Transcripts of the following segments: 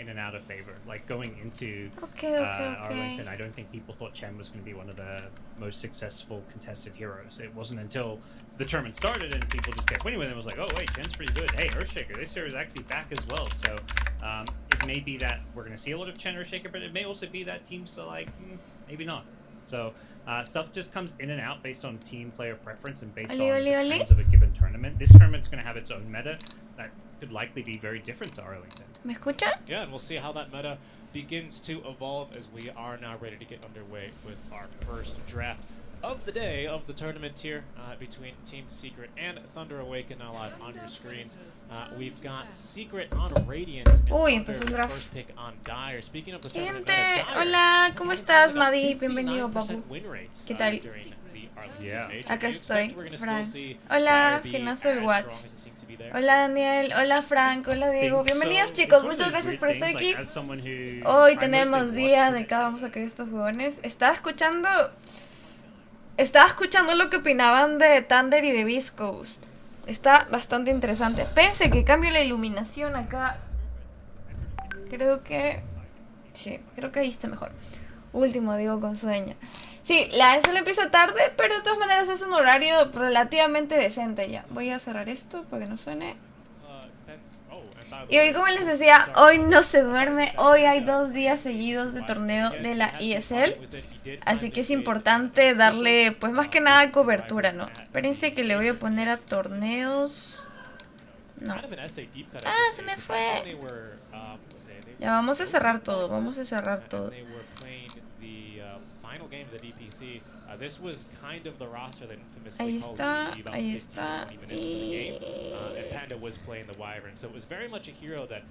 in and out of favor. Like going into Okay. Arlington, I don't think people thought Chen was going to be one of the most successful contested heroes. It wasn't until the tournament started and people just kept winning with him. It was like, oh wait, Chen's pretty good. Hey, Earthshaker, this hero is actually back as well. So it may be that we're going to see a lot of Chen Earthshaker, but it may also be that teams are like, maybe not. So stuff just comes in and out based on team player preference and based on the trends of a given tournament. This tournament's going to have its own meta that could likely be very different to Arlington. ¿Me escuchan? Yeah, and we'll see how that meta begins to evolve as we are now ready to get underway with our first draft of the day of the tournament here between Team Secret and Thunder Awaken now live on your screens. We've got Secret on Radiant and Thunder empezó el draft. first pick on Dire. Speaking of the tournament Gente, meta, Dire hola, ¿cómo estás, Madi? Bienvenido, 59% papu. win rates, ¿Qué tal? during the Arlington Yeah. Major. Acá Do you expect estoy, we're gonna still Fran. see Hola, Dire be Finazo del as Watts. strong as it seemed to be there? Hola, Daniel. Hola, Frank. Hola, Diego. Think Bienvenidos, so. chicos. It's one of Muchas those gracias weird por estar things, aquí. like, as someone who- Hoy I tenemos mostly día watched de it. cada vamos a caer estos jugones. Estaba escuchando lo que opinaban de Thunder y de Beast Coast. Está bastante interesante. Pensé que cambio la iluminación acá. Sí, creo que ahí está mejor. Último, digo, con sueño. Sí, la ESL empieza tarde, pero de todas maneras es un horario relativamente decente ya. Voy a cerrar esto para que no suene. Y hoy, como les decía, hoy no se duerme. Hoy hay 2 días seguidos de torneo de la ESL. Así que es importante darle, pues más que nada, cobertura, ¿no? Espérense que le voy a poner a torneos. No. Ah, se me fue. Ya, vamos a cerrar todo, vamos a cerrar todo. Ahí está, ahí está. Y...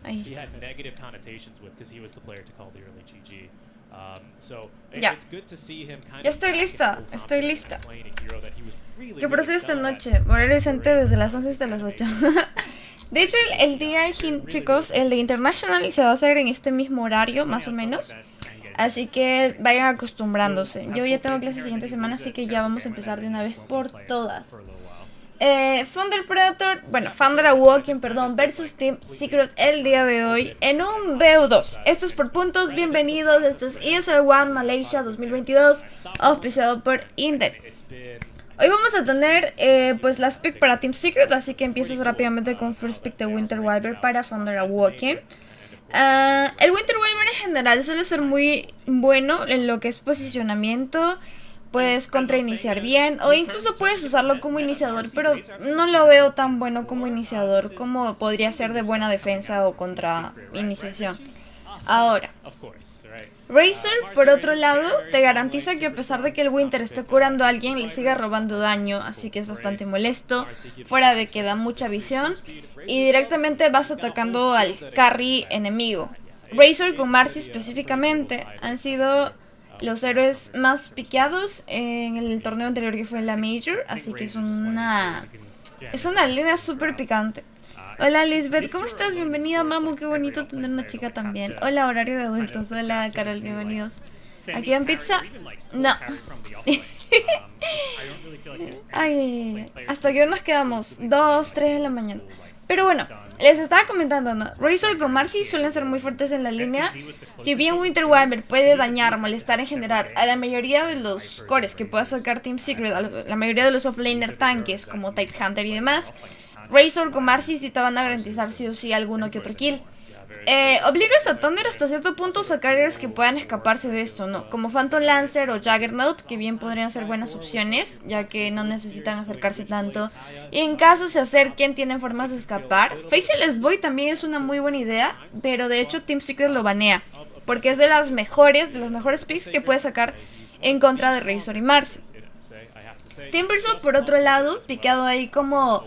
ahí está. Ya. Ya estoy lista, estoy lista. ¿Qué procede esta noche? Horario decente desde las 11 hasta las 8. De hecho, el día, chicos, el de International se va a hacer en este mismo horario, más o menos. Así que vayan acostumbrándose. Yo ya tengo clase la siguiente semana, así que ya vamos a empezar de una vez por todas. Thunder Predator, bueno, Thunder Awaken, perdón, versus Team Secret el día de hoy en un BO2. Esto es por puntos, bienvenidos, esto es ESL One Malaysia 2022, auspiciado por Intel. Hoy vamos a tener pues las pick para Team Secret, así que empiezas rápidamente con first pick de Winter Wyvern para Thunder Awaken. El Winter Wyvern en general suele ser muy bueno en lo que es posicionamiento. Puedes contrainiciar bien o incluso puedes usarlo como iniciador, pero no lo veo tan bueno como iniciador como podría ser de buena defensa o contra iniciación. Ahora, Razor, por otro lado, te garantiza que a pesar de que el Winter esté curando a alguien, le siga robando daño, así que es bastante molesto, fuera de que da mucha visión, y directamente vas atacando al carry enemigo. Razor con Marcy específicamente han sido los héroes más piqueados en el torneo anterior que fue la Major, así que es una línea súper picante. Hola Lisbeth, ¿cómo estás? Bienvenida Mamu, qué bonito tener una chica también. Hola horario de adultos, hola Carol, bienvenidos. ¿Aquí dan pizza? No. Ay, ¿hasta qué hora nos quedamos? 2, 3 de la mañana. Pero bueno, les estaba comentando, ¿no? Razor con Marcy suelen ser muy fuertes en la línea. Si bien Winter Wyvern puede dañar, molestar en general a la mayoría de los cores que pueda sacar Team Secret, a la mayoría de los offlaner tanques como Tidehunter y demás, Razor con Marcy sí te van a garantizar sí o sí alguno que otro kill. Obligas a Thunder hasta cierto punto a sacar héroes que puedan escaparse de esto, ¿no? Como Phantom Lancer o Juggernaut, que bien podrían ser buenas opciones, ya que no necesitan acercarse tanto. Y en caso se acerquen, tienen formas de escapar. Faceless Boy también es una muy buena idea, pero de hecho Team Secret lo banea, porque es de los mejores picks que puede sacar en contra de Razor y Marcy. Timbersaw, por otro lado, piqueado ahí como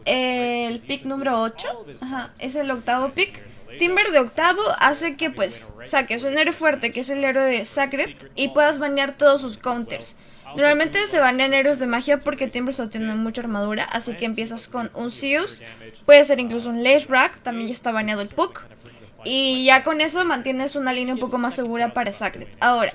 el pick número 8. Ajá, es el octavo pick. Timber de octavo hace que pues saques un héroe fuerte, que es el héroe de Sacred, y puedas banear todos sus counters. Normalmente se banean héroes de magia porque Timbersaw tiene mucha armadura, así que empiezas con un Zeus, puede ser incluso un Lacerack, también ya está baneado el Puck, y ya con eso mantienes una línea un poco más segura para Sacred. Ahora,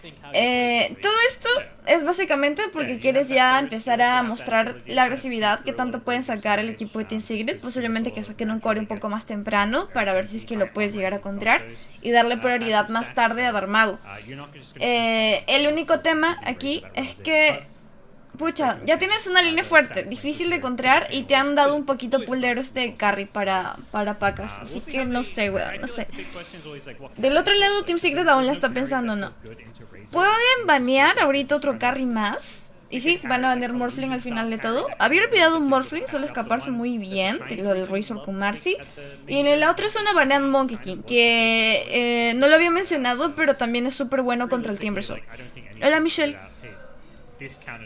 Todo esto es básicamente porque quieres ya empezar a mostrar la agresividad que tanto pueden sacar el equipo de Team Secret. Posiblemente que saquen un core un poco más temprano para ver si es que lo puedes llegar a contrar y darle prioridad más tarde a Darmago. El único tema aquí es que, pucha, ya tienes una línea fuerte, difícil de contrar, y te han dado un poquito pool de héroes de carry para Pacas. Así que no sé, weón, no sé. Del otro lado, Team Secret aún la está pensando, ¿no? ¿Pueden banear ahorita otro carry más? Y sí, van a banear Morphling al final de todo. Había olvidado un Morphling, suele escaparse muy bien, lo del Razor con Marcy. Y en la otra zona banean Monkey King, que no lo había mencionado, pero también es súper bueno contra el Timbersaw. Hola, Michelle.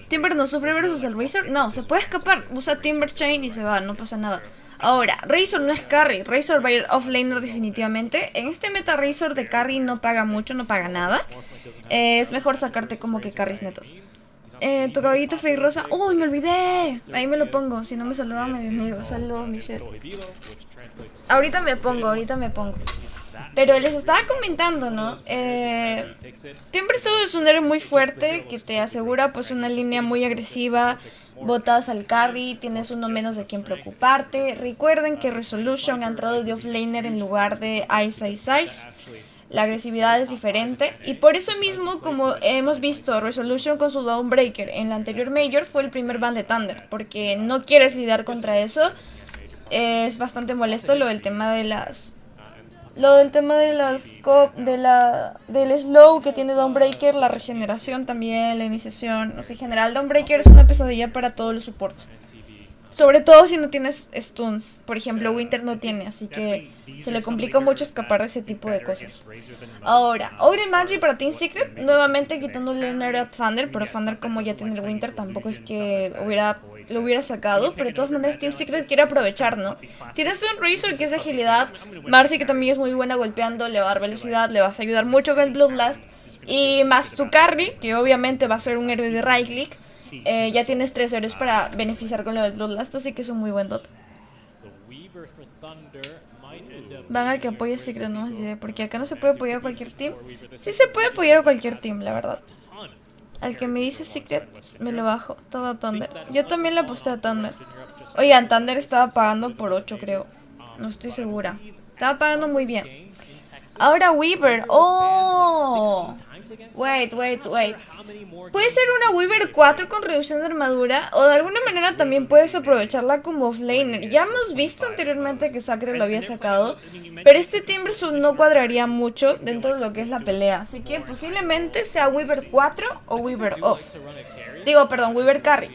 Timber no sufre versus el Razor. No, se puede escapar. Usa Timber Chain y se va, no pasa nada. Ahora, Razor no es carry. Razor va a ir offlaner definitivamente. En este meta Razor de carry no paga mucho, no paga nada. Es mejor sacarte como que carries netos. Tu caballito fe y rosa. ¡Uy, me olvidé! Ahí me lo pongo. Si no me saludan, me desniego. Saludos, Michelle. Ahorita me pongo. Pero les estaba comentando, ¿no? Timbersaw es un héroe muy fuerte que te asegura pues una línea muy agresiva. Botas al carry, tienes uno menos de quien preocuparte. Recuerden que Resolution ha entrado de offlaner en lugar de Ice. La agresividad es diferente. Y por eso mismo, como hemos visto, Resolution con su Dawnbreaker en la anterior Major fue el primer ban de Thunder. Porque no quieres lidiar contra eso. Es bastante molesto lo del tema de las... del slow que tiene Dawnbreaker, la regeneración también, la iniciación. O sea, en general Dawnbreaker es una pesadilla para todos los supports. Sobre todo si no tienes stuns. Por ejemplo, Winter no tiene, así que se le complica mucho escapar de ese tipo de cosas. Ahora, Ogre Magi para Team Secret, nuevamente quitándole un héroe a Thunder, pero Thunder como ya tiene el Winter tampoco es que lo hubiera sacado, pero de todas maneras Team Secret quiere aprovechar, ¿no? Tienes un Razor que es de agilidad, Marcy que también es muy buena golpeando, le va a dar velocidad, le vas a ayudar mucho con el Bloodlust, y más tu carry, que obviamente va a ser un héroe de right click. Ya tienes 3 héroes para beneficiar con lo del Bloodlust, así que es un muy buen dot. Van al que apoye Secret, no más idea, porque acá no se puede apoyar a cualquier team. Sí se puede apoyar a cualquier team, la verdad. Al que me dice Secret, me lo bajo. Todo Thunder. Yo también le aposté a Thunder. Oigan, Thunder estaba pagando por 8, creo. No estoy segura. Estaba pagando muy bien. Ahora Weaver. ¡Oh! Wait. Puede ser una Weaver 4 con reducción de armadura, o de alguna manera también puedes aprovecharla como offlaner. Ya hemos visto anteriormente que Sacred lo había sacado, pero este Timbersaw no cuadraría mucho dentro de lo que es la pelea. Así que posiblemente sea Weaver 4 o Weaver off. Weaver carry.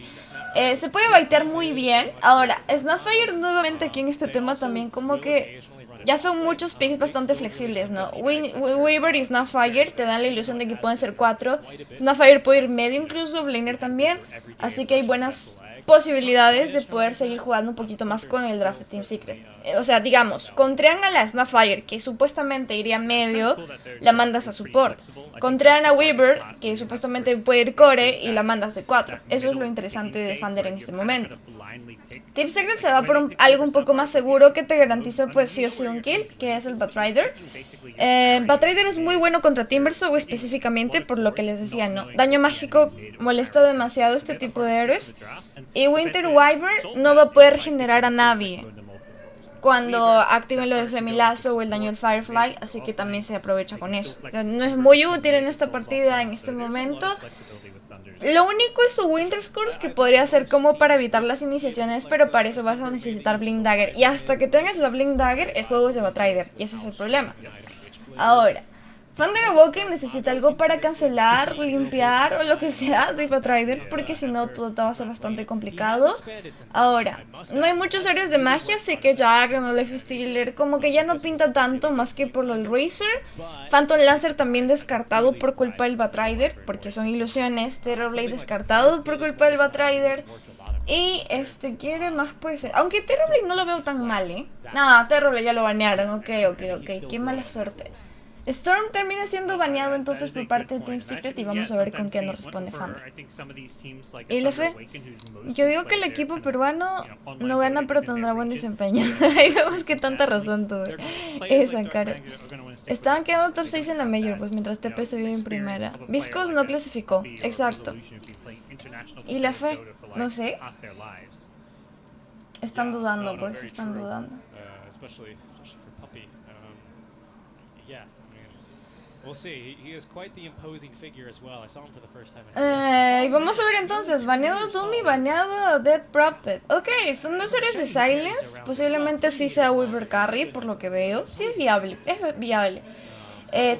Se puede baitear muy bien. Ahora, Snapfire nuevamente aquí en este tema también como que... Ya son muchos picks bastante flexibles, ¿no? Weaver y Snapfire te dan la ilusión de que pueden ser 4. Snapfire puede ir medio incluso, Blainer también. Así que hay buenas posibilidades de poder seguir jugando un poquito más con el draft de Team Secret. O sea, digamos, contraan a la Snapfire, que supuestamente iría medio, la mandas a support. Contraan a Weaver, que supuestamente puede ir core, y la mandas de 4. Eso es lo interesante de Thunder en este momento. Team Secret se va por algo un poco más seguro que te garantiza pues sí o sí un kill, que es el Batrider. Batrider es muy bueno contra Timbersaw específicamente por lo que les decía, ¿no? Daño mágico molesta demasiado este tipo de héroes. Y Winter Wyvern no va a poder regenerar a nadie cuando activen lo del Flemilazo o el daño del Firefly, así que también se aprovecha con eso. No es muy útil en esta partida, en este momento. Lo único es su Winter Curse, que podría ser como para evitar las iniciaciones, pero para eso vas a necesitar Blink Dagger. Y hasta que tengas la Blink Dagger, el juego es de Batrider, y ese es el problema. Ahora, Thunder Awoken necesita algo para cancelar, limpiar o lo que sea de Batrider, porque si no todo va a ser bastante complicado. Ahora, no hay muchos héroes de magia, así que Jagger o Life Stealer como que ya no pinta tanto más que por lo del Razor. Phantom Lancer también descartado por culpa del Batrider, porque son ilusiones. Terrorblade descartado por culpa del Batrider. Y quiere más puede ser. Aunque Terrorblade no lo veo tan mal, No, Terrorblade ya lo banearon, ok, qué mala suerte. Storm termina siendo baneado entonces por parte de Team Secret y vamos a ver con qué nos responde Fandom. Y LF, yo digo que el equipo peruano no gana pero tendrá buen desempeño. Ahí vemos que tanta razón tuve. Esa cara. Estaban quedando top 6 en la Major, pues mientras TP se vio en primera. Viscos no clasificó, exacto. Y la fe, no sé. Están dudando, pues, están dudando. Y vamos a ver entonces, baneado Dummy, baneado Dead Prophet. Ok, son dos héroes de Silence. Posiblemente sí sea Weaver Carry, por lo que veo. Sí es viable, es viable.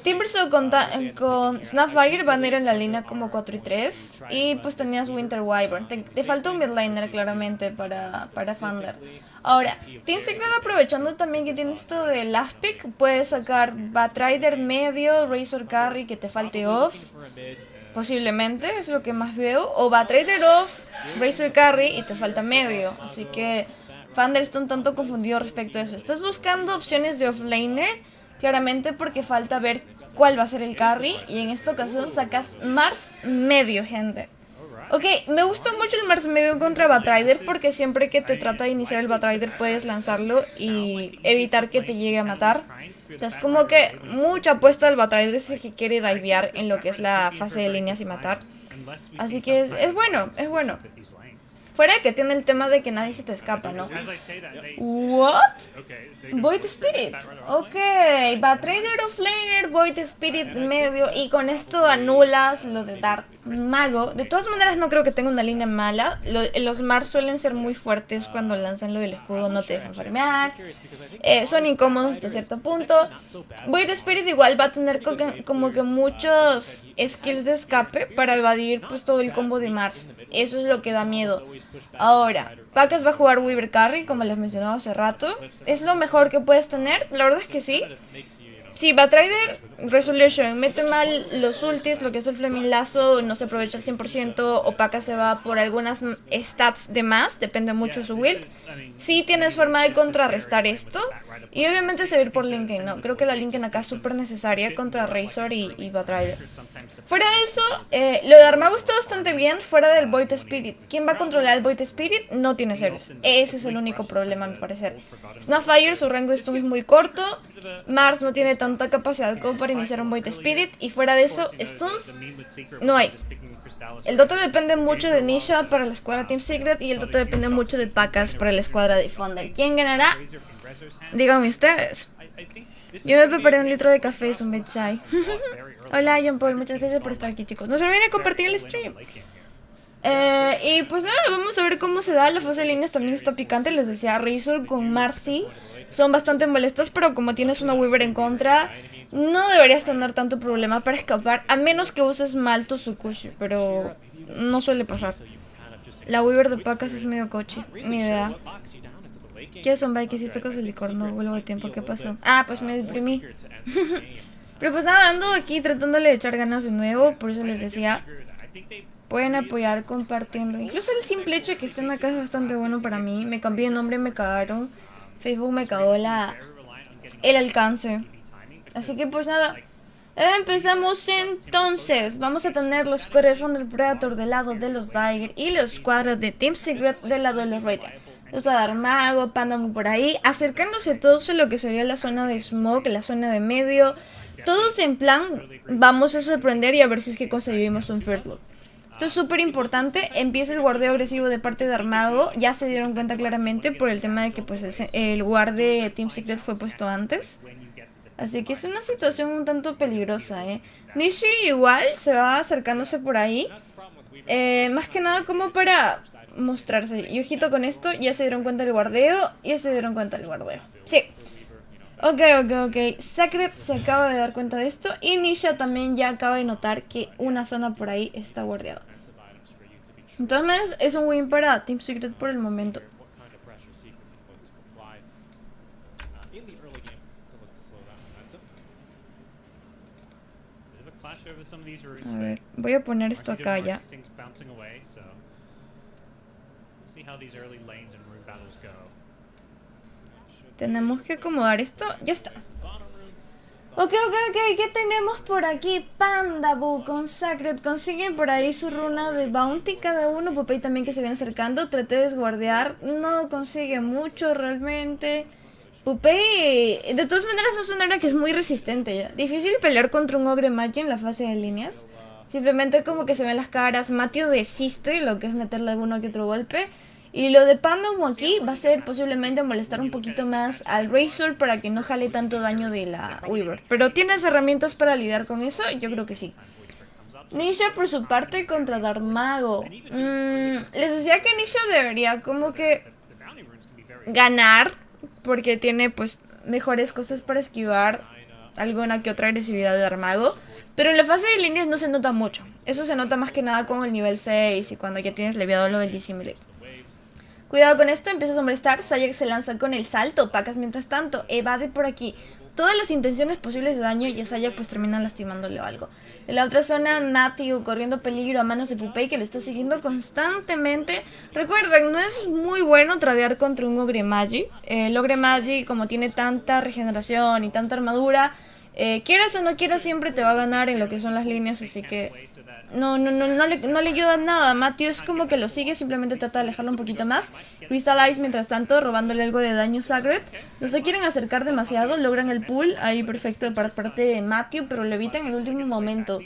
Timbersaw con Snapfire van a ir en la línea como 4 y 3. Y pues tenías Winter Wyvern. Te falta un midliner claramente para Thunder. Ahora, Team Secret aprovechando también que tiene esto de last pick, puedes sacar Batrider medio, Razor Carry que te falte off. Posiblemente, es lo que más veo. O Batrider off, Razor Carry y te falta medio. Así que Thunder está un tanto confundido respecto a eso. Estás buscando opciones de offlaner, claramente porque falta ver cuál va a ser el carry. Y en esta ocasión sacas Mars medio, gente. Ok, me gusta mucho el Mars medio contra Batrider porque siempre que te trata de iniciar el Batrider puedes lanzarlo y evitar que te llegue a matar. O sea, es como que mucha apuesta al Batrider si es que quiere divear en lo que es la fase de líneas y matar. Así que es bueno, es bueno. Fuera de que tiene el tema de que nadie se te escapa, ¿no? ¿What? Void Spirit. Ok, Batrider offlaner, Void Spirit medio. Y con esto anulas lo de Dark Mago. De todas maneras no creo que tenga una línea mala. Los Mars suelen ser muy fuertes cuando lanzan lo del escudo, no te dejan farmear. Son incómodos hasta cierto punto. Void Spirit igual va a tener como que muchos skills de escape para evadir pues todo el combo de Mars. Eso es lo que da miedo. Ahora, Pacas va a jugar Weaver Carry, como les mencionaba hace rato. ¿Es lo mejor que puedes tener? La verdad es que sí. Si Batrider Resolution mete mal los ultis, lo que es el Flaming Lazo no se aprovecha al 100%, o Pacas se va por algunas stats de más, depende mucho de su build. Sí tienes forma de contrarrestar esto. Y obviamente seguir por Lincoln, ¿no? Creo que la Lincoln acá es súper necesaria contra Razor y Batrider. Fuera de eso, lo de Armago está bastante bien fuera del Void Spirit. ¿Quién va a controlar el Void Spirit? No tiene héroes. Ese es el único problema, a mi parecer. Snapfire, su rango de stun es muy corto. Mars no tiene tanta capacidad como para iniciar un Void Spirit. Y fuera de eso, stuns no hay. El Dota depende mucho de Nisha para la escuadra Team Secret y el Dota depende mucho de Pacas para la escuadra de Thunder. ¿Quién ganará? Díganme ustedes. Yo me preparé 1 litro de café, es un bit chai. Hola, John Paul, muchas gracias por estar aquí, chicos. No se olviden de compartir el stream. Y pues nada, vamos a ver cómo se da. La fase de líneas también está picante. Les decía, Razor con Marcy son bastante molestos, pero como tienes una Weaver en contra, no deberías tener tanto problema para escapar, a menos que uses mal tu Tsukushi, pero no suele pasar. La Weaver de Pacas es medio coche, ni idea. ¿Qué es, hombre? ¿Qué hiciste con su licor? No vuelvo de tiempo, ¿qué pasó? Ah, pues me deprimí. Pero pues nada, ando aquí tratándole de echar ganas de nuevo, por eso les decía, pueden apoyar compartiendo. Incluso el simple hecho de que estén acá es bastante bueno para mí. Me cambié de nombre, me cagaron. Facebook me cagó el alcance. Así que pues nada, empezamos entonces. Vamos a tener los Squadron del Predator del lado de los Dagger y los cuadros de Team Secret del lado de los Radiant. Los Mago, Pandam por ahí, acercándose todos a lo que sería la zona de Smoke, la zona de medio. Todos en plan, vamos a sorprender y a ver si es que conseguimos un First Blood. Esto es súper importante. Empieza el guardeo agresivo de parte de Armago. Ya se dieron cuenta claramente por el tema de que pues el guard de Team Secret fue puesto antes. Así que es una situación un tanto peligrosa, Nishi igual se va acercándose por ahí. Más que nada como para mostrarse. Y ojito con esto, ya se dieron cuenta del guardeo. Ya se dieron cuenta del guardeo. Sí. Ok. Sacred se acaba de dar cuenta de esto. Y Nisha también ya acaba de notar que una zona por ahí está guardeada. De todas maneras, es un win para Team Secret por el momento. A ver, voy a poner esto acá ya. Tenemos que acomodar esto. Ya está. Ok, ¿qué tenemos por aquí? Pandabu con Sacred consiguen por ahí su runa de Bounty cada uno. Popeye también que se viene acercando. Traté de desguardear, no consigue mucho realmente. Popeye, de todas maneras es una arma que es muy resistente ya. Difícil pelear contra un Ogre Magi en la fase de líneas. Simplemente como que se ven las caras. Matthew desiste, lo que es meterle alguno que otro golpe. Y lo de Pandabu aquí va a ser posiblemente molestar un poquito más al Razor para que no jale tanto daño de la Weaver. Pero ¿tienes herramientas para lidiar con eso? Yo creo que sí. Nisha por su parte contra Darmago. Les decía que Nisha debería como que ganar porque tiene pues mejores cosas para esquivar alguna que otra agresividad de Darmago. Pero en la fase de líneas no se nota mucho. Eso se nota más que nada con el nivel 6 y cuando ya tienes leviado lo del Dissimulate. Cuidado con esto, empiezas a molestar. Sayek se lanza con el salto. Pacas mientras tanto evade por aquí todas las intenciones posibles de daño y a Sayek pues termina lastimándole o algo. En la otra zona, Matthew corriendo peligro a manos de Popeye que lo está siguiendo constantemente. Recuerden, no es muy bueno tradear contra un Ogre Magi. El Ogre Magi, como tiene tanta regeneración y tanta armadura, quieras o no quieras, siempre te va a ganar en lo que son las líneas, así que no le ayuda nada. Matthew es como que lo sigue, simplemente trata de alejarlo un poquito más. Crystal Ice, mientras tanto, robándole algo de daño Sacred. No se quieren acercar demasiado, logran el pull ahí perfecto para parte de Matthew, pero lo evitan en el último momento.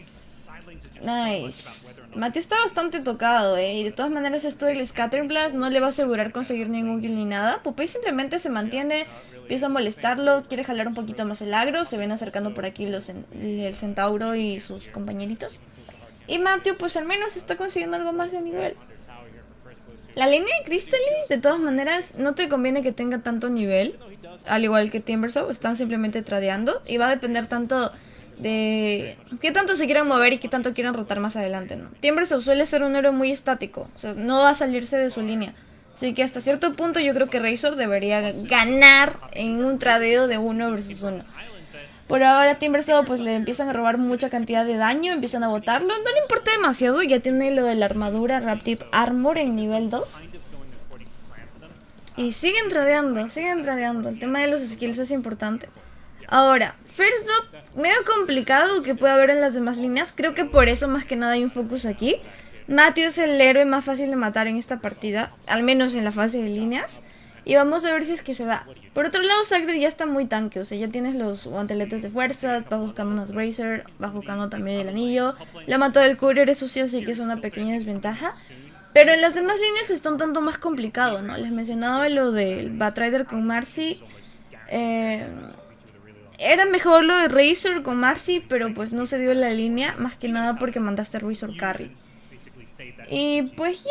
Nice. Matthew está bastante tocado, y de todas maneras esto del Scatterblast no le va a asegurar conseguir ningún kill ni nada. Popeye simplemente se mantiene, empieza a molestarlo, quiere jalar un poquito más el agro. Se ven acercando por aquí el Centauro y sus compañeritos. Y Matthew pues al menos está consiguiendo algo más de nivel. La línea de Crystalis de todas maneras no te conviene que tenga tanto nivel. Al igual que Timbersaw, están simplemente tradeando. Y va a depender tanto de qué tanto se quieran mover y qué tanto quieran rotar más adelante, ¿no? Timbersaw suele ser un héroe muy estático, o sea, no va a salirse de su línea. Así que hasta cierto punto yo creo que Razor debería ganar en un tradeo de 1 versus 1. Por ahora Timbersaw pues le empiezan a robar mucha cantidad de daño, empiezan a botarlo, no le importa demasiado, ya tiene lo de la armadura Raptip Armor en nivel 2. Y siguen tradeando, el tema de los skills es importante. Ahora, First Blood, medio complicado que puede haber en las demás líneas, creo que por eso más que nada hay un focus aquí. Matthew es el héroe más fácil de matar en esta partida, al menos en la fase de líneas. Y vamos a ver si es que se da. Por otro lado, Sacred ya está muy tanque, o sea, ya tienes los guanteletes de fuerza, va buscando unas Razor, va buscando también el anillo. La mató del Courier, eso sí, así que es una pequeña desventaja. Pero en las demás líneas está un tanto más complicado, ¿no? Les mencionaba lo del Batrider con Marcy. Era mejor lo de Razor con Marcy, pero pues no se dio la línea, más que nada porque mandaste a Razor Carry. Y pues ya...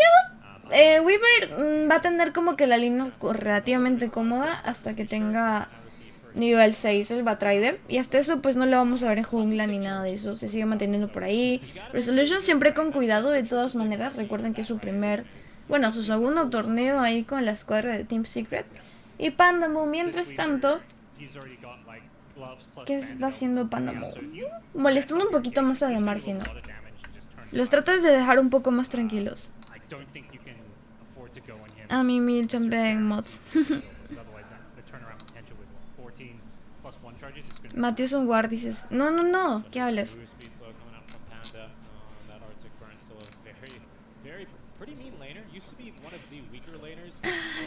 Weaver va a tener como que la línea relativamente cómoda hasta que tenga nivel 6 el Batrider. Y hasta eso pues no lo vamos a ver en jungla ni nada de eso. Se sigue manteniendo por ahí. Resolution siempre con cuidado de todas maneras. Recuerden que es su su segundo torneo ahí con la escuadra de Team Secret. Y Pandamu, mientras tanto, ¿qué va haciendo Pandamu? Molestando un poquito más a la Marcy, ¿no? Los tratas de dejar un poco más tranquilos. A mí me chambean mods. Matthew es un guard, dices. No, ¿qué hablas?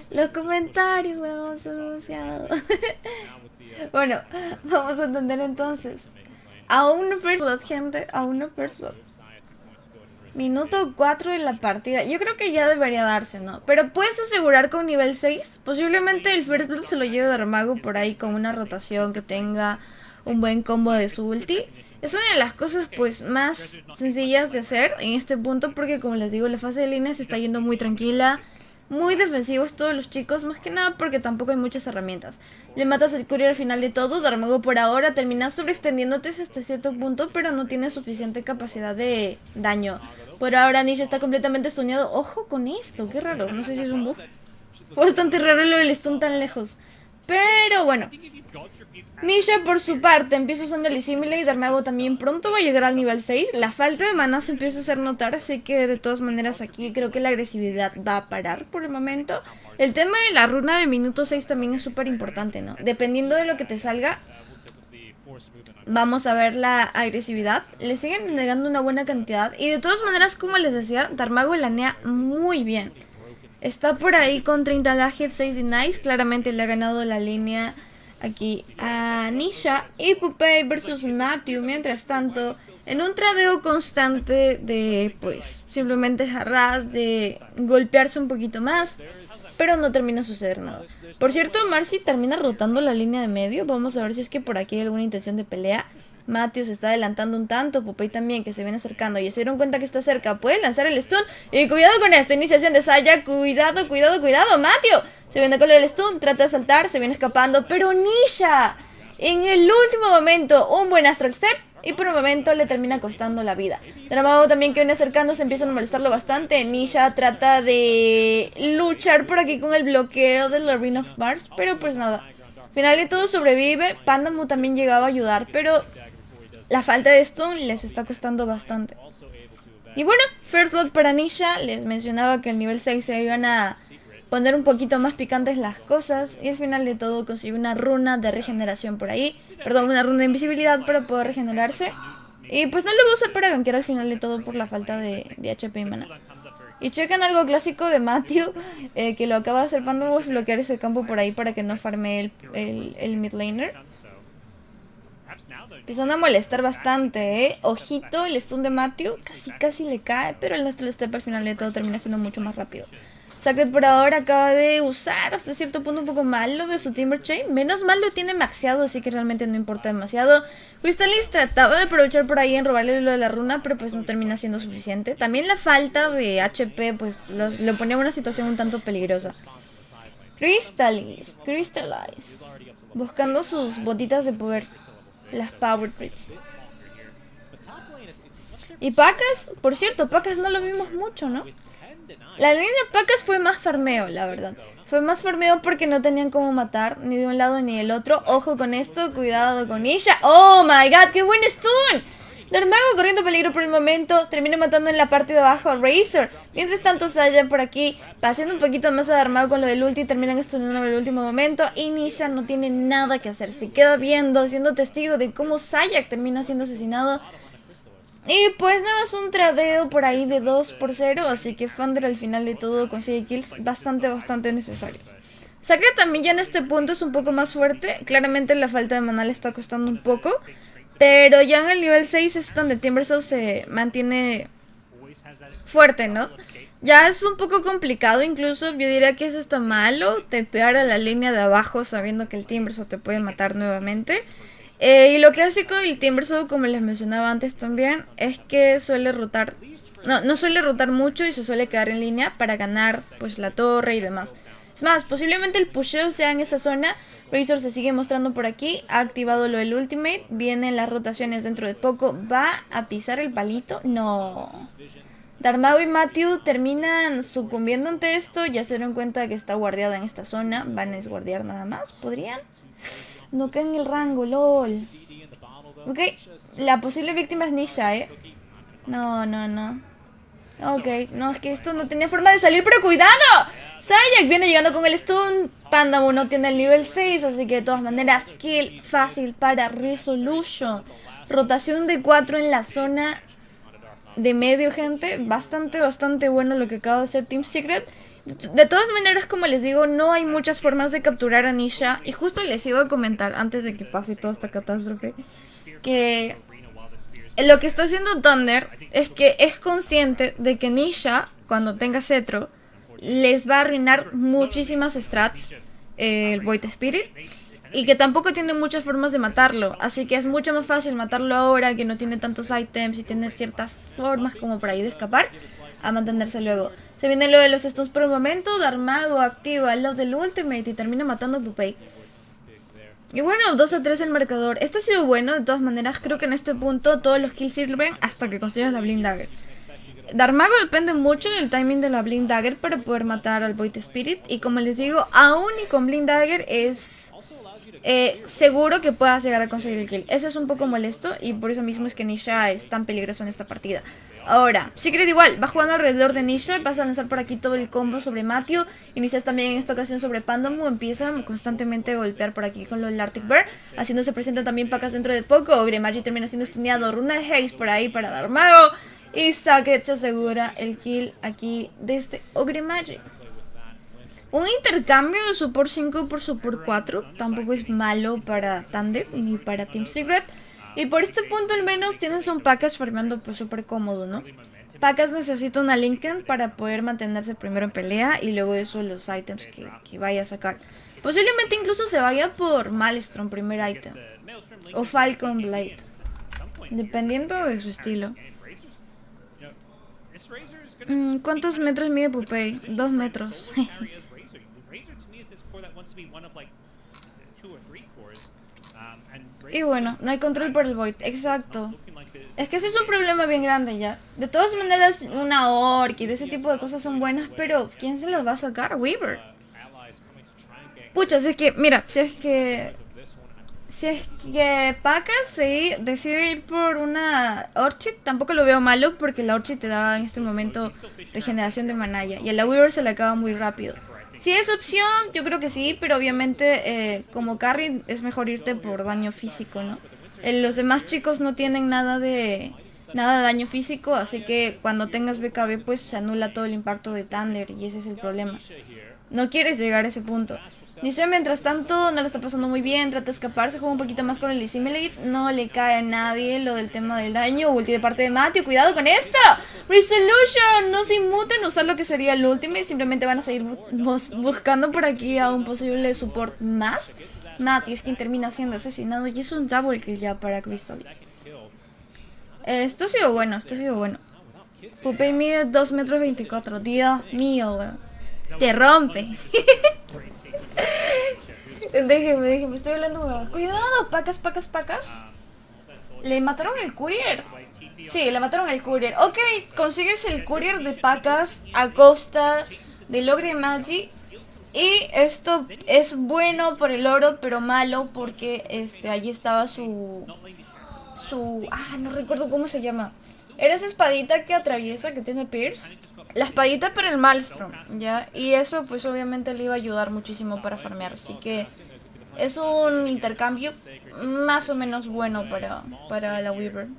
Los comentarios, weón, son demasiado. Bueno, vamos a entender entonces. Aún no first blood, gente, aún no first blood. Minuto 4 de la partida. Yo creo que ya debería darse, ¿no? Pero puedes asegurar con nivel 6. Posiblemente el First Blood se lo lleve Darmago por ahí con una rotación que tenga un buen combo de su ulti. Es una de las cosas pues más sencillas de hacer en este punto porque como les digo la fase de línea se está yendo muy tranquila. Muy defensivos todos los chicos, más que nada porque tampoco hay muchas herramientas. Le matas el Courier al final de todo, Darmago por ahora termina sobreextendiéndote hasta cierto punto, pero no tiene suficiente capacidad de daño. Por ahora Nisha está completamente stuneado. Ojo con esto, qué raro, no sé si es un bug. Fue bastante raro lo del stun tan lejos. Pero bueno, Nisha por su parte empieza usando el Dissimulate y Darmago también pronto va a llegar al nivel 6. La falta de maná se empieza a hacer notar, así que de todas maneras aquí creo que la agresividad va a parar por el momento. El tema de la runa de minuto 6 también es súper importante, ¿no? Dependiendo de lo que te salga, vamos a ver la agresividad. Le siguen negando una buena cantidad. Y de todas maneras, como les decía, Darmago lanea muy bien. Está por ahí con 30 gadgets, 6 denies. Claramente le ha ganado la línea aquí a Nisha. Y Popeye versus Matthew, mientras tanto, en un tradeo constante de, pues, simplemente harass, de golpearse un poquito más. Pero no termina de suceder nada. Por cierto, Marcy termina rotando la línea de medio. Vamos a ver si es que por aquí hay alguna intención de pelea. Matthew se está adelantando un tanto. Popeye también, que se viene acercando. Y se dieron cuenta que está cerca. Puede lanzar el stun. Y cuidado con esto. Iniciación de Saya. Cuidado, cuidado, cuidado. Matthew se viene con el stun. Trata de saltar. Se viene escapando. Pero Nisha, en el último momento, un buen Astral Step. Y por un momento le termina costando la vida. Darmago también, que viene acercándose, empiezan a molestarlo bastante. Nisha trata de luchar por aquí con el bloqueo de la Ring of Mars, pero pues nada. Al final de todo sobrevive. Pandamu también llegaba a ayudar, pero la falta de stun les está costando bastante. Y bueno, First Blood para Nisha. Les mencionaba que el nivel 6 se iban a poner un poquito más picantes las cosas. Y al final de todo consiguió una runa de regeneración por ahí. Perdón, una runa de invisibilidad para poder regenerarse. Y pues no lo voy a usar para gankear al final de todo por la falta de HP y mana. Y checan algo clásico de Matthew, que lo acaba de hacer Pandamu, es bloquear ese campo por ahí para que no farme el mid laner. Empezando a molestar bastante, Ojito, el stun de Matthew casi le cae, pero el Astral Step al final de todo termina siendo mucho más rápido. Sacred por ahora acaba de usar hasta cierto punto un poco mal lo de su Timber Chain. Menos mal lo tiene maxeado, así que realmente no importa demasiado. Crystallis trataba de aprovechar por ahí en robarle lo de la runa, pero pues no termina siendo suficiente. También la falta de HP pues lo ponía en una situación un tanto peligrosa. Crystallis, buscando sus botitas de poder, las Power Bridge. Y Pacas, por cierto, Pacas no lo vimos mucho, ¿no? La línea de Pacas fue más farmeo, la verdad. Fue más farmeo porque no tenían cómo matar, ni de un lado ni del otro. Ojo con esto, cuidado con Nisha. ¡Oh, my God! ¡Qué buen stun! Darmago corriendo peligro por el momento. Termina matando en la parte de abajo a Razor. Mientras tanto, Saya por aquí, pasando un poquito más a Darmago con lo del ulti. Terminan stunando en el último momento. Y Nisha no tiene nada que hacer. Se queda viendo, siendo testigo de cómo Saya termina siendo asesinado. Y pues nada, es un tradeo por ahí de 2-0, así que Thunder al final de todo consigue kills bastante necesarios. Sacred también ya en este punto es un poco más fuerte, claramente la falta de mana le está costando un poco, pero ya en el nivel 6 es donde Timbersaw se mantiene fuerte, ¿no? Ya es un poco complicado, incluso yo diría que es hasta malo tepear a la línea de abajo sabiendo que el Timbersaw te puede matar nuevamente. Y lo clásico del Timbersaw, como les mencionaba antes también, es que suele rotar, no suele rotar mucho y se suele quedar en línea para ganar pues la torre y demás. Es más, posiblemente el pusheo sea en esa zona. Razor se sigue mostrando por aquí, ha activado lo del ultimate, vienen las rotaciones dentro de poco, va a pisar el palito, no. Darmago y Matthew terminan sucumbiendo ante esto, ya se dieron cuenta de que está guardiada en esta zona, van a esguardiar nada más, ¿podrían? No queda en el rango, lol. Ok, la posible víctima es Nisha, No. Ok, no, es que esto no tenía forma de salir, pero ¡cuidado! Sayak viene llegando con el stun. Pandamu no tiene el nivel 6, así que de todas maneras, kill fácil para Resolution. Rotación de 4 en la zona de medio, gente. Bastante bueno lo que acaba de hacer Team Secret. De todas maneras, como les digo, no hay muchas formas de capturar a Nisha. Y justo les iba a comentar, antes de que pase toda esta catástrofe, que lo que está haciendo Thunder es que es consciente de que Nisha, cuando tenga cetro, les va a arruinar muchísimas strats, el Void Spirit, y que tampoco tiene muchas formas de matarlo. Así que es mucho más fácil matarlo ahora, que no tiene tantos ítems y tiene ciertas formas como por ahí de escapar, a mantenerse luego. Se viene lo de los stuns por un momento. Darmago activa lo del ultimate y termina matando a Popeye. Y bueno, 2-3 el marcador. Esto ha sido bueno, de todas maneras. Creo que en este punto todos los kills sirven hasta que consigas la Blind Dagger. Darmago depende mucho del timing de la Blind Dagger para poder matar al Void Spirit. Y como les digo, aún y con Blind Dagger es seguro que puedas llegar a conseguir el kill. Eso es un poco molesto y por eso mismo es que Nisha es tan peligroso en esta partida. Ahora, Secret igual, va jugando alrededor de Nisha, vas a lanzar por aquí todo el combo sobre Matthew, inicias también en esta ocasión sobre Pandamu, empieza constantemente a golpear por aquí con lo del Arctic Bear, haciéndose presente también Pacas dentro de poco, Ogre Magi termina siendo stuneado, runa de Haze por ahí para dar mago, y Saket se asegura el kill aquí de este Ogre Magi. Un intercambio de support 5 por support 4 tampoco es malo para Thunder ni para Team Secret. Y por este punto al menos tienes un Pacas farmeando pues súper cómodo, ¿no? Pacas necesita una Lincoln para poder mantenerse primero en pelea y luego eso los ítems que vaya a sacar. Posiblemente incluso se vaya por Maelstrom primer ítem. O Falcon Blade. Dependiendo de su estilo. ¿Cuántos metros mide Pupei? 2 metros. Y bueno, no hay control por el Void, exacto. Es que ese es un problema bien grande ya. De todas maneras, una Orc y de ese tipo de cosas son buenas, pero ¿quién se las va a sacar? Weaver. Pucha, si es que, mira, si es que Pacas sí, decide ir por una Orchid, tampoco lo veo malo porque la Orchid te da en este momento regeneración de manaya y a la Weaver se le acaba muy rápido. Si es opción, yo creo que sí, pero obviamente como carry es mejor irte por daño físico, ¿no? Los demás chicos no tienen nada de daño físico, así que cuando tengas BKB pues se anula todo el impacto de Thunder y ese es el problema. No quieres llegar a ese punto. Nisha mientras tanto no le está pasando muy bien, trata de escaparse, juega un poquito más con el Dissimilate, no le cae a nadie lo del tema del daño, ulti de parte de Matthew, cuidado con esta, Resolution, no se inmuten a usar lo que sería el ultimate, simplemente van a seguir buscando por aquí a un posible support más. Matthew es quien termina siendo asesinado y es un double kill ya para Crystal. Esto ha sido bueno, Pupei mide 2 metros 24, Dios mío, weón. Te rompe. Déjeme, estoy hablando. Cuidado, Pacas. ¿Le mataron el courier? Sí, le mataron el courier. Ok, consigues el courier de Pacas a costa del Ogre Magi. Y esto es bueno por el oro, pero malo porque allí estaba su no recuerdo cómo se llama. Era esa espadita que atraviesa, que tiene Pierce. La espadita para el Maelstrom, ¿ya? Y eso pues obviamente le iba a ayudar muchísimo para farmear. Así que es un intercambio más o menos bueno para la Weaver.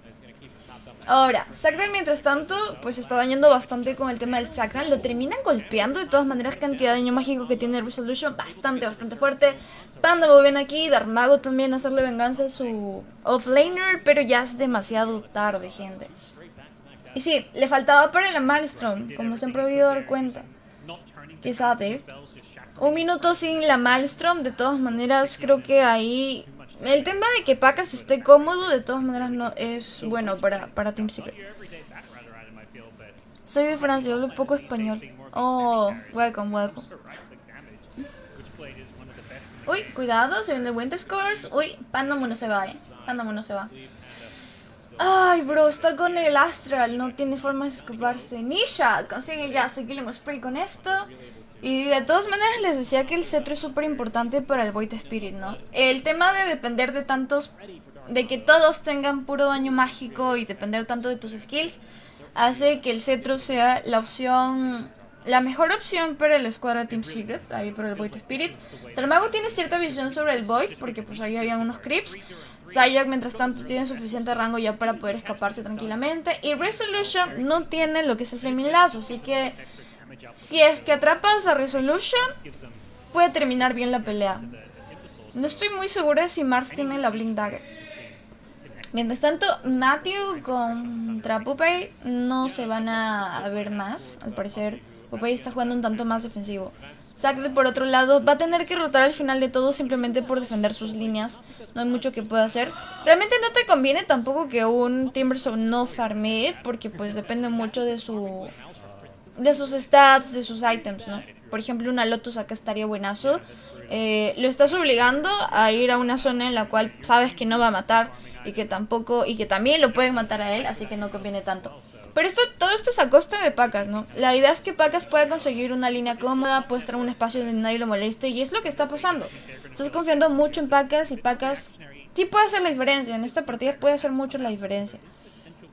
Ahora, Chakram mientras tanto pues está dañando bastante con el tema del Chakram. Lo terminan golpeando de todas maneras, cantidad de daño mágico que tiene Resolution. Bastante fuerte. Panda muy bien aquí, Darmago también a hacerle venganza a su offlaner, pero ya es demasiado tarde, gente. Y sí, le faltaba para el Maelstrom, como se han podido dar cuenta. Quizás un minuto sin la Maelstrom, de todas maneras creo que ahí el tema de que Pacas esté cómodo, de todas maneras no es bueno para Team Secret. Soy de Francia, hablo poco español. Oh, welcome. Uy, cuidado, se viene Winter Scores. Uy, Pandamu no se va, Pandamu no se va. Ay, bro, está con el Astral, no tiene forma de escaparse. Nisha consigue ya su Killing Spree con esto. Y de todas maneras les decía que el cetro es súper importante para el Void Spirit, ¿no? El tema de depender de tantos, de que todos tengan puro daño mágico y depender tanto de tus skills, hace que el cetro sea la opción, la mejor opción para la escuadra Team Secret, ahí por el Void Spirit. Darmago tiene cierta visión sobre el Void, porque pues ahí había unos creeps. Zayak mientras tanto tiene suficiente rango ya para poder escaparse tranquilamente. Y Resolution no tiene lo que es el Flaming Lazo, así que si es que atrapas a Resolution, puede terminar bien la pelea. No estoy muy segura de si Mars tiene la Blink Dagger. Mientras tanto, Matthew contra Pupei no se van a ver más. Al parecer, Pupei está jugando un tanto más defensivo. Zack, por otro lado, va a tener que rotar al final de todo simplemente por defender sus líneas. No hay mucho que pueda hacer. Realmente no te conviene tampoco que un Timbersaw no farmee, porque pues depende mucho de sus stats, de sus items, ¿no? Por ejemplo, una Lotus acá estaría buenazo. Lo estás obligando a ir a una zona en la cual sabes que no va a matar y que también lo pueden matar a él, así que no conviene tanto. Pero todo esto es a costa de Pacas, ¿no? La idea es que Pacas pueda conseguir una línea cómoda, puede estar en un espacio donde nadie lo moleste, y es lo que está pasando. Estás confiando mucho en Pacas y Pacas sí puede hacer la diferencia. En esta partida puede hacer mucho la diferencia.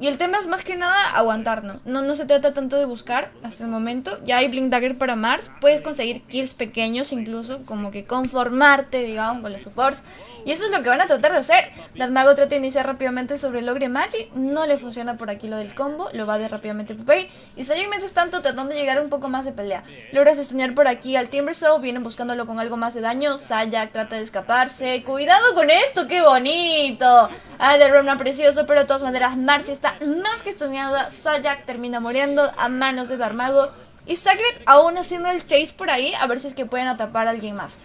Y el tema es más que nada aguantarnos. No se trata tanto de buscar hasta el momento. Ya hay Blink Dagger para Mars. Puedes conseguir kills pequeños incluso. Como que conformarte, digamos, con los supports. Y eso es lo que van a tratar de hacer. Darmago trata de iniciar rápidamente sobre el Ogre Magi. No le funciona por aquí lo del combo. Lo va de rápidamente Popeye. Y Sayek mientras tanto tratando de llegar un poco más de pelea. Logra stunear por aquí al Timbersaw. Vienen buscándolo con algo más de daño. Sayek trata de escaparse. ¡Cuidado con esto! ¡Qué bonito! Ah, de Remnant precioso. Pero de todas maneras Marcy está más que stuneada. Sayek termina muriendo a manos de Darmago. Y Sacred aún haciendo el chase por ahí. A ver si es que pueden atrapar a alguien más.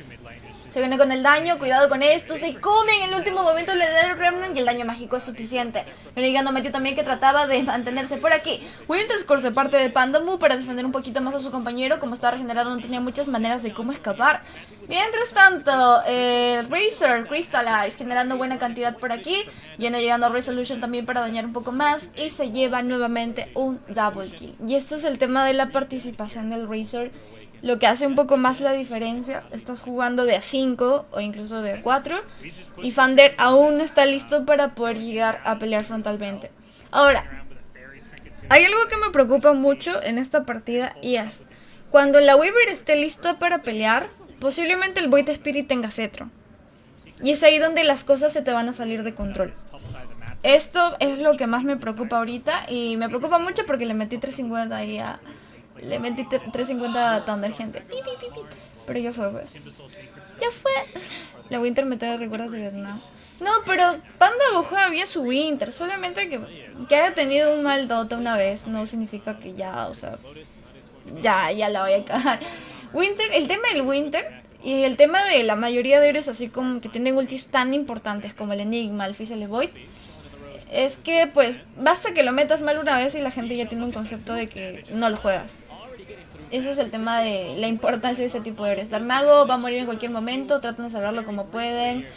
Se viene con el daño, cuidado con esto, se comen en el último momento le da el Remnant y el daño mágico es suficiente. Viene llegando Matthew también que trataba de mantenerse por aquí. Winterscore de parte de Pandamu para defender un poquito más a su compañero, como estaba regenerado no tenía muchas maneras de cómo escapar. Mientras tanto, Razor, Crystallize generando buena cantidad por aquí. Viene llegando Resolution también para dañar un poco más y se lleva nuevamente un double kill. Y esto es el tema de la participación del Razor. Lo que hace un poco más la diferencia, estás jugando de a 5 o incluso de a 4 y Fander aún no está listo para poder llegar a pelear frontalmente. Ahora, hay algo que me preocupa mucho en esta partida y es, cuando la Weaver esté lista para pelear, posiblemente el Void Spirit tenga cetro. Y es ahí donde las cosas se te van a salir de control. Esto es lo que más me preocupa ahorita y me preocupa mucho porque le metí 350 ahí a... Le metí 350 a Thunder, gente. Pero ya fue, pues. Ya fue. La Winter me trae recuerdos de Vietnam. No, pero Panda juega bien su Winter. Solamente que haya tenido un mal Dota una vez no significa que ya, o sea, ya la voy a cagar. Winter, el tema del Winter y el tema de la mayoría de héroes así como que tienen ultis tan importantes como el Enigma, el Fizzle Void, es que pues basta que lo metas mal una vez y la gente ya tiene un concepto de que no lo juegas. Ese es el tema de la importancia de ese tipo de héroes. Darmago va a morir en cualquier momento, tratan de salvarlo como pueden.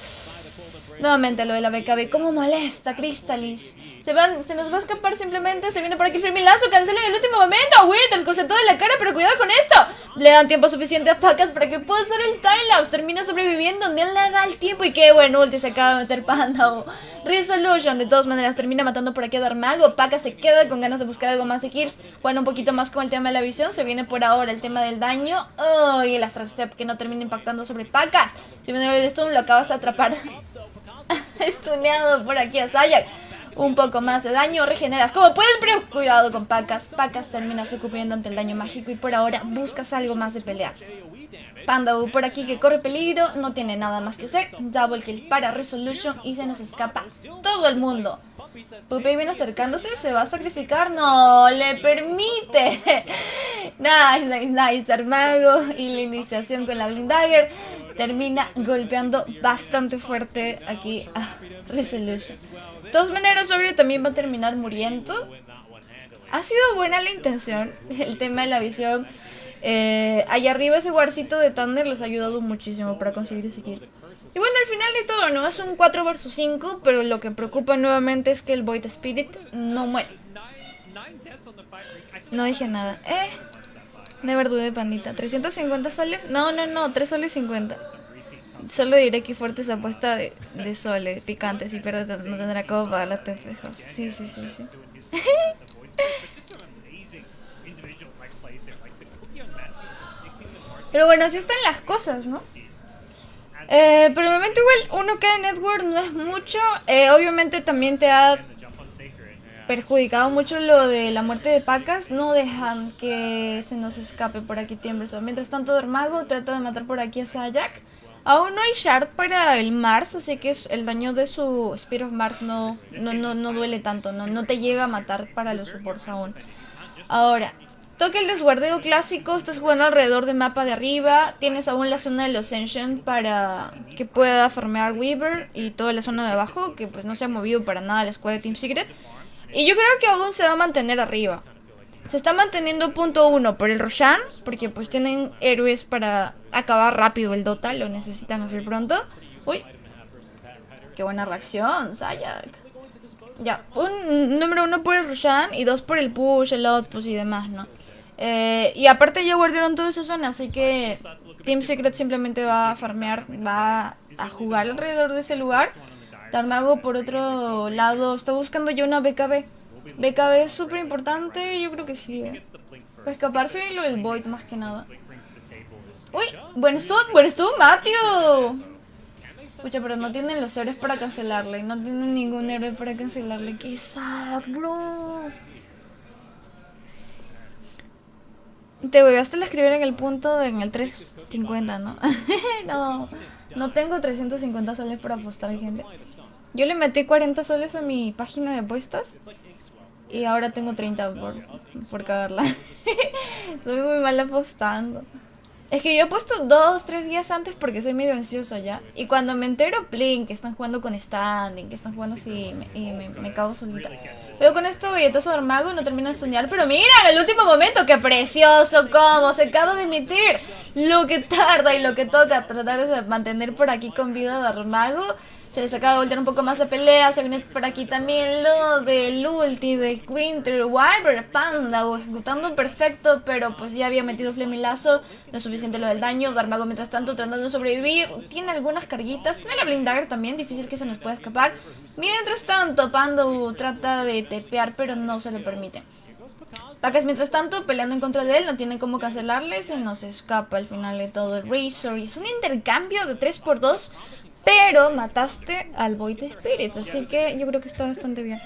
Nuevamente lo de la BKB, ¿cómo molesta Crystallis? Se nos va a escapar simplemente, se viene por aquí el Fermilazo, cancela en el último momento. Winters con todo en la cara, pero cuidado con esto. Le dan tiempo suficiente a Pacas para que pueda hacer el timelapse. Termina sobreviviendo, no le da el tiempo. Y qué buen ulti se acaba de meter Panda. Resolution, de todas maneras, termina matando por aquí a Darmago. Pacas se queda con ganas de buscar algo más de kills. Juega un poquito más con el tema de la visión. Se viene por ahora el tema del daño. Oh, y el Astral Step que no termina impactando sobre Pacas. Si viene el stun, lo acabas de atrapar. Estuneado por aquí a Sayek. Un poco más de daño, regeneras como puedes, pero cuidado con Pacas. Pacas termina sucumbiendo ante el daño mágico y por ahora buscas algo más de pelea. Panda por aquí que corre peligro, no tiene nada más que hacer. Double kill para Resolution y se nos escapa todo el mundo. Puppey viene acercándose, se va a sacrificar, no le permite. Nice, Darmago y la iniciación con la Blink Dagger termina golpeando bastante fuerte aquí a Resolution. De todas maneras, Ogre también va a terminar muriendo. Ha sido buena la intención, el tema de la visión. Allá arriba ese guarcito de Thunder les ha ayudado muchísimo para conseguir ese kill. Y bueno, al final de todo, no es un 4 vs 5, pero lo que preocupa nuevamente es que el Void Spirit no muere. No dije nada. Never dudé, pandita. ¿350 soles? No, 3 soles 50. Solo diré que fuerte esa apuesta de soles picantes. Si pierdes no tendrá cómo pagar las tepejos. Sí. Pero bueno, así están las cosas, ¿no? Por el momento igual 1K de network no es mucho. Obviamente también te ha perjudicado mucho lo de la muerte de Pacas. No dejan que se nos escape por aquí Timbersaw. Mientras tanto Darmago trata de matar por aquí a Sayek. Aún no hay shard para el Mars, así que el daño de su Spear of Mars no duele tanto, no te llega a matar para los supports aún. Ahora, toca el resguardeo clásico, estás jugando alrededor del mapa de arriba, tienes aún la zona de los Ancient para que pueda farmear Weaver y toda la zona de abajo, que pues no se ha movido para nada la escuadra de Team Secret. Y yo creo que aún se va a mantener arriba. Se está manteniendo punto 1 por el Roshan, porque pues tienen héroes para acabar rápido el Dota, lo necesitan hacer pronto. Uy, qué buena reacción, Sayek. Ya, número 1 por el Roshan y 2 por el push, el outpush y demás, ¿no? Y aparte ya guardaron toda esa zona, así que Team Secret simplemente va a farmear, va a jugar alrededor de ese lugar. Darmago por otro lado está buscando ya una BKB. BKB es súper importante, yo creo que sí, Para escaparse lo del Void más que nada. Uy, buen stun, Matthew. Escucha, pero no tienen los héroes para cancelarle. No tienen ningún héroe para cancelarle. ¡Qué sad, bro! Te huevaste al escribir en el punto en el 350, ¿no? No tengo 350 soles para apostar, gente. Yo le metí 40 soles a mi página de apuestas y ahora tengo 30 por cagarla. Soy muy mal apostando. Es que yo he puesto 2-3 días antes porque soy medio ansiosa ya. Y cuando me entero, plin, que están jugando con standing, que están jugando así, y me cago solita. Pero con esto galletazo de Darmago no termina de estudiar. Pero mira, en el último momento, qué precioso como se acaba de emitir. Lo que tarda y lo que toca tratar de mantener por aquí con vida a Darmago. Se les acaba de voltear un poco más de pelea. Se viene por aquí también lo del ulti de Winter Wyvern Panda ejecutando perfecto, pero pues ya había metido Flemilazo. No es suficiente lo del daño. Darmago mientras tanto tratando de sobrevivir. Tiene algunas carguitas. Tiene la Blind Dagger también. Difícil que se nos pueda escapar. Mientras tanto Pandu trata de tepear, pero no se lo permite. Pacas mientras tanto peleando en contra de él. No tiene cómo cancelarle. Se nos escapa al final de todo el Razor. Y es un intercambio de 3x2. Pero mataste al Void Spirit, así que yo creo que está bastante bien.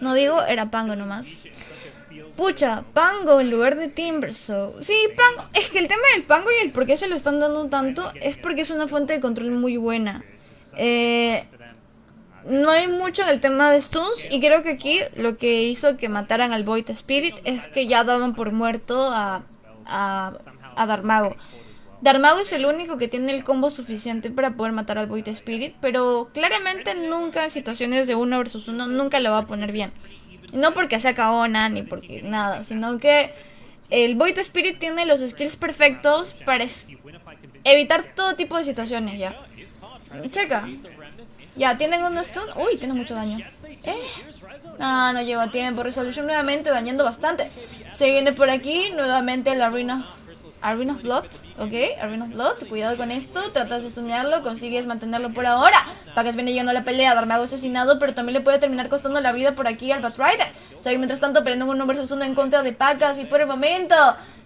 No digo, era Pango nomás. Pucha, Pango en lugar de Timbersaw. Sí, Pango. Es que el tema del Pango y el por qué se lo están dando tanto es porque es una fuente de control muy buena. No hay mucho en el tema de stuns y creo que aquí lo que hizo que mataran al Void Spirit es que ya daban por muerto a Darmago. Darmago es el único que tiene el combo suficiente para poder matar al Void Spirit, pero claramente nunca en situaciones de 1 versus 1 nunca lo va a poner bien. No porque sea caona ni porque nada, sino que el Void Spirit tiene los skills perfectos para evitar todo tipo de situaciones ya. Checa. Ya, tienen un stun. Uy, tiene mucho daño. No llegó a tiempo. Resolution nuevamente dañando bastante. Se viene por aquí nuevamente la Arena of Blood, ok, Arena of Blood, cuidado con esto, tratas de stunearlo, consigues mantenerlo por ahora. Pacas viene llegando a la pelea, Darmago asesinado, pero también le puede terminar costando la vida por aquí al Batrider. Se ve mientras tanto peleando un 1 vs 1 en contra de Pacas y por el momento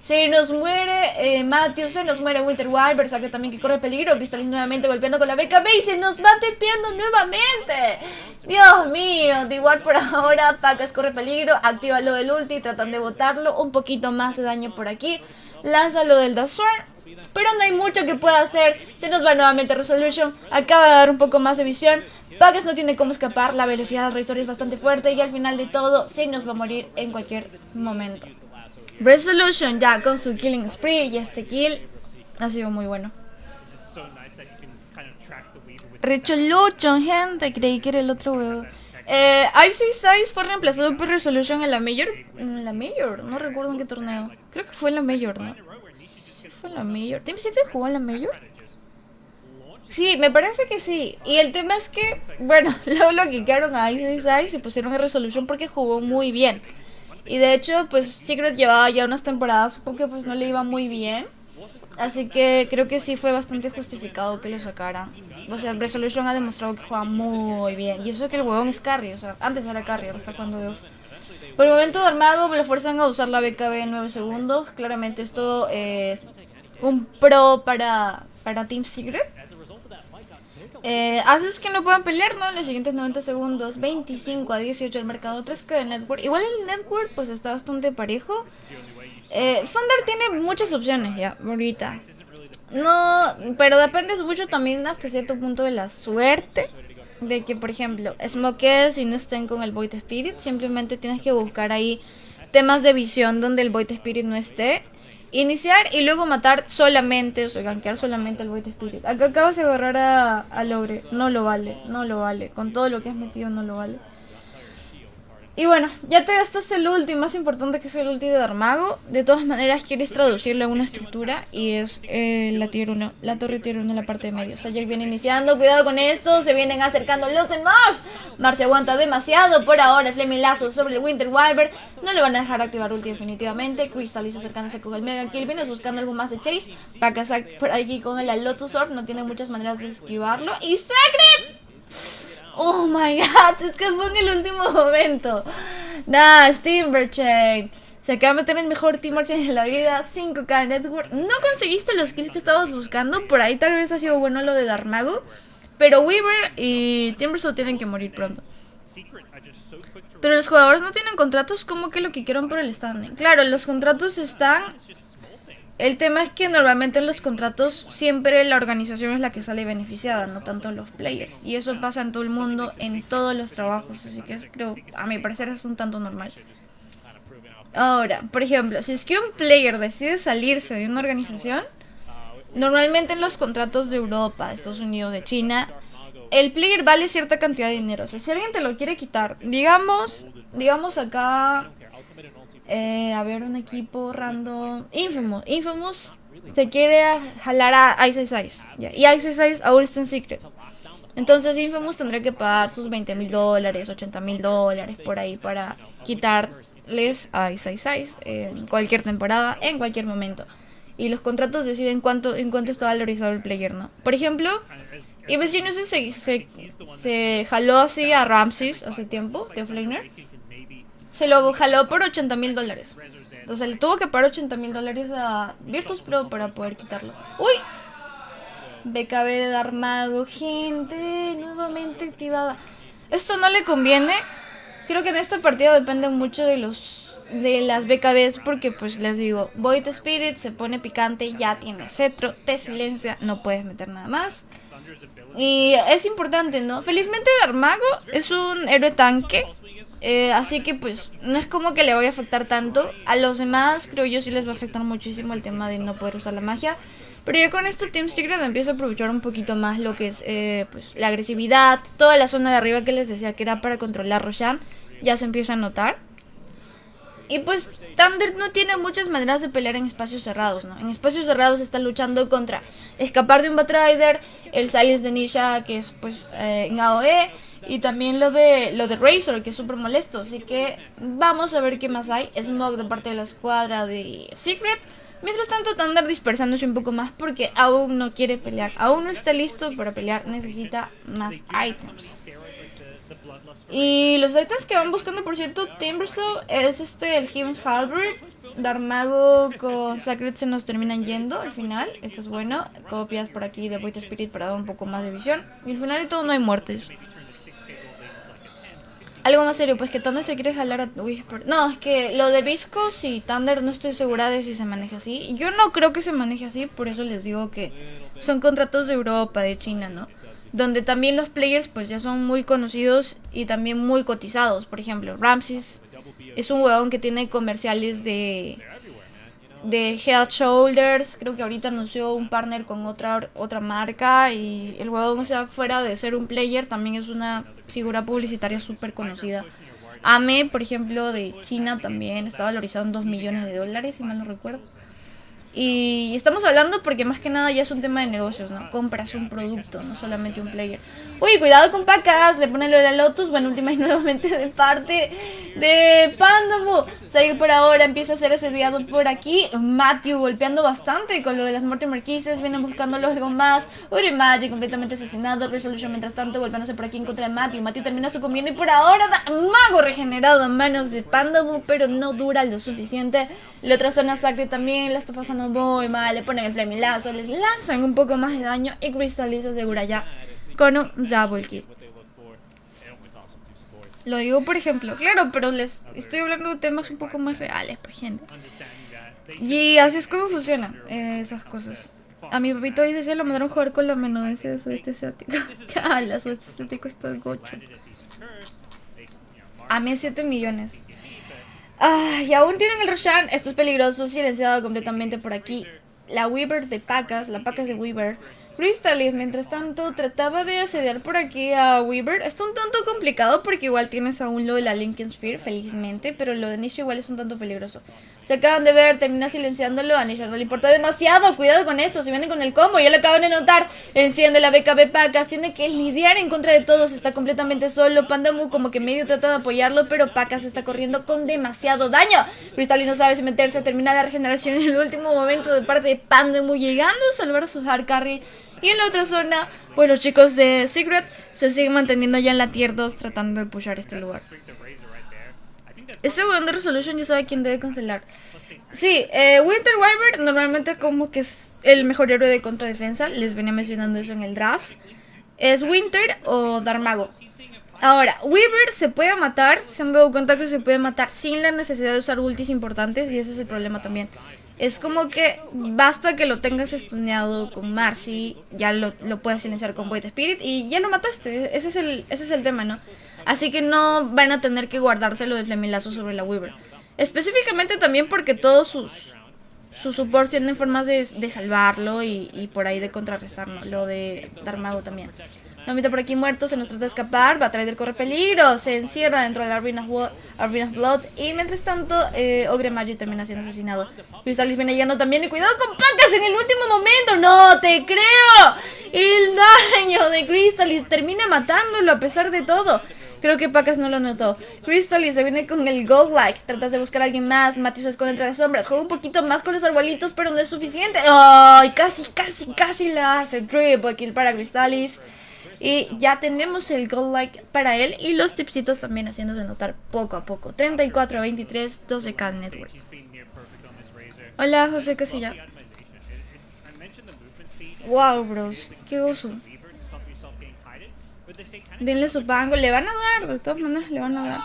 se nos muere Matthew, se nos muere Winter Wyvern, saca también que corre peligro, Crystallis nuevamente golpeando con la BKB y se nos va tepeando nuevamente. Dios mío, de igual por ahora, Pacas corre peligro, activa lo del ulti, tratan de botarlo, un poquito más de daño por aquí. Lanza lo del Dashword, pero no hay mucho que pueda hacer. Se nos va nuevamente Resolution. Acaba de dar un poco más de visión. Pacas no tiene cómo escapar. La velocidad del Razor es bastante fuerte. Y al final de todo, sí nos va a morir en cualquier momento. Resolution ya con su killing spree. Y este kill ha sido muy bueno. Resolution, gente. Creí que era el otro huevo. Icy Size fue reemplazado por Resolution en la Major. En la Major, no recuerdo en qué torneo. Creo que fue en la Major, ¿no? Sí, fue en la Major. ¿Team Secret jugó en la Major? Sí, me parece que sí. Y el tema es que, bueno, luego lo quitaron a Icy Size y pusieron a Resolution porque jugó muy bien. Y de hecho, pues Secret llevaba ya unas temporadas, supongo que pues no le iba muy bien. Así que creo que sí fue bastante justificado que lo sacara. O sea, Resolution ha demostrado que juega muy bien. Y eso que el huevón es carry, o sea, antes era carry, ahora está jugando de off. Por el momento Darmago lo fuerzan a usar la BKB en 9 segundos. Claramente esto es un pro para Team Secret. Haces que no puedan pelear, ¿no? En los siguientes 90 segundos, 25-18 el marcador, 3K de Network. Igual el Network pues está bastante parejo. Thunder tiene muchas opciones ya, ahorita. No, pero depende mucho también hasta cierto punto de la suerte. De que, por ejemplo, Smokes y no estén con el Void Spirit. Simplemente tienes que buscar ahí temas de visión donde el Void Spirit no esté. Iniciar y luego matar solamente, o sea, gankear solamente al Void Spirit. Acá acabas de agarrar a Logre. No lo vale, no lo vale. Con todo lo que has metido no lo vale. Y bueno, ya te gastaste el ulti más importante, que es el ulti de Darmago. De todas maneras quieres traducirlo a una estructura y es la tier 1, la torre tier 1 en la parte de medio. Sajak viene iniciando, cuidado con esto, se vienen acercando los demás. Marce aguanta demasiado por ahora, Flemilazo sobre el Winter Wyvern. No le van a dejar activar ulti definitivamente. Crystallis acercándose con el Mega Kill, vienes buscando algo más de Chase. Pacas por aquí con el Lotus Orb, no tiene muchas maneras de esquivarlo. Y Secret Oh my god, es que fue en el último momento. Nah, Timberchain. Se acaba de meter el mejor Timberchain de la vida. 5K Network. No conseguiste los kills que estabas buscando. Por ahí tal vez ha sido bueno lo de Darmago. Pero Weaver y Timbersaw tienen que morir pronto. Pero los jugadores no tienen contratos, como que lo que quieran por el standing. Claro, los contratos están... El tema es que normalmente en los contratos siempre la organización es la que sale beneficiada, no tanto los players. Y eso pasa en todo el mundo, en todos los trabajos. Así que creo, a mi parecer, es un tanto normal. Ahora, por ejemplo, si es que un player decide salirse de una organización, normalmente en los contratos de Europa, de Estados Unidos, de China, el player vale cierta cantidad de dinero. O sea, si alguien te lo quiere quitar, digamos acá... a ver, un equipo random. Infamous se quiere jalar a Ice Ice Ice, ¿ya? Y Ice Ice Ice aún está en Secret. Entonces Infamous tendría que pagar sus $20,000, $80,000 por ahí para quitarles a Ice Ice Ice en cualquier temporada, en cualquier momento. Y los contratos deciden en cuánto está valorizado el player, ¿no? Por ejemplo, Evil Geniuses se jaló así a Ramses hace tiempo, de Flamer. Se lo jaló por $80,000. O sea, le tuvo que pagar $80,000 a Virtus.pro para poder quitarlo. ¡Uy! BKB de Darmago, gente, nuevamente activada. Esto no le conviene. Creo que en esta partida depende mucho de las BKBs, porque pues les digo, Void Spirit se pone picante, ya tiene cetro, te silencia, no puedes meter nada más. Y es importante, ¿no? Felizmente Darmago es un héroe tanque. Así que pues no es como que le vaya a afectar tanto. A los demás creo yo sí les va a afectar muchísimo el tema de no poder usar la magia. Pero ya con esto Team Secret empieza a aprovechar un poquito más lo que es pues la agresividad. Toda la zona de arriba que les decía que era para controlar Roshan ya se empieza a notar. Y pues Thunder no tiene muchas maneras de pelear en espacios cerrados, ¿no? En espacios cerrados está luchando contra escapar de un Batrider, el Silence de Nisha, que es pues en AOE, y también lo de Razor, que es súper molesto. Así que vamos a ver qué más hay. Smoke de parte de la escuadra de Secret. Mientras tanto, Thunder dispersándose un poco más porque aún no quiere pelear. Aún no está listo para pelear, necesita más items. Y los items que van buscando, por cierto, Timbersaw es el Heaven's Halberd. Darmago con Sacred se nos terminan yendo al final. Esto es bueno. Copias por aquí de Void Spirit para dar un poco más de visión. Y al final de todo no hay muertes. Algo más serio, pues que Thunder se quiere jalar a Whisper. No, es que lo de Viscos y Thunder no estoy segura de si se maneja así. Yo no creo que se maneje así, por eso les digo que son contratos de Europa, de China, ¿no? Donde también los players pues ya son muy conocidos y también muy cotizados. Por ejemplo, Ramses es un huevón que tiene comerciales de Head Shoulders. Creo que ahorita anunció un partner con otra marca. Y el huevón, o sea, fuera de ser un player, también es una figura publicitaria súper conocida. Ame, por ejemplo, de China también está valorizado en $2 millones, si mal no recuerdo. Y estamos hablando porque más que nada ya es un tema de negocios, ¿no? Compras un producto, no solamente un player. Uy, cuidado con Pacas, le ponen lo de la Lotus. Bueno, última y nuevamente de parte de Pandamu. Sair por ahora empieza a ser asediado por aquí. Matthew golpeando bastante con lo de las Mortimer Kisses. Vienen buscándolo algo más. Magic completamente asesinado. Resolution mientras tanto golpeándose por aquí en contra de Matthew. Matthew termina sucumbiendo y por ahora Mago regenerado a manos de Pandamu, pero no dura lo suficiente. La otra zona sacre también la está pasando muy mal. Le ponen el Flaming Lazo, les lanzan un poco más de daño y Crystal se asegura ya con un double kill. Lo digo por ejemplo, claro, pero les estoy hablando de temas un poco más reales, por ejemplo. Y así es como funcionan esas cosas. A mi papito dice se lo mandaron a jugar con la menudencia de sudeste asiático. La sudeste asiático está el gocho. A mí 7 millones. Y aún tienen el Roshan. Esto es peligroso, silenciado completamente por aquí. La Weaver de Pacas, la Pacas de Weaver. Crystallis, mientras tanto, trataba de asediar por aquí a Weaver. Está un tanto complicado porque igual tienes aún lo de la Lincoln Sphere, felizmente. Pero lo de Nisha igual es un tanto peligroso. Se acaban de ver, termina silenciándolo. A Nisha no le importa demasiado. Cuidado con esto, si vienen con el combo, ya lo acaban de notar. Enciende la BKB Pacas, tiene que lidiar en contra de todos. Está completamente solo. Pandamu como que medio trata de apoyarlo, pero Pacas está corriendo con demasiado daño. Crystallis no sabe si meterse, termina la regeneración en el último momento de parte de Pandamu, llegando a salvar a su hard carry. Y en la otra zona, pues los chicos de Secret se siguen manteniendo ya en la tier 2 tratando de pushar este lugar. Este weón de Resolution ya sabe quién debe cancelar. Sí, Winter Wyvern normalmente como que es el mejor héroe de contradefensa. Les venía mencionando eso en el draft. ¿Es Winter o Darmago? Ahora, Weaver se puede matar. Se han dado cuenta que se puede matar sin la necesidad de usar ultis importantes. Y ese es el problema también. Es como que basta que lo tengas stuneado con Marcy, ya lo puedes silenciar con Void Spirit y ya lo mataste. Ese es el tema, ¿no? Así que no van a tener que guardárselo de Flemilazo sobre la Weaver. Específicamente también porque todos sus supports tienen formas de salvarlo y por ahí de contrarrestarlo. Lo de Darmago también. Nomita por aquí muerto, se nos trata de escapar. Batrider corre peligro, se encierra dentro de la Arena of Blood. Y mientras tanto, Ogre Magi termina siendo asesinado. Crystalis viene llegando también. Y cuidado con Pacas en el último momento. ¡No te creo! El daño de Crystalis termina matándolo a pesar de todo. Creo que Pacas no lo notó. Crystalis se viene con el Godlike. Tratas de buscar a alguien más. Matthew se esconde entre las sombras. Juega un poquito más con los arbolitos, pero no es suficiente. ¡Ay! Casi la hace. Triple kill para Crystalis. Y ya tenemos el Godlike para él. Y los tipsitos también haciéndose notar poco a poco. 34-23, 12K Network. Hola, José Casilla. Wow, bros. Qué gozo. Denle su pango. Le van a dar, de todas maneras le van a dar.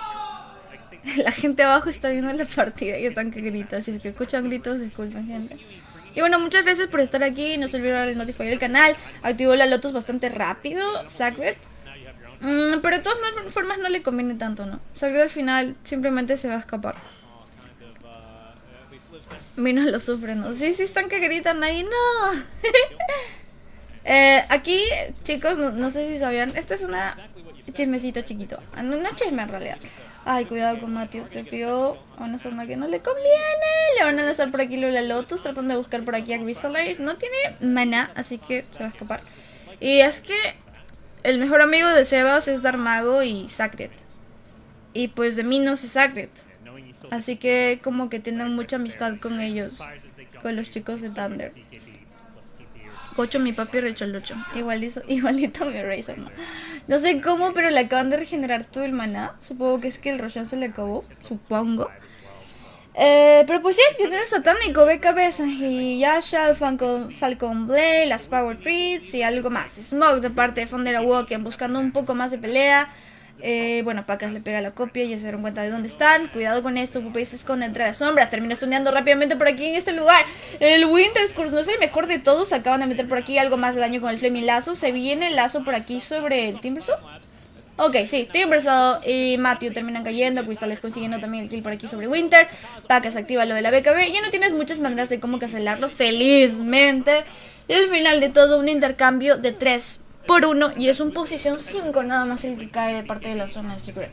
La gente abajo está viendo la partida y están que gritan. Si es que escuchan gritos, disculpen, gente. Y bueno, muchas gracias por estar aquí. No se olviden de notificar el canal. Activó la Lotus bastante rápido, Sacred. Pero de todas formas no le conviene tanto, ¿no? Sacred al final simplemente se va a escapar. Minos lo sufren, ¿no? Sí, están que gritan ahí, no. Aquí, chicos, no sé si sabían. Esto es una chismecito chiquito. No chisme en realidad. Ay, cuidado con Matthew, te pido a una zona que no le conviene. Le van a lanzar por aquí la Lotus, tratando de buscar por aquí a Crystalize. No tiene mana, así que se va a escapar. Y es que el mejor amigo de Sebas es Darmago y Sacred. Y pues de Minos es Sacred. Así que como que tienen mucha amistad con ellos, con los chicos de Thunder. Cocho, mi papi Recholucho. Igualito a mi Razor, ¿no? No sé cómo, pero le acaban de regenerar todo el maná. Supongo que es que el Roshan se le acabó. Supongo. Pero pues sí, ya tienes Satánico, BKB, y Yasha, Falcon Blade, las Power Treats y algo más. Smoke de parte de Thunder Awoken buscando un poco más de pelea. Bueno, Pacas le pega la copia y ya se dieron cuenta de dónde están. Cuidado con esto, Puppy se esconde entre las sombras. Termina stuneando rápidamente por aquí en este lugar. El Winter's Curse no es el mejor de todos. Acaban de meter por aquí algo más de daño con el Flaming Lazo. Se viene el lazo por aquí sobre el Timbersaw. Ok, sí, Timbersaw y Matthew terminan cayendo. Crystales consiguiendo también el kill por aquí sobre Winter. Pacas activa lo de la BKB. Ya no tienes muchas maneras de cómo cancelarlo, felizmente. Y al final de todo, un intercambio de 3 por 1 y es un posición 5 nada más el que cae de parte de la zona de Secret.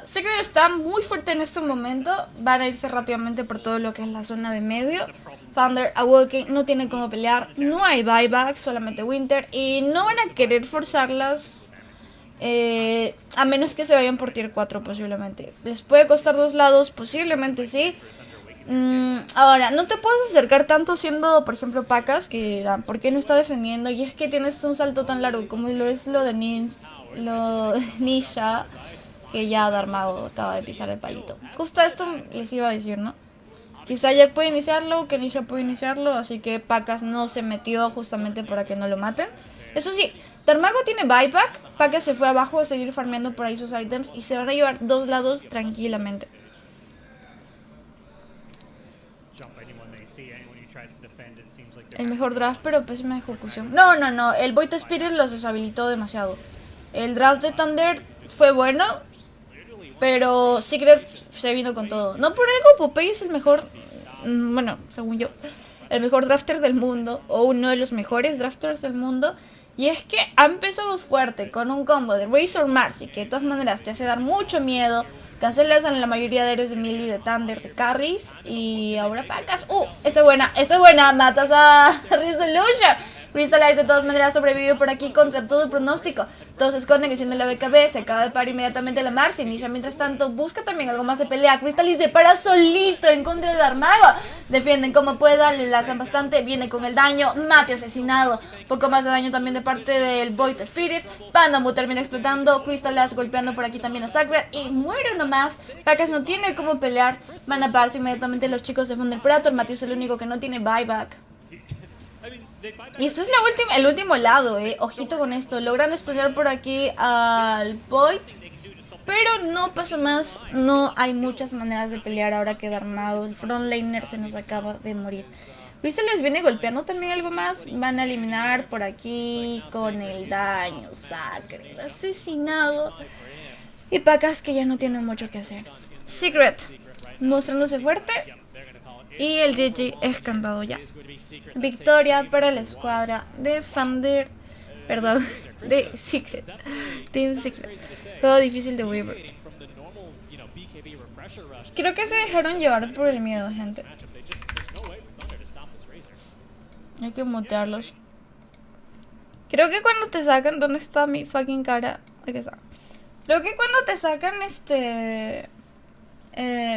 Secret está muy fuerte en este momento. Van a irse rápidamente por todo lo que es la zona de medio. Thunder Awoken no tiene cómo pelear. No hay buyback, solamente Winter. Y no van a querer forzarlas a menos que se vayan por tier 4 posiblemente. Les puede costar 2 lados, posiblemente sí. Ahora, no te puedes acercar tanto siendo, por ejemplo, Pacas, que dirán, ¿por qué no está defendiendo? Y es que tienes un salto tan largo como lo es lo de Nisha, que ya Darmago acaba de pisar el palito. Justo esto les iba a decir, ¿no? Quizá Jack puede iniciarlo, que Nisha puede iniciarlo, así que Pacas no se metió justamente para que no lo maten. Eso sí, Darmago tiene buyback, Pacas se fue abajo a seguir farmeando por ahí sus ítems y se van a llevar 2 lados tranquilamente. El mejor draft, pero pésima ejecución. No, el Void Spirit los deshabilitó demasiado. El draft de Thunder fue bueno, pero Secret se vino con todo. No por algo, Popeye es el mejor, bueno, según yo, el mejor drafter del mundo, o uno de los mejores drafters del mundo. Y es que ha empezado fuerte con un combo de Razor Marcy, que de todas maneras te hace dar mucho miedo. Cancelas a la mayoría de héroes de melee, de Thunder, de carries. Y ahora Pacas. Esta es buena. Matas a Resolution. Crystal Ice de todas maneras sobrevivió por aquí contra todo pronóstico. Todos se esconden haciendo la BKB, se acaba de parar inmediatamente la Marcy. Nisha mientras tanto busca también algo más de pelea. Crystal Ice se para solito en contra de Armago. Defienden como puedan, le lanzan bastante, viene con el daño, mate asesinado. Poco más de daño también de parte del Void Spirit. Pandamu termina explotando, Crystal Ice golpeando por aquí también a Sacred y muere nomás. Pacas no tiene cómo pelear, van a pararse inmediatamente los chicos de Thunder Predator. Matthew es el único que no tiene buyback. Y esto es el último lado, ojito con esto. Logran estudiar por aquí al Void, pero no pasa más. No hay muchas maneras de pelear ahora que Armado. El frontlaner se nos acaba de morir. Crystal les viene golpeando también algo más. Van a eliminar por aquí con el daño. Sacred asesinado. Y Pacas que ya no tiene mucho que hacer. Secret mostrándose fuerte. Y el GG es cantado ya. Victoria para la escuadra de Thunder. Perdón, de Secret. Team Secret. Juego difícil de Weaver. Creo que se dejaron llevar por el miedo, gente. Hay que mutearlos. Creo que cuando te sacan... ¿Dónde está mi fucking cara? Aquí está. Creo que cuando te sacan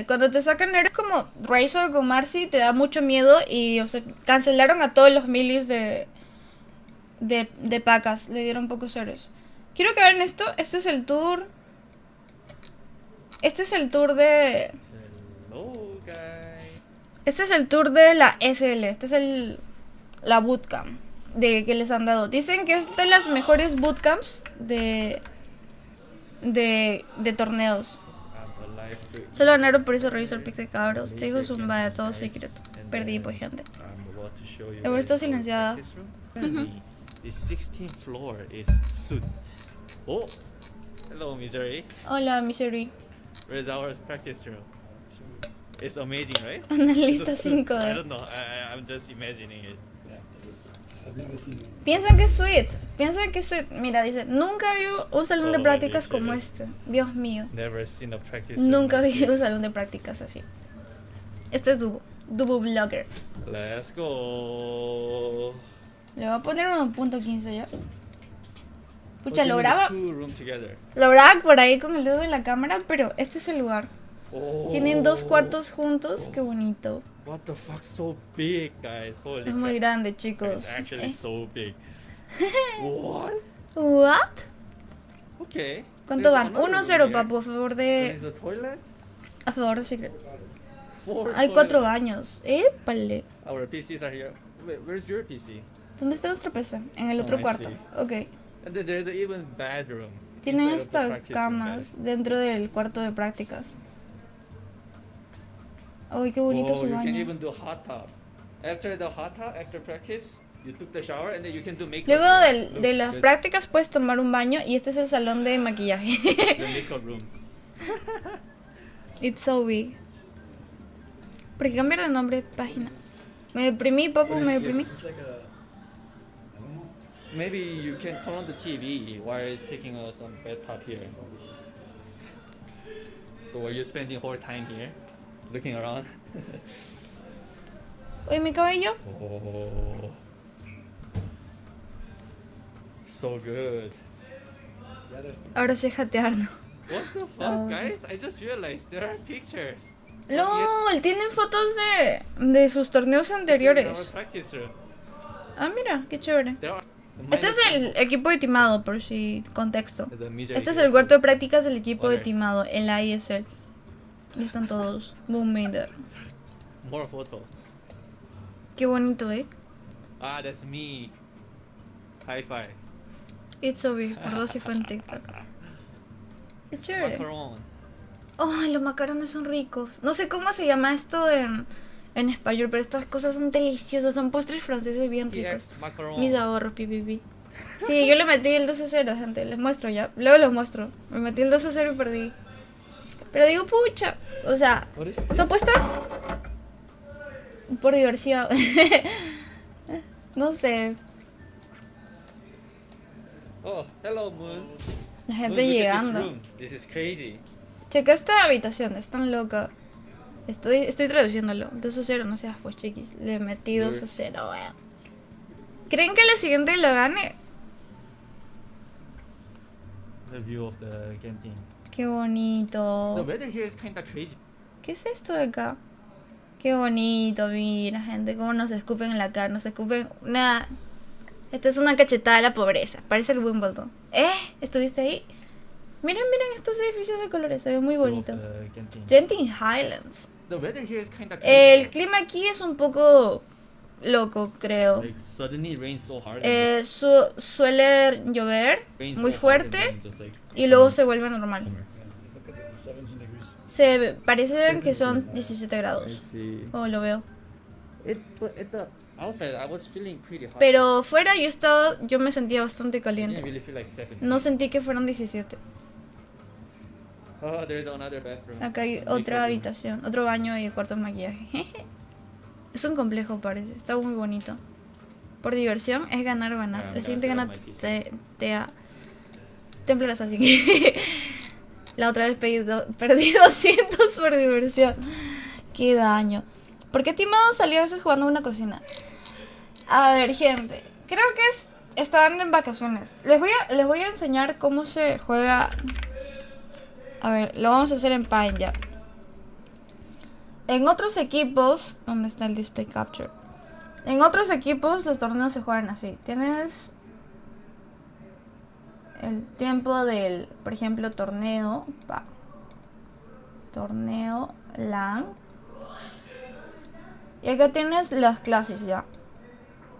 cuando te sacan eres como Razor con Marcy, te da mucho miedo y o sea, cancelaron a todos los milis de Pacas, le dieron pocos héroes. Quiero que vean esto, este es el tour. Este es el tour de... Este es el tour de la SL, este es la bootcamp que les han dado. Dicen que es de las mejores bootcamps de torneos. Solo ganaron por eso Razor Pick de cabros. Te digo zumba de todo secreto. Perdí pues gente. Ahora estoy silenciada. Hello, Misery. Hola, Misery. Where's our practice room? It's amazing, right? Analista 5 I don't know. I'm just imagining it. Piensan que es sweet. Piensan que es sweet. Mira, dice, nunca vi un salón de prácticas como este. Dios mío. Never seen a practice Nunca vi un salón de prácticas así. Este es Dubo. Dubo Blogger. Let's go. Le voy a poner 1.15 ya. Pucha, Oh, lo you graba. need two room together. Lo graba por ahí con el dedo en la cámara, pero este es el lugar. Oh. Tienen 2 cuartos juntos. Qué bonito. What the fuck, so big, guys. Holy Es muy crap. grande, chicos. It's actually so big. What? What? Okay. ¿Cuánto There's van? another room 1-0, here. papu, a favor There's de... a toilet? A favor de Secret. Four Hay 4 toilets. baños. Épale. Our PCs are here. Where's your PC? ¿Dónde está nuestro PC? En el Oh, otro I cuarto. see. Ok. And then there's even bedroom. Tienen inside of the hasta practice room, camas guys. dentro del cuarto de prácticas. Uy, qué bonito Oh, su you can baño. even do hot tub. After the hot tub, after practice, you took the shower and then you can do makeup. Luego here. Look, de las there's prácticas puedes tomar un baño y este es el salón de maquillaje. the makeup room. It's so big. ¿Por qué cambiar de nombre? Páginas. Me deprimí, papu, me deprimí. Maybe you can turn on the TV while taking some bed bath here. So while you're spending whole time here, looking around. Oye, mi cabello. Oh, so good. Ahora sé jatearlo. What the fuck, Oh. guys? I just realized there are pictures. LOL, tienen fotos de sus torneos In our anteriores. practice room. Ah, mira, qué chévere. There are Este es el equipo de timado, por si contexto. The major Este es here. el cuarto de prácticas del equipo de Others. timado en la ISL. Y están todos. Boom Mander. More photos. Qué bonito, Ah, that's me. High five. It's so big. Por dos si fue en TikTok. Qué chévere. Macaron. Ay, los macarrones son ricos. No sé cómo se llama esto en español, pero estas cosas son deliciosas. Son postres franceses bien ricos. Yes, macaron. Mis ahorros, pipipi. Sí, yo le metí el 2-0, gente. Les muestro ya. Luego los muestro. Me metí el 2-0 y perdí. Pero digo, pucha. O sea, What is ¿tú this? apuestas? Por diversión. No sé. Oh, hello, Moon. La Moon, gente look at this llegando. room. This is crazy. Checa esta habitación, es tan loca. Estoy traduciéndolo. 2-0, no seas pues chiquis. Le metí 2-0, weón. ¿Creen que la siguiente lo gane? The view of the canteen. Qué bonito. The weather here is kinda crazy. ¿Qué es esto de acá? Qué bonito, mira, gente, cómo nos escupen en la cara, nos escupen una... Esta es una cachetada a la pobreza, parece el Wimbledon. ¿Estuviste ahí? Miren estos edificios de colores, se ve muy bonito. View of the canteen. Genting Highlands. The weather here is kinda crazy. El clima aquí es un poco loco, creo. Like suddenly it rains so hard. Suele llover rains muy so hard and fuerte then just, like, y luego se vuelve normal. Look at the 17 degrees. Se parece que son 17 I grados. see. Oh, lo veo. But at the outside, I was feeling pretty hot. Pero fuera yo me sentía bastante I didn't caliente. really feel like 7. No sentí que fueran 17. Oh, there's another bathroom. Acá hay otra habitación, otro baño y cuarto de maquillaje. Es un complejo, parece. Está muy bonito. Por diversión es ganar o ganar. Ah, La mira, siguiente ese gana era my te templarás, así que la otra vez perdí 200 por diversión. Qué daño. ¿Por qué Timado salió a veces jugando en una cocina? A ver, gente. Creo que estaban en vacaciones. Les voy a enseñar cómo se juega. A ver, lo vamos a hacer en Paint ya. En otros equipos... ¿Dónde está el display capture? En otros equipos los torneos se juegan así. Tienes el tiempo del, por ejemplo, torneo. Torneo LAN. Y acá tienes las clases ya.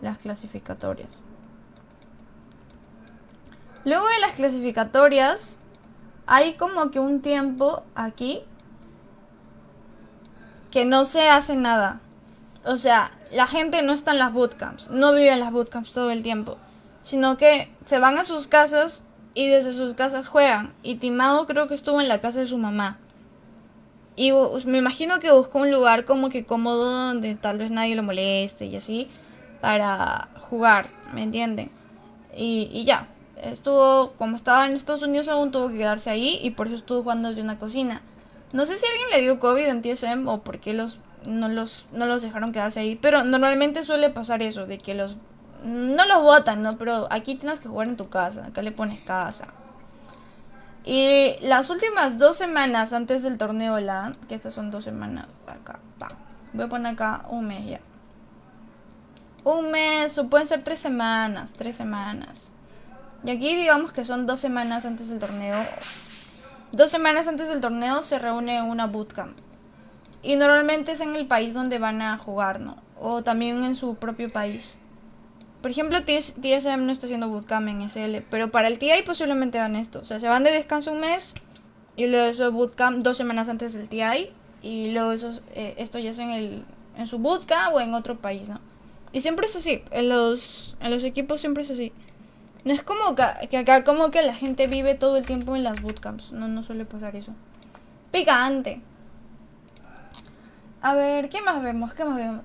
Las clasificatorias. Luego de las clasificatorias hay como que un tiempo aquí que no se hace nada. O sea, la gente no está en las bootcamps, no vive en las bootcamps todo el tiempo, sino que se van a sus casas y desde sus casas juegan. Y Timado creo que estuvo en la casa de su mamá. Y me imagino que buscó un lugar como que cómodo donde tal vez nadie lo moleste y así para jugar, ¿me entienden? Y ya. Estuvo, como estaba en Estados Unidos aún, tuvo que quedarse ahí y por eso estuvo jugando desde una cocina. No sé si alguien le dio COVID en TSM o por qué no los dejaron quedarse ahí, pero normalmente suele pasar eso, de que no los botan, ¿no? Pero aquí tienes que jugar en tu casa, acá le pones casa. Y las últimas 2 semanas antes del torneo LAN, que estas son 2 semanas, acá, voy a poner acá un mes ya. Un mes, o pueden ser 3 semanas, 3 semanas. Y aquí digamos que son 2 semanas antes del torneo. 2 semanas antes del torneo se reúne una bootcamp. Y normalmente es en el país donde van a jugar, ¿no? O también en su propio país. Por ejemplo, TSM no está haciendo bootcamp en SL, pero para el TI posiblemente hagan esto. O sea, se van de descanso un mes y luego eso bootcamp 2 semanas antes del TI. Y luego esto ya es en su bootcamp o en otro país, ¿no? Y siempre es así. En los equipos siempre es así. No es como que acá como que la gente vive todo el tiempo en las bootcamps. No suele pasar eso. Picante. A ver, ¿qué más vemos?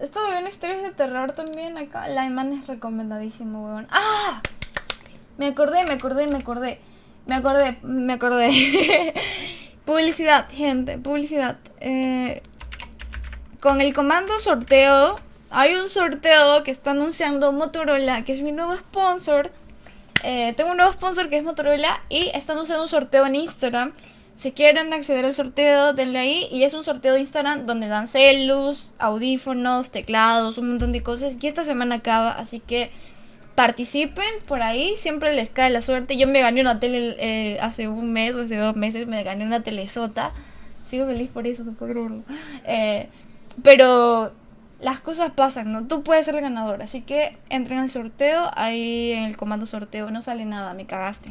Esto de una historia de terror también acá. Lineman es recomendadísimo, weón. ¡Ah! Me acordé. Publicidad, gente, publicidad. Con el comando sorteo, hay un sorteo que está anunciando Motorola, que es mi nuevo sponsor. Tengo un nuevo sponsor que es Motorola y está anunciando un sorteo en Instagram. Si quieren acceder al sorteo, denle ahí. Y es un sorteo de Instagram donde dan celus, audífonos, teclados, un montón de cosas. Y esta semana acaba, así que participen por ahí. Siempre les cae la suerte. Yo me gané una tele hace un mes o hace 2 meses. Me gané una telesota. Sigo feliz por eso, no puedo creerlo. Pero las cosas pasan, ¿no? Tú puedes ser el ganador. Así que entren al sorteo. Ahí en el comando sorteo no sale nada, me cagaste.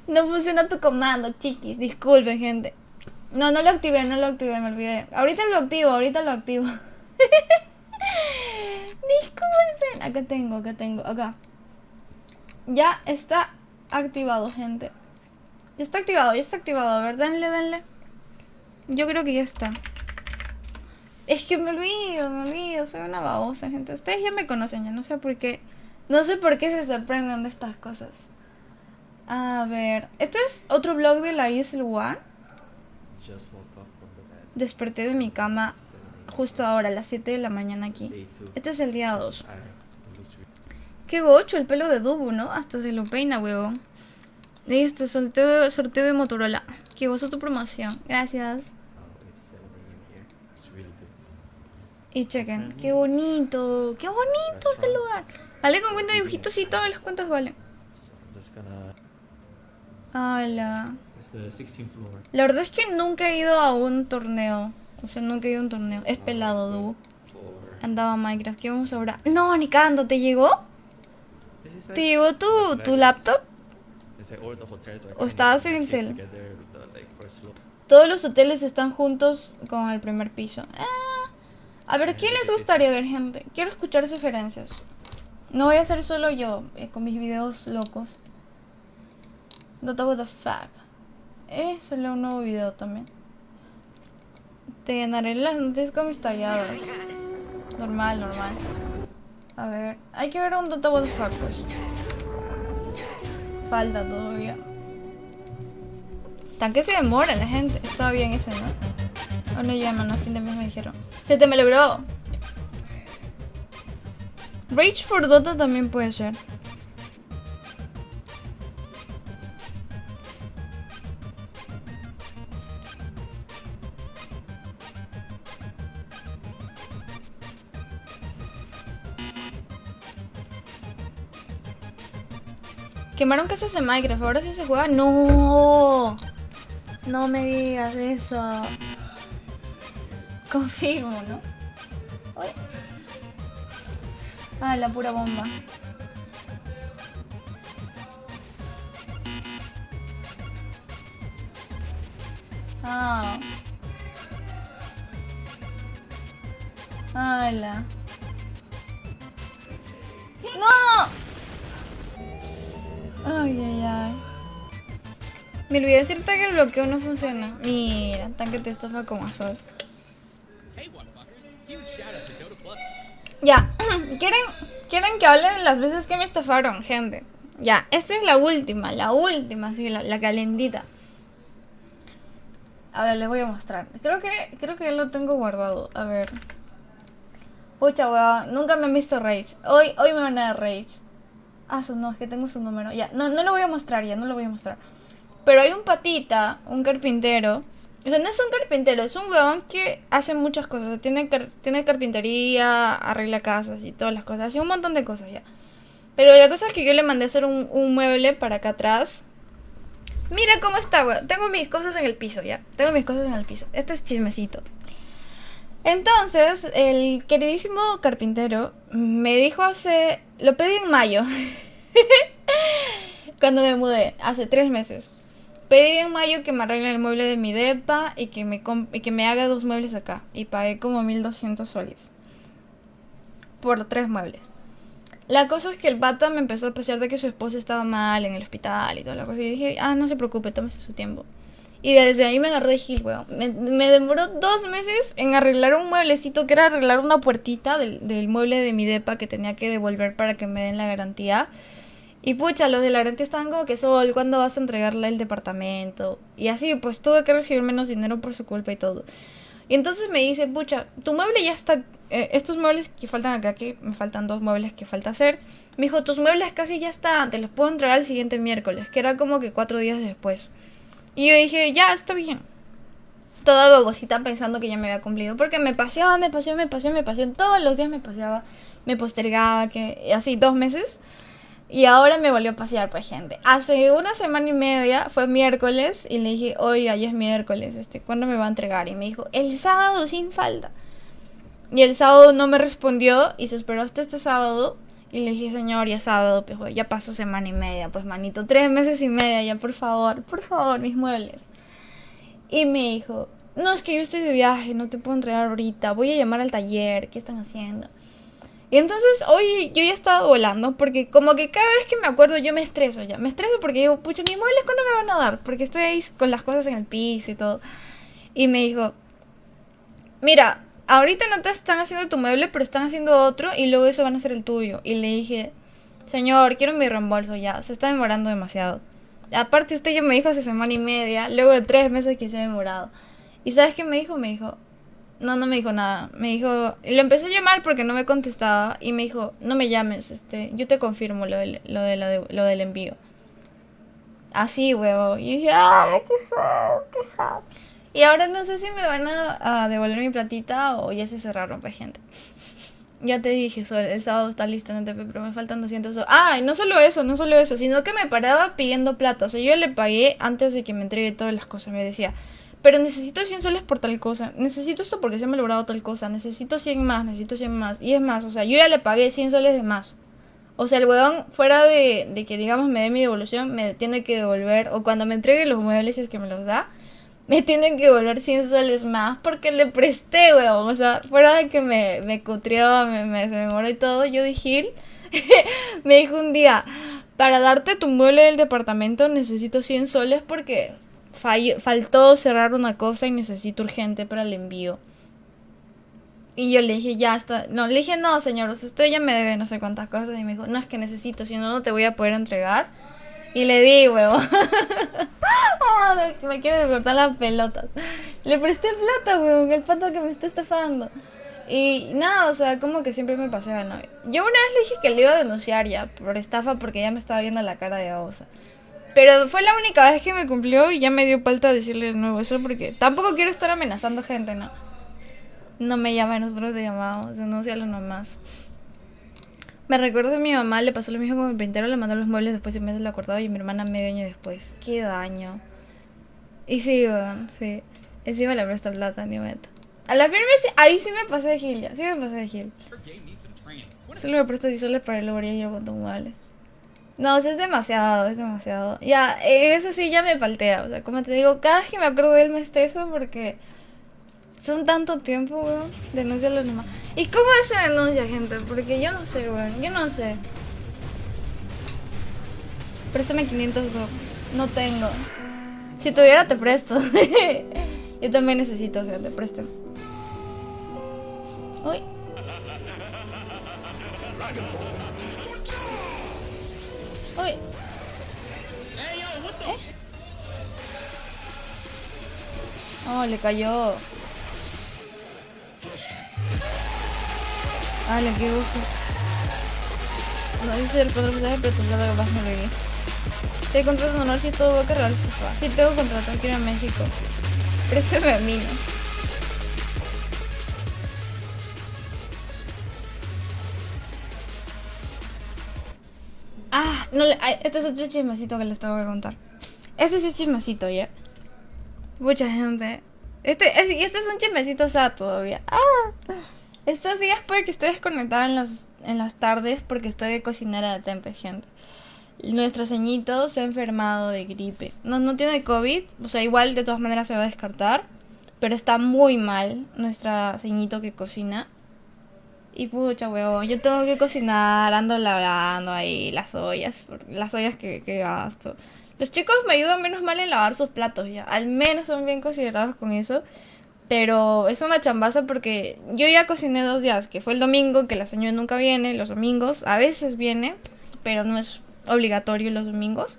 No funciona tu comando, chiquis. Disculpen, gente. No lo activé, me olvidé. Ahorita lo activo. Disculpen. Acá tengo. Ya está activado, gente. Ya está activado. A ver, denle. Yo creo que ya está. Es que me olvido. Soy una babosa, gente. Ustedes ya me conocen, ya no sé por qué. No sé por qué se sorprenden de estas cosas. A ver, este es otro vlog de la ESL One. Just woke up from the bed. Desperté de mi cama justo ahora, a las 7 de la mañana aquí. Day 2. Este es el día 2. Alright, it looks really- Qué gocho el pelo de Dubu, ¿no? Hasta se lo peina, huevón. Y este sorteo de Motorola. Qué gozo tu promoción. Gracias. Oh, it's 7 a.m. here. It's really good. Y chequen. Qué bonito. Qué bonito este lugar. Vale, con cuenta de dibujitos, sí, todas las cuentas valen. So I'm just gonna. Ala. It's the 16th floor. La verdad es que nunca he ido a un torneo. O sea, nunca he ido a un torneo. Es pelado, Dubu. Floor. Andaba Minecraft. ¿Qué vamos ahora? No, Nicando, ¿te llegó? This is ¿Te like- llegó tu laptop? It's like all the hotels are ¿O kind estabas of en el connected cel? together with the, like, first floor. Todos los hoteles están juntos con el primer piso. A ver, ¿quién les gustaría ver, gente? Quiero escuchar sugerencias. No voy a hacer solo yo, con mis videos locos. Dota what the fuck. Solo un nuevo video también. Te llenaré las noticias con mis talladas. Normal. A ver, hay que ver un Dota what the fuck, pues. Falta todavía. Tan que se demora la gente. Estaba bien ese, ¿no? O no llaman, a fin de mes me dijeron. ¡Se te me logró! Rage for Dota también puede ser. Quemaron casas de Minecraft, ahora sí se juega. ¡No! No me digas eso. Confirmo, ¿no? Ay. Ah, la pura bomba. Ah. ¡Hala! ¡No! Ay. Me olvidé decirte que el bloqueo no funciona. Mira, tanque te estafa como Azul. Ya, ¿quieren que hable de las veces que me estafaron, gente? Ya, esta es la última, sí, la calentita. A ver, les voy a mostrar. Creo que ya lo tengo guardado. A ver. Pucha, weón, nunca me han visto Rage. Hoy me van a dar Rage. No, es que tengo su número. Ya, no lo voy a mostrar, Pero hay un patita, un carpintero. O sea, no es un carpintero, es un weón que hace muchas cosas. Tiene carpintería, arregla casas y todas las cosas. Hace un montón de cosas ya. Pero la cosa es que yo le mandé a hacer un mueble para acá atrás. Mira cómo está, weón. Tengo mis cosas en el piso, ya. Este es chismecito. Entonces, el queridísimo carpintero me dijo lo pedí en mayo. Cuando me mudé, hace 3 meses. Pedí en mayo que me arreglen el mueble de mi depa y que me haga 2 muebles acá. Y pagué como 1200 soles por 3 muebles. La cosa es que el pata me empezó a apreciar de que su esposa estaba mal en el hospital y toda la cosa. Y dije, no se preocupe, tómese su tiempo. Y desde ahí me agarré de gil, weón. Me demoró 2 meses en arreglar un mueblecito, que era arreglar una puertita del mueble de mi depa que tenía que devolver para que me den la garantía. Y pucha, los de la garantía estaban como que Sol, ¿cuándo vas a entregarle el departamento? Y así, pues tuve que recibir menos dinero por su culpa y todo. Y entonces me dice, pucha, tu mueble ya está, estos muebles que faltan acá, que me faltan 2 muebles que falta hacer. Me dijo, tus muebles casi ya están, te los puedo entregar el siguiente miércoles, que era como que 4 días después. Y yo dije, ya, está bien. Toda babosita pensando que ya me había cumplido, porque me paseaba, todos los días me paseaba, me postergaba, que así 2 meses. Y ahora me volvió a pasear, pues, gente. Hace 1 semana y media, fue miércoles, y le dije, oiga, ya es miércoles, ¿cuándo me va a entregar? Y me dijo, el sábado, sin falta. Y el sábado no me respondió, y se esperó hasta este sábado, y le dije, señor, ya es sábado, pues, ya pasó semana y media, pues, manito, 3 meses y media, ya, por favor, mis muebles. Y me dijo, no, es que yo estoy de viaje, no te puedo entregar ahorita, voy a llamar al taller, ¿qué están haciendo? Y entonces hoy yo ya estaba volando, porque como que cada vez que me acuerdo yo me estreso ya. Me estreso porque digo, pucha, mis muebles ¿cuándo me van a dar? Porque estoy ahí con las cosas en el piso y todo. Y me dijo, mira, ahorita no te están haciendo tu mueble, pero están haciendo otro y luego eso van a ser el tuyo. Y le dije, señor, quiero mi reembolso ya, se está demorando demasiado. Aparte usted ya me dijo hace semana y media, luego de 3 meses que se ha demorado. ¿Y sabes qué me dijo? Me dijo, No, no me dijo nada. Me dijo, lo empecé a llamar porque no me contestaba y me dijo, no me llames, yo te confirmo lo del envío. Así, huevo. Y dije, ay, qué sad, qué sad. Y ahora no sé si me van a devolver mi platita o ya se cerraron, pues, gente. Ya te dije, Sol, el sábado está listo en NTP, pero me faltan 200 soles. Ah, y no solo eso, sino que me paraba pidiendo plata. O sea, yo le pagué antes de que me entregue todas las cosas. Me decía, pero necesito 100 soles por tal cosa. Necesito esto porque se me ha logrado tal cosa. Necesito 100 más, necesito 100 más. Y es más, o sea, yo ya le pagué 100 soles de más. O sea, el huevón, fuera de que, digamos, me dé mi devolución, me tiene que devolver, o cuando me entregue los muebles, si es que me los da, me tienen que devolver 100 soles más porque le presté, huevón. O sea, fuera de que me cutrió, me demoró y todo, yo dije, me dijo un día, para darte tu mueble del departamento necesito 100 soles porque faltó cerrar una cosa y necesito urgente para el envío. Y yo le dije, ya está. No, le dije, no, señor, usted ya me debe no sé cuántas cosas. Y me dijo, no, es que necesito, si no, no te voy a poder entregar. Y le di, huevón. Me quiere cortar las pelotas. Le presté plata, huevón, el pato que me está estafando. Y nada, o sea, como que siempre me pasé a novio. Yo una vez le dije que le iba a denunciar ya por estafa porque ya me estaba viendo la cara de babosa. Pero fue la única vez que me cumplió y ya me dio falta decirle de nuevo eso porque tampoco quiero estar amenazando gente, ¿no? No me llaman, nosotros te llamamos, denúncialo nomás. Me recuerdo que a mi mamá le pasó lo mismo con el printero, le mandó los muebles después de meses lo acordaba y mi hermana medio año después. Qué daño. Y sí, bueno, sí. Encima le presta plata, ni meta. A la firme sí, ahí sí me pasé de gil ya, sí me pasé de gil. Solo me presta 10 soles para el Uber y yo con tus muebles. No, o sea, es demasiado, es demasiado. Ya, eso sí ya me paltea, o sea, como te digo, cada vez que me acuerdo de él me estreso porque... Son tanto tiempo, weón. Denúncialo nomás. ¿Y cómo se denuncia, gente? Porque yo no sé, weón. Yo no sé. Préstame 500 so. No tengo. Si tuviera, te presto. Yo también necesito, gente. Préstame. Uy. Uy. Oh, le cayó. Ah, le quedó. No dice el patrocinador, pero tu plata capaz no le di. Te contrato en honor si es todo Boca Real. Si tengo contrato, quiero ir a México. Préstame a mí, ¿no? Ah, no le... Este es otro chismecito que les tengo que contar. Este es el chismecito, ¿ya? Mucha gente. Este es un chismecito, o sea, todavía. Ah. Estos días puede que estoy desconectada en las tardes porque estoy de cocinera de Tempe, gente. Nuestro ceñito se ha enfermado de gripe. No tiene COVID, o sea, igual de todas maneras se va a descartar. Pero está muy mal nuestra ceñito que cocina. Y pucha, huevón, yo tengo que cocinar, ando lavando ahí las ollas que gasto. Los chicos me ayudan menos mal en lavar sus platos ya. Al menos son bien considerados con eso. Pero es una chambaza porque yo ya cociné 2 días, que fue el domingo, que la señora nunca viene, los domingos, a veces viene, pero no es obligatorio los domingos.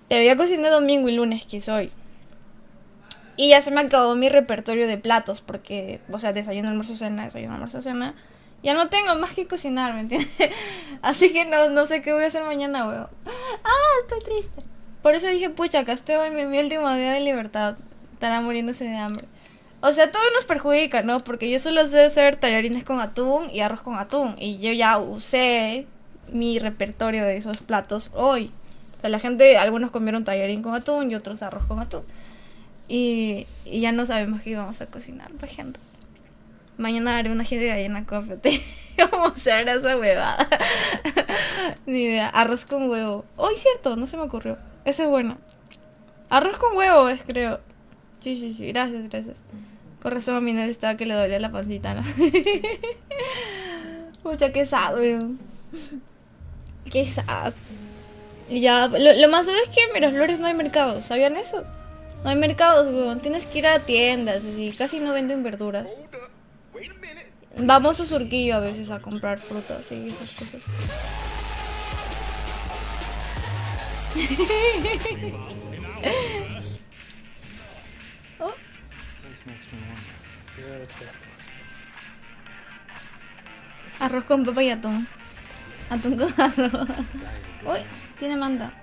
Pero ya cociné domingo y lunes, que soy. Y ya se me acabó mi repertorio de platos, porque, o sea, desayuno, almuerzo, cena. Ya no tengo más que cocinar, ¿me entiendes? Así que no sé qué voy a hacer mañana, weón. Ah, estoy triste. Por eso dije, pucha, acá estoy hoy, mi último día de libertad. Estará muriéndose de hambre. O sea, todo nos perjudica, ¿no? Porque yo solo sé hacer tallarines con atún y arroz con atún. Y yo ya usé mi repertorio de esos platos hoy. O sea, la gente, algunos comieron tallarín con atún y otros arroz con atún. Y ya no sabemos qué íbamos a cocinar, por ejemplo. Mañana haré una ají de gallina, cópete. ¿Cómo se hará esa huevada? Ni idea. Arroz con huevo. Oh, es cierto, no se me ocurrió. Ese es bueno. Arroz con huevo es, creo. Sí. Gracias. Con razón a mi no estaba que le dolía la pancita, ¿no? Mucha que sad, weón. Qué sad. Y ya, lo más sad es que en Miraflores no hay mercados. ¿Sabían eso? No hay mercados, weón. Tienes que ir a tiendas, así. Casi no venden verduras. Vamos a Surquillo a veces a comprar frutas y esas cosas. Oh. Arroz con papa y atún. Atún con arroz. Uy, tiene manda.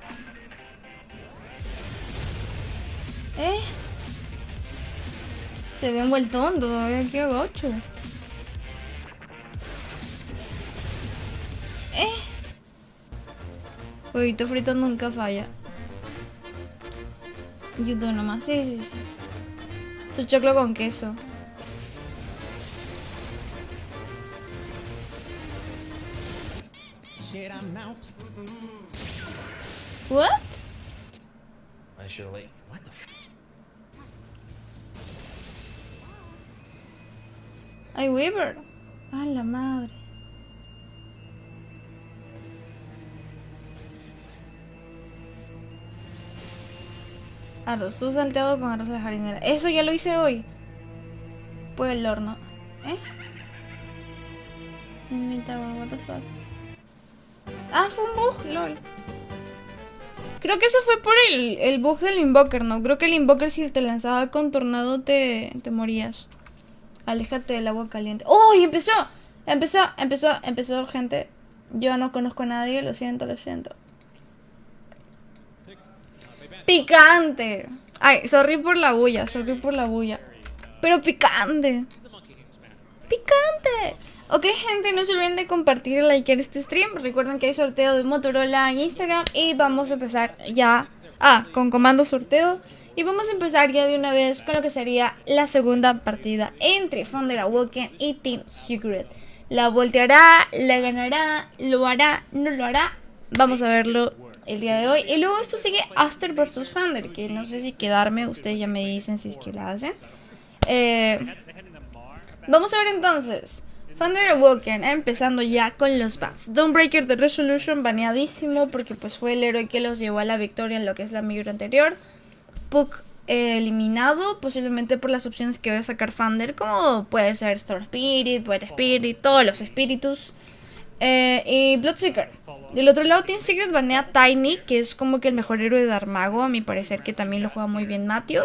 Se dio un vueltón, todavía queda 8. Huevito frito nunca falla. YouTube nomás, sí. Su choclo con queso. What? I should like, what the f? Ay, Weaver. A la madre. Arroz todo salteado con arroz de jardinera. Eso ya lo hice hoy. Pues el horno. What the fuck. Ah, fue un bug, lol. Creo que eso fue por el bug del invoker, ¿no? Creo que el invoker si te lanzaba con tornado te morías. Aléjate del agua caliente. ¡Oh! Y empezó, gente. Yo no conozco a nadie, lo siento. Picante. Ay, sorry por la bulla. Pero picante. Ok, gente, no se olviden de compartir y likear este stream. Recuerden que hay sorteo de Motorola en Instagram. Y vamos a empezar ya. Con comando sorteo. Y vamos a empezar ya de una vez con lo que sería la segunda partida entre Thunder Awoken y Team Secret. La volteará, la ganará, lo hará, no lo hará. Vamos a verlo el día de hoy. Y luego esto sigue Aster vs Thunder, que no sé si quedarme, ustedes ya me dicen si es que la hacen. Vamos a ver entonces. Thunder Awoken, empezando ya con los bans. Dawnbreaker de Resolution baneadísimo porque pues fue el héroe que los llevó a la victoria en lo que es la micro anterior. Puck eliminado, posiblemente por las opciones que va a sacar Thunder, como puede ser Storm Spirit, Wet Spirit, todos los espíritus. Y Bloodseeker. Del otro lado, Team Secret banea Tiny, que es como que el mejor héroe de Armago, a mi parecer, que también lo juega muy bien Matthew.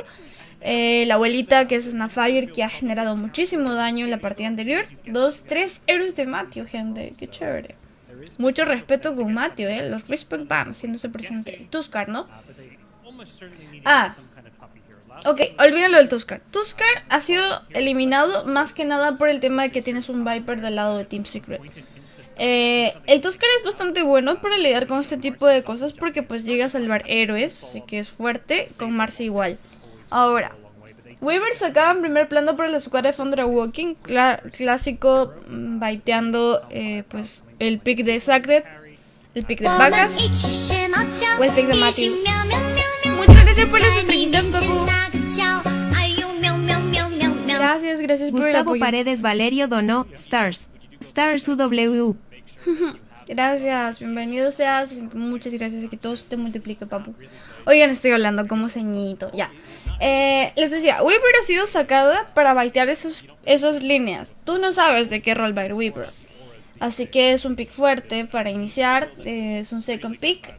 La abuelita, que es Snapfire, que ha generado muchísimo daño en la partida anterior. 3 héroes de Matthew, gente, qué chévere. Mucho respeto con Matthew, los respect ban haciéndose presente. Tuskar, ¿no? Ok, olvídalo del Tuskar. Tuskar ha sido eliminado más que nada por el tema de que tienes un Viper del lado de Team Secret. El Tuskar es bastante bueno para lidiar con este tipo de cosas porque pues llega a salvar héroes, así que es fuerte, con Marcy igual. Ahora, Weaver sacaba en primer plano para la escuadra de Thunder Awoken, clásico, baiteando pues el pick de Sacred, el pick de Vacas o el pick de Matthew. Muchas gracias por las estrellitas, papu. Gracias por el apoyo. Gustavo Paredes Valerio donó Stars UW. Gracias, bienvenido seas. Muchas gracias, que todo se te multiplique, papu. Oigan, estoy hablando como ceñito. Ya. Les decía, Weaver ha sido sacada para baitear esas líneas. Tú no sabes de qué rol va a ir Weaver. Así que es un pick fuerte para iniciar. Es un second pick.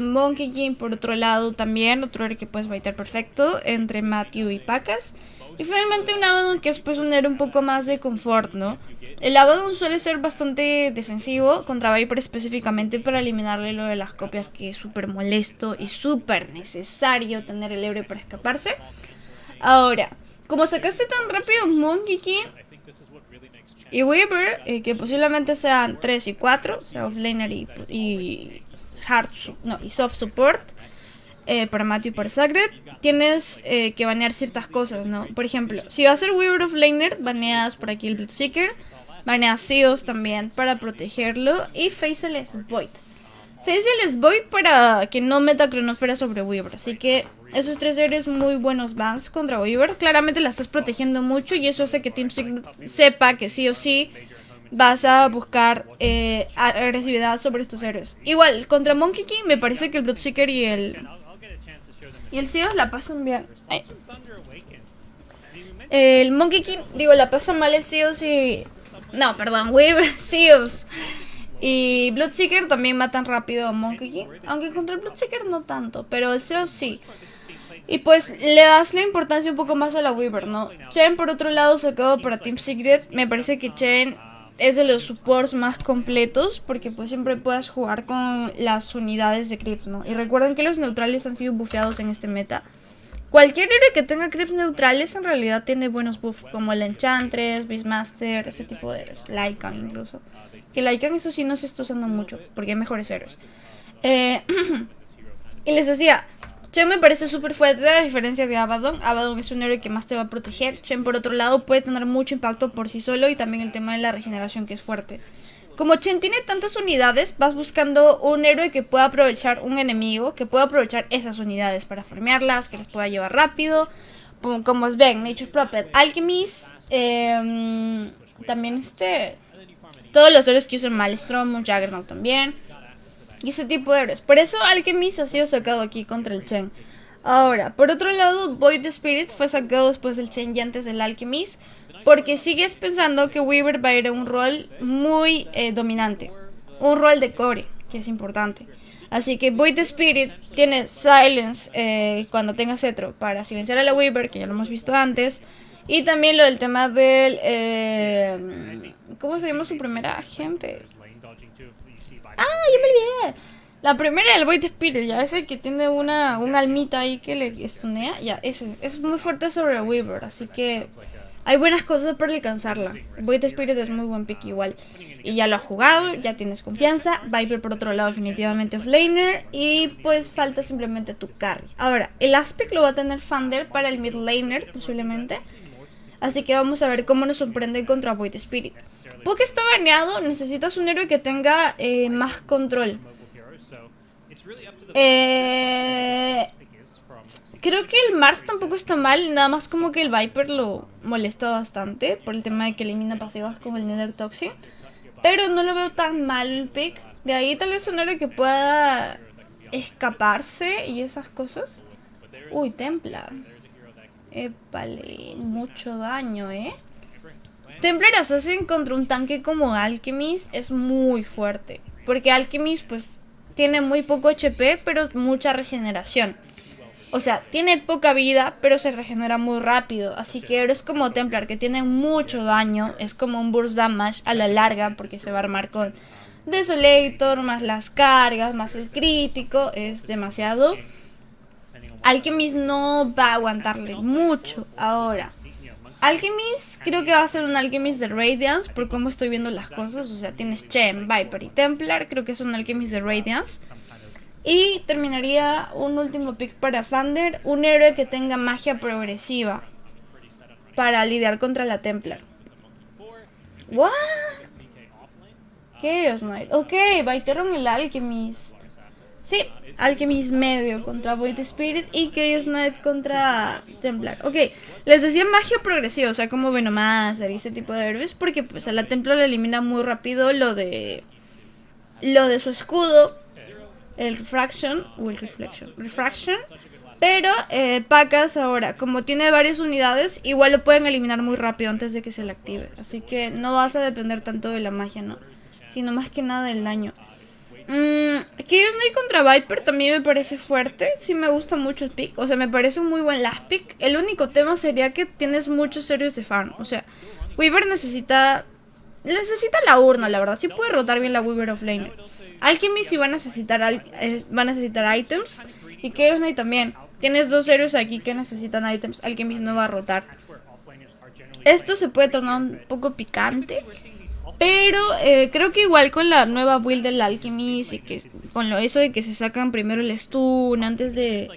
Monkey King, por otro lado, también. Otro héroe que puedes baitear perfecto entre Matthew y Pacas. Y finalmente un Abaddon, que es pues un héroe un poco más de confort, ¿no? El Abaddon suele ser bastante defensivo contra Viper, específicamente para eliminarle lo de las copias, que es súper molesto y súper necesario tener el héroe para escaparse. Ahora, como sacaste tan rápido Monkey King y Weaver, que posiblemente sean 3 y 4, o sea, offlaner y soft support, para Matthew y para Sacred, tienes que banear ciertas cosas, ¿no? Por ejemplo, si va a ser Weaver offlaner, baneas por aquí el Bloodseeker, baneas Seos también para protegerlo, y Faceless Void. Faceless Void para que no meta Cronósfera sobre Weaver, así que esos 3 héroes muy buenos bans contra Weaver. Claramente la estás protegiendo mucho y eso hace que Team Secret sepa que sí o sí vas a buscar agresividad sobre estos héroes. Igual, contra Monkey King me parece que el Bloodseeker y el Seos la pasan bien. Ay. El Monkey King, la pasa mal el Seos y... No, perdón, Weaver, Seos y Bloodseeker también matan rápido a Monkey King. Aunque contra el Bloodseeker no tanto, pero el Seos sí. Y pues le das la importancia un poco más a la Weaver, ¿no? Chen, por otro lado, sacado para Team Secret. Me parece que Chen es de los supports más completos, porque pues siempre puedes jugar con las unidades de creeps, ¿no? Y recuerden que los neutrales han sido bufeados en este meta. Cualquier héroe que tenga creeps neutrales en realidad tiene buenos buffs, como el Enchantress, Beastmaster, ese tipo de héroes. Lycan incluso. Que Lycan eso sí no se está usando mucho, porque hay mejores héroes. Y les decía, Chen me parece súper fuerte a diferencia de Abaddon. Abaddon es un héroe que más te va a proteger. Chen por otro lado puede tener mucho impacto por sí solo y también el tema de la regeneración que es fuerte. Como Chen tiene tantas unidades, vas buscando un héroe que pueda aprovechar un enemigo, que pueda aprovechar esas unidades para farmearlas, que les pueda llevar rápido. Como es Ven, Nature's Prophet, Alchemist, también todos los héroes que usan Maelstrom, Juggernaut también. Y ese tipo de héroes. Por eso Alchemist ha sido sacado aquí contra el Chen. Ahora, por otro lado, Void Spirit fue sacado después del Chen y antes del Alchemist. Porque sigues pensando que Weaver va a ir a un rol muy dominante. Un rol de core, que es importante. Así que Void Spirit tiene Silence cuando tenga cetro para silenciar a la Weaver, que ya lo hemos visto antes. Y también lo del tema del... ¿cómo se llama su primera gente? ¡Ah, ya me olvidé! La primera, el Void Spirit, ya ese que tiene una almita ahí que le stunea. Ya, ese es muy fuerte sobre la Weaver, así que hay buenas cosas para alcanzarla. Void Spirit es muy buen pick igual. Y ya lo has jugado, ya tienes confianza. Viper por otro lado definitivamente offlaner. Y pues falta simplemente tu carry. Ahora, el aspect lo va a tener Thunder para el mid laner posiblemente. Así que vamos a ver cómo nos sorprende contra Void Spirit. Poke está baneado, necesitas un héroe que tenga más control. Creo que el Mars tampoco está mal, nada más como que el Viper lo molesta bastante por el tema de que elimina pasivas como el Nether Toxin. Pero no lo veo tan mal el pick. De ahí tal vez un héroe que pueda escaparse y esas cosas. Uy, Templar. Épale, mucho daño, Templar Assassin contra un tanque como Alchemist es muy fuerte. Porque Alchemist pues tiene muy poco HP, pero mucha regeneración. O sea, tiene poca vida, pero se regenera muy rápido. Así que héroes como Templar, que tienen mucho daño, es como un burst damage a la larga, porque se va a armar con Desolator, más las cargas, más el crítico. Es demasiado. Alchemist no va a aguantarle mucho. Ahora, Alchemist creo que va a ser un Alchemist de Radiance, por cómo estoy viendo las cosas. O sea, tienes Chen, Viper y Templar. Creo que es un Alchemist de Radiance. Y terminaría un último pick para Thunder, un héroe que tenga magia progresiva para lidiar contra la Templar. ¿What? Chaos Knight. Ok, baitearon el Alchemist. Sí, Alchemist medio contra Void Spirit y Chaos Knight contra Templar. Ok, les decía magia progresiva, o sea, como Venomancer y ese tipo de héroes, porque pues a la Templar le elimina muy rápido lo de su escudo. El Refraction o el Refraction. Pero Pacas ahora, como tiene varias unidades, igual lo pueden eliminar muy rápido antes de que se le active. Así que no vas a depender tanto de la magia, ¿no? Sino más que nada del daño. Chaos Knight contra Viper también me parece fuerte. Sí me gusta mucho el pick. O sea, me parece un muy buen last pick. El único tema sería que tienes muchos héroes de farm. O sea, Weaver necesita la urna, la verdad. Sí puede rotar bien la Weaver offlaner. Alchemist sí va a necesitar items. Y Chaos Knight también. Tienes dos héroes aquí que necesitan items. Alchemist no va a rotar. Esto se puede tornar un poco picante. Pero creo que igual con la nueva build del Alchemist y que con eso de que se sacan primero el stun antes de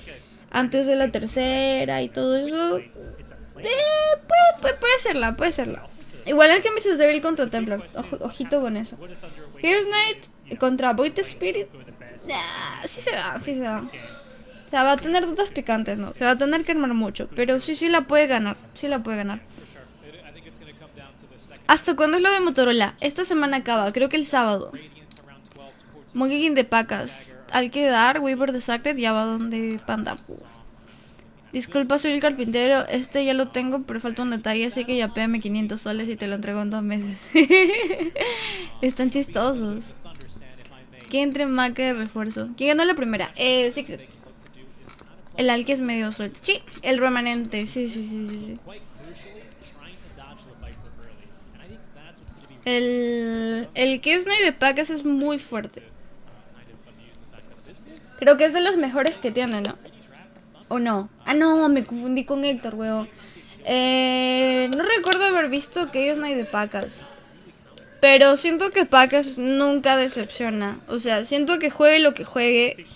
la tercera y todo eso, puede serla. Igual Alchemist es débil contra Templar. Ojito con eso. Chaos Knight contra Void Spirit. Sí se da. O sea, va a tener dudas picantes, ¿no? Se va a tener que armar mucho. Pero sí la puede ganar. ¿Hasta cuándo es lo de Motorola? Esta semana acaba, creo que el sábado. Monkey King de Pacas. Al quedar, Weaver de Sacred y Abaddon de Panda. Disculpa, soy el carpintero. Este ya lo tengo, pero falta un detalle. Así que ya pégame 500 soles y te lo entrego en 2 meses. Están chistosos. ¿Quién entre maca de refuerzo? ¿Quién ganó la primera? Secret. El Alki es medio suelto. Sí, el remanente. Sí. El Kisney de Pacas es muy fuerte. Creo que es de los mejores que tiene, ¿no? ¿O no? Ah, no, me confundí con Héctor, weón. No recuerdo haber visto Kisney de Pacas. Pero siento que Pacas nunca decepciona. O sea, siento que juegue lo que juegue,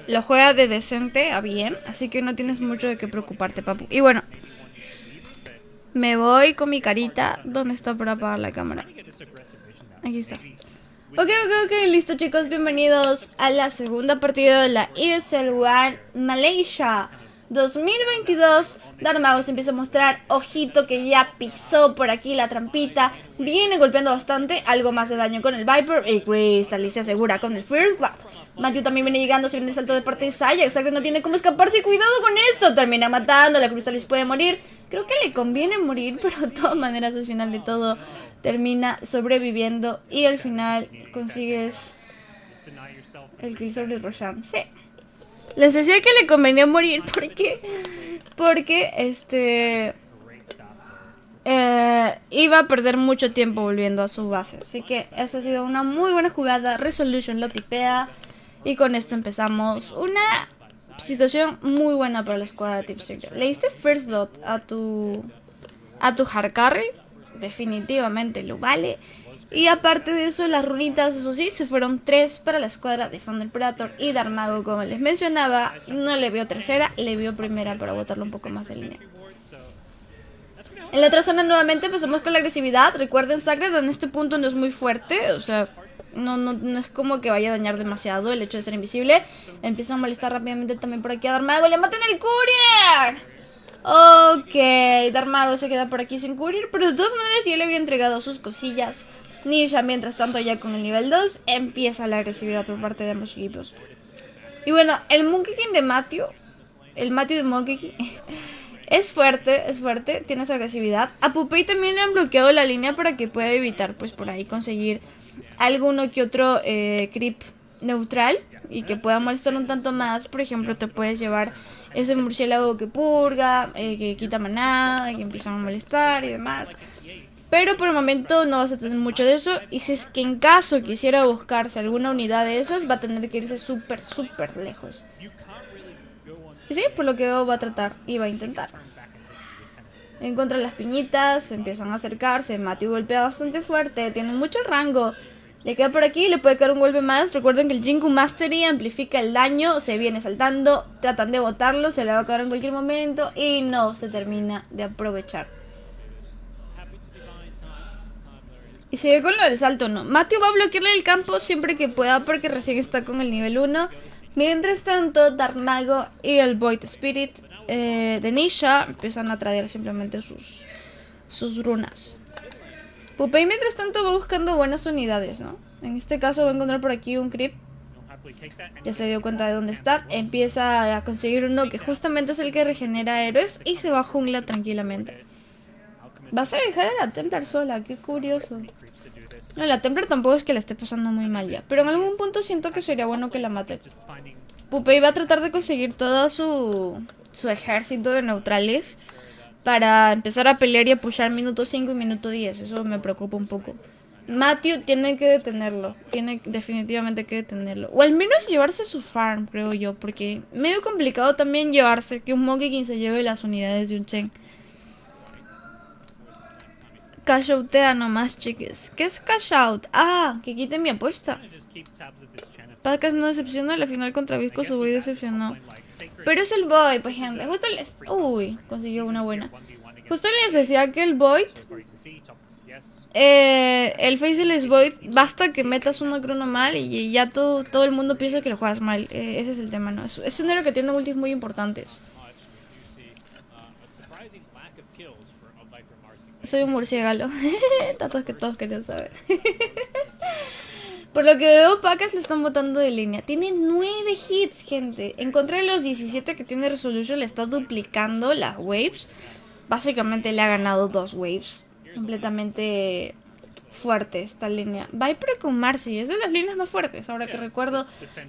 lo juega de decente a bien. Así que no tienes mucho de qué preocuparte, papu. Y bueno, me voy con mi carita. ¿Dónde está para apagar la cámara? Aquí está. Ok, listo chicos, bienvenidos a la segunda partida de la ESL One Malaysia 2022. Darmago se empieza a mostrar, ojito que ya pisó por aquí la trampita, viene golpeando bastante, algo más de daño con el Viper y Crystal se asegura con el First Blood. Matthew también viene llegando, se viene el salto de parte de Saya, exacto, no tiene cómo escaparse, cuidado con esto, termina matando, la Crystal puede morir, creo que le conviene morir, pero de todas maneras al final de todo termina sobreviviendo y al final consigues el kill sobre el Roshan. Sí. Les decía que le convenía morir porque iba a perder mucho tiempo volviendo a su base. Así que esa ha sido una muy buena jugada. Resolution lo tipea y con esto empezamos una situación muy buena para la escuadra de Team Secret. ¿Le diste First Blood a tu hard carry? Definitivamente lo vale. Y aparte de eso, las runitas, eso sí, se fueron 3 para la escuadra de Thunder Predator y Darmago, como les mencionaba. No le vio tercera, le vio primera para botarlo un poco más en línea. En la otra zona nuevamente empezamos con la agresividad. Recuerden, Sacred en este punto no es muy fuerte, o sea, no es como que vaya a dañar demasiado el hecho de ser invisible. Empieza a molestar rápidamente también por aquí a Darmago. ¡Le matan el courier! Ok, Darmago se queda por aquí sin courier, pero de todas maneras ya le había entregado sus cosillas. Nisha, mientras tanto, ya con el nivel 2, empieza la agresividad por parte de ambos equipos. Y bueno, el Monkey King de Matthew, el Matthew de Monkey King, es fuerte, tiene esa agresividad. A Pupei también le han bloqueado la línea para que pueda evitar, pues por ahí conseguir alguno que otro creep neutral y que pueda molestar un tanto más. Por ejemplo, te puedes llevar ese murciélago que purga, que quita maná, que empiezan a molestar y demás. Pero por el momento no vas a tener mucho de eso. Y si es que en caso quisiera buscarse alguna unidad de esas, va a tener que irse súper lejos. Sí, por lo que veo va a tratar y va a intentar. Encuentra las piñitas, se empiezan a acercarse. Matthew golpea bastante fuerte, tiene mucho rango. Le queda por aquí, le puede caer un golpe más. Recuerden que el Jingu Mastery amplifica el daño. Se viene saltando, tratan de botarlo, se le va a caer en cualquier momento y no se termina de aprovechar. Y sigue con lo del salto, ¿no? Matthew va a bloquearle el campo siempre que pueda porque recién está con el nivel 1. Mientras tanto, Darmago y el Void Spirit de Nisha empiezan a traer simplemente sus runas. Pupei mientras tanto va buscando buenas unidades, ¿no? En este caso va a encontrar por aquí un creep. Ya se dio cuenta de dónde está. Empieza a conseguir uno que justamente es el que regenera héroes y se va a jungla tranquilamente. Vas a dejar a la Templar sola, qué curioso. No, la Templar tampoco es que la esté pasando muy mal ya, pero en algún punto siento que sería bueno que la mate. Pupei va a tratar de conseguir todo su ejército de neutrales para empezar a pelear y a pushar minuto 5 y minuto 10. Eso me preocupa un poco. Matthew tiene que detenerlo. Tiene definitivamente que detenerlo. O al menos llevarse su farm, creo yo. Porque medio complicado también llevarse que un Monkey King se lleve las unidades de un Chen. Cash outea nomás, chiques. ¿Qué es cash out? Ah, que quite mi apuesta. Pacas no decepcionó. La final contra Visco su Void decepcionó. Pero es el Void, por ejemplo. Justo les... Uy, consiguió una buena. Justo les decía que el Void... el Faceless Void, basta que metas uno crono mal y ya todo el mundo piensa que lo juegas mal. Ese es el tema, ¿no? Es un héroe que tiene ultis muy importantes. Soy un murciélago. Datos que todos querían saber. Por lo que veo, Pacas le están botando de línea. Tiene 9 hits, gente. En contra de los 17 que tiene Resolution, le está duplicando las waves. Básicamente le ha ganado 2 waves. Completamente fuerte esta línea. Viper con Marcy, es de las líneas más fuertes, ahora que recuerdo.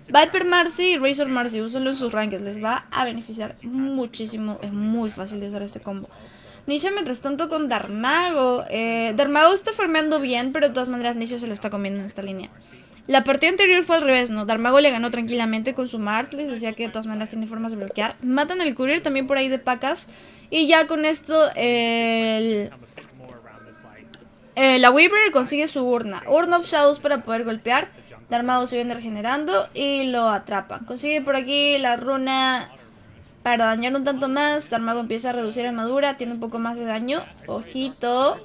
Viper Marcy y Razor Marcy, úsenlo en sus rankings, les va a beneficiar muchísimo. Es muy fácil de usar este combo. Nisha mientras tanto con Darmago. Darmago está farmeando bien, pero de todas maneras Nisha se lo está comiendo en esta línea. La partida anterior fue al revés, ¿no? Darmago le ganó tranquilamente con su Mart, les decía que de todas maneras tiene formas de bloquear. Matan el courier también por ahí de Pacas. Y ya con esto la Weaver consigue su urna. Urna of Shadows para poder golpear. Darmago se viene regenerando y lo atrapan. Consigue por aquí la runa para dañar un tanto más. Darmago empieza a reducir armadura, tiene un poco más de daño. Ojito.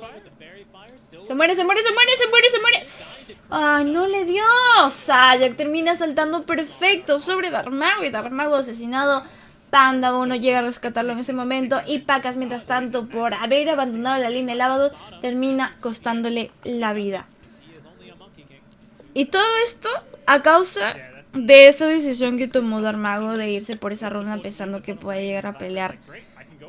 Se muere. Ay, no le dio. Sayak termina saltando perfecto sobre Darmago y Darmago asesinado. Panda 1 llega a rescatarlo en ese momento y Pacas, mientras tanto, por haber abandonado la línea de lavado, termina costándole la vida. Y todo esto a causa de esa decisión que tomó Darmago de irse por esa ronda pensando que puede llegar a pelear.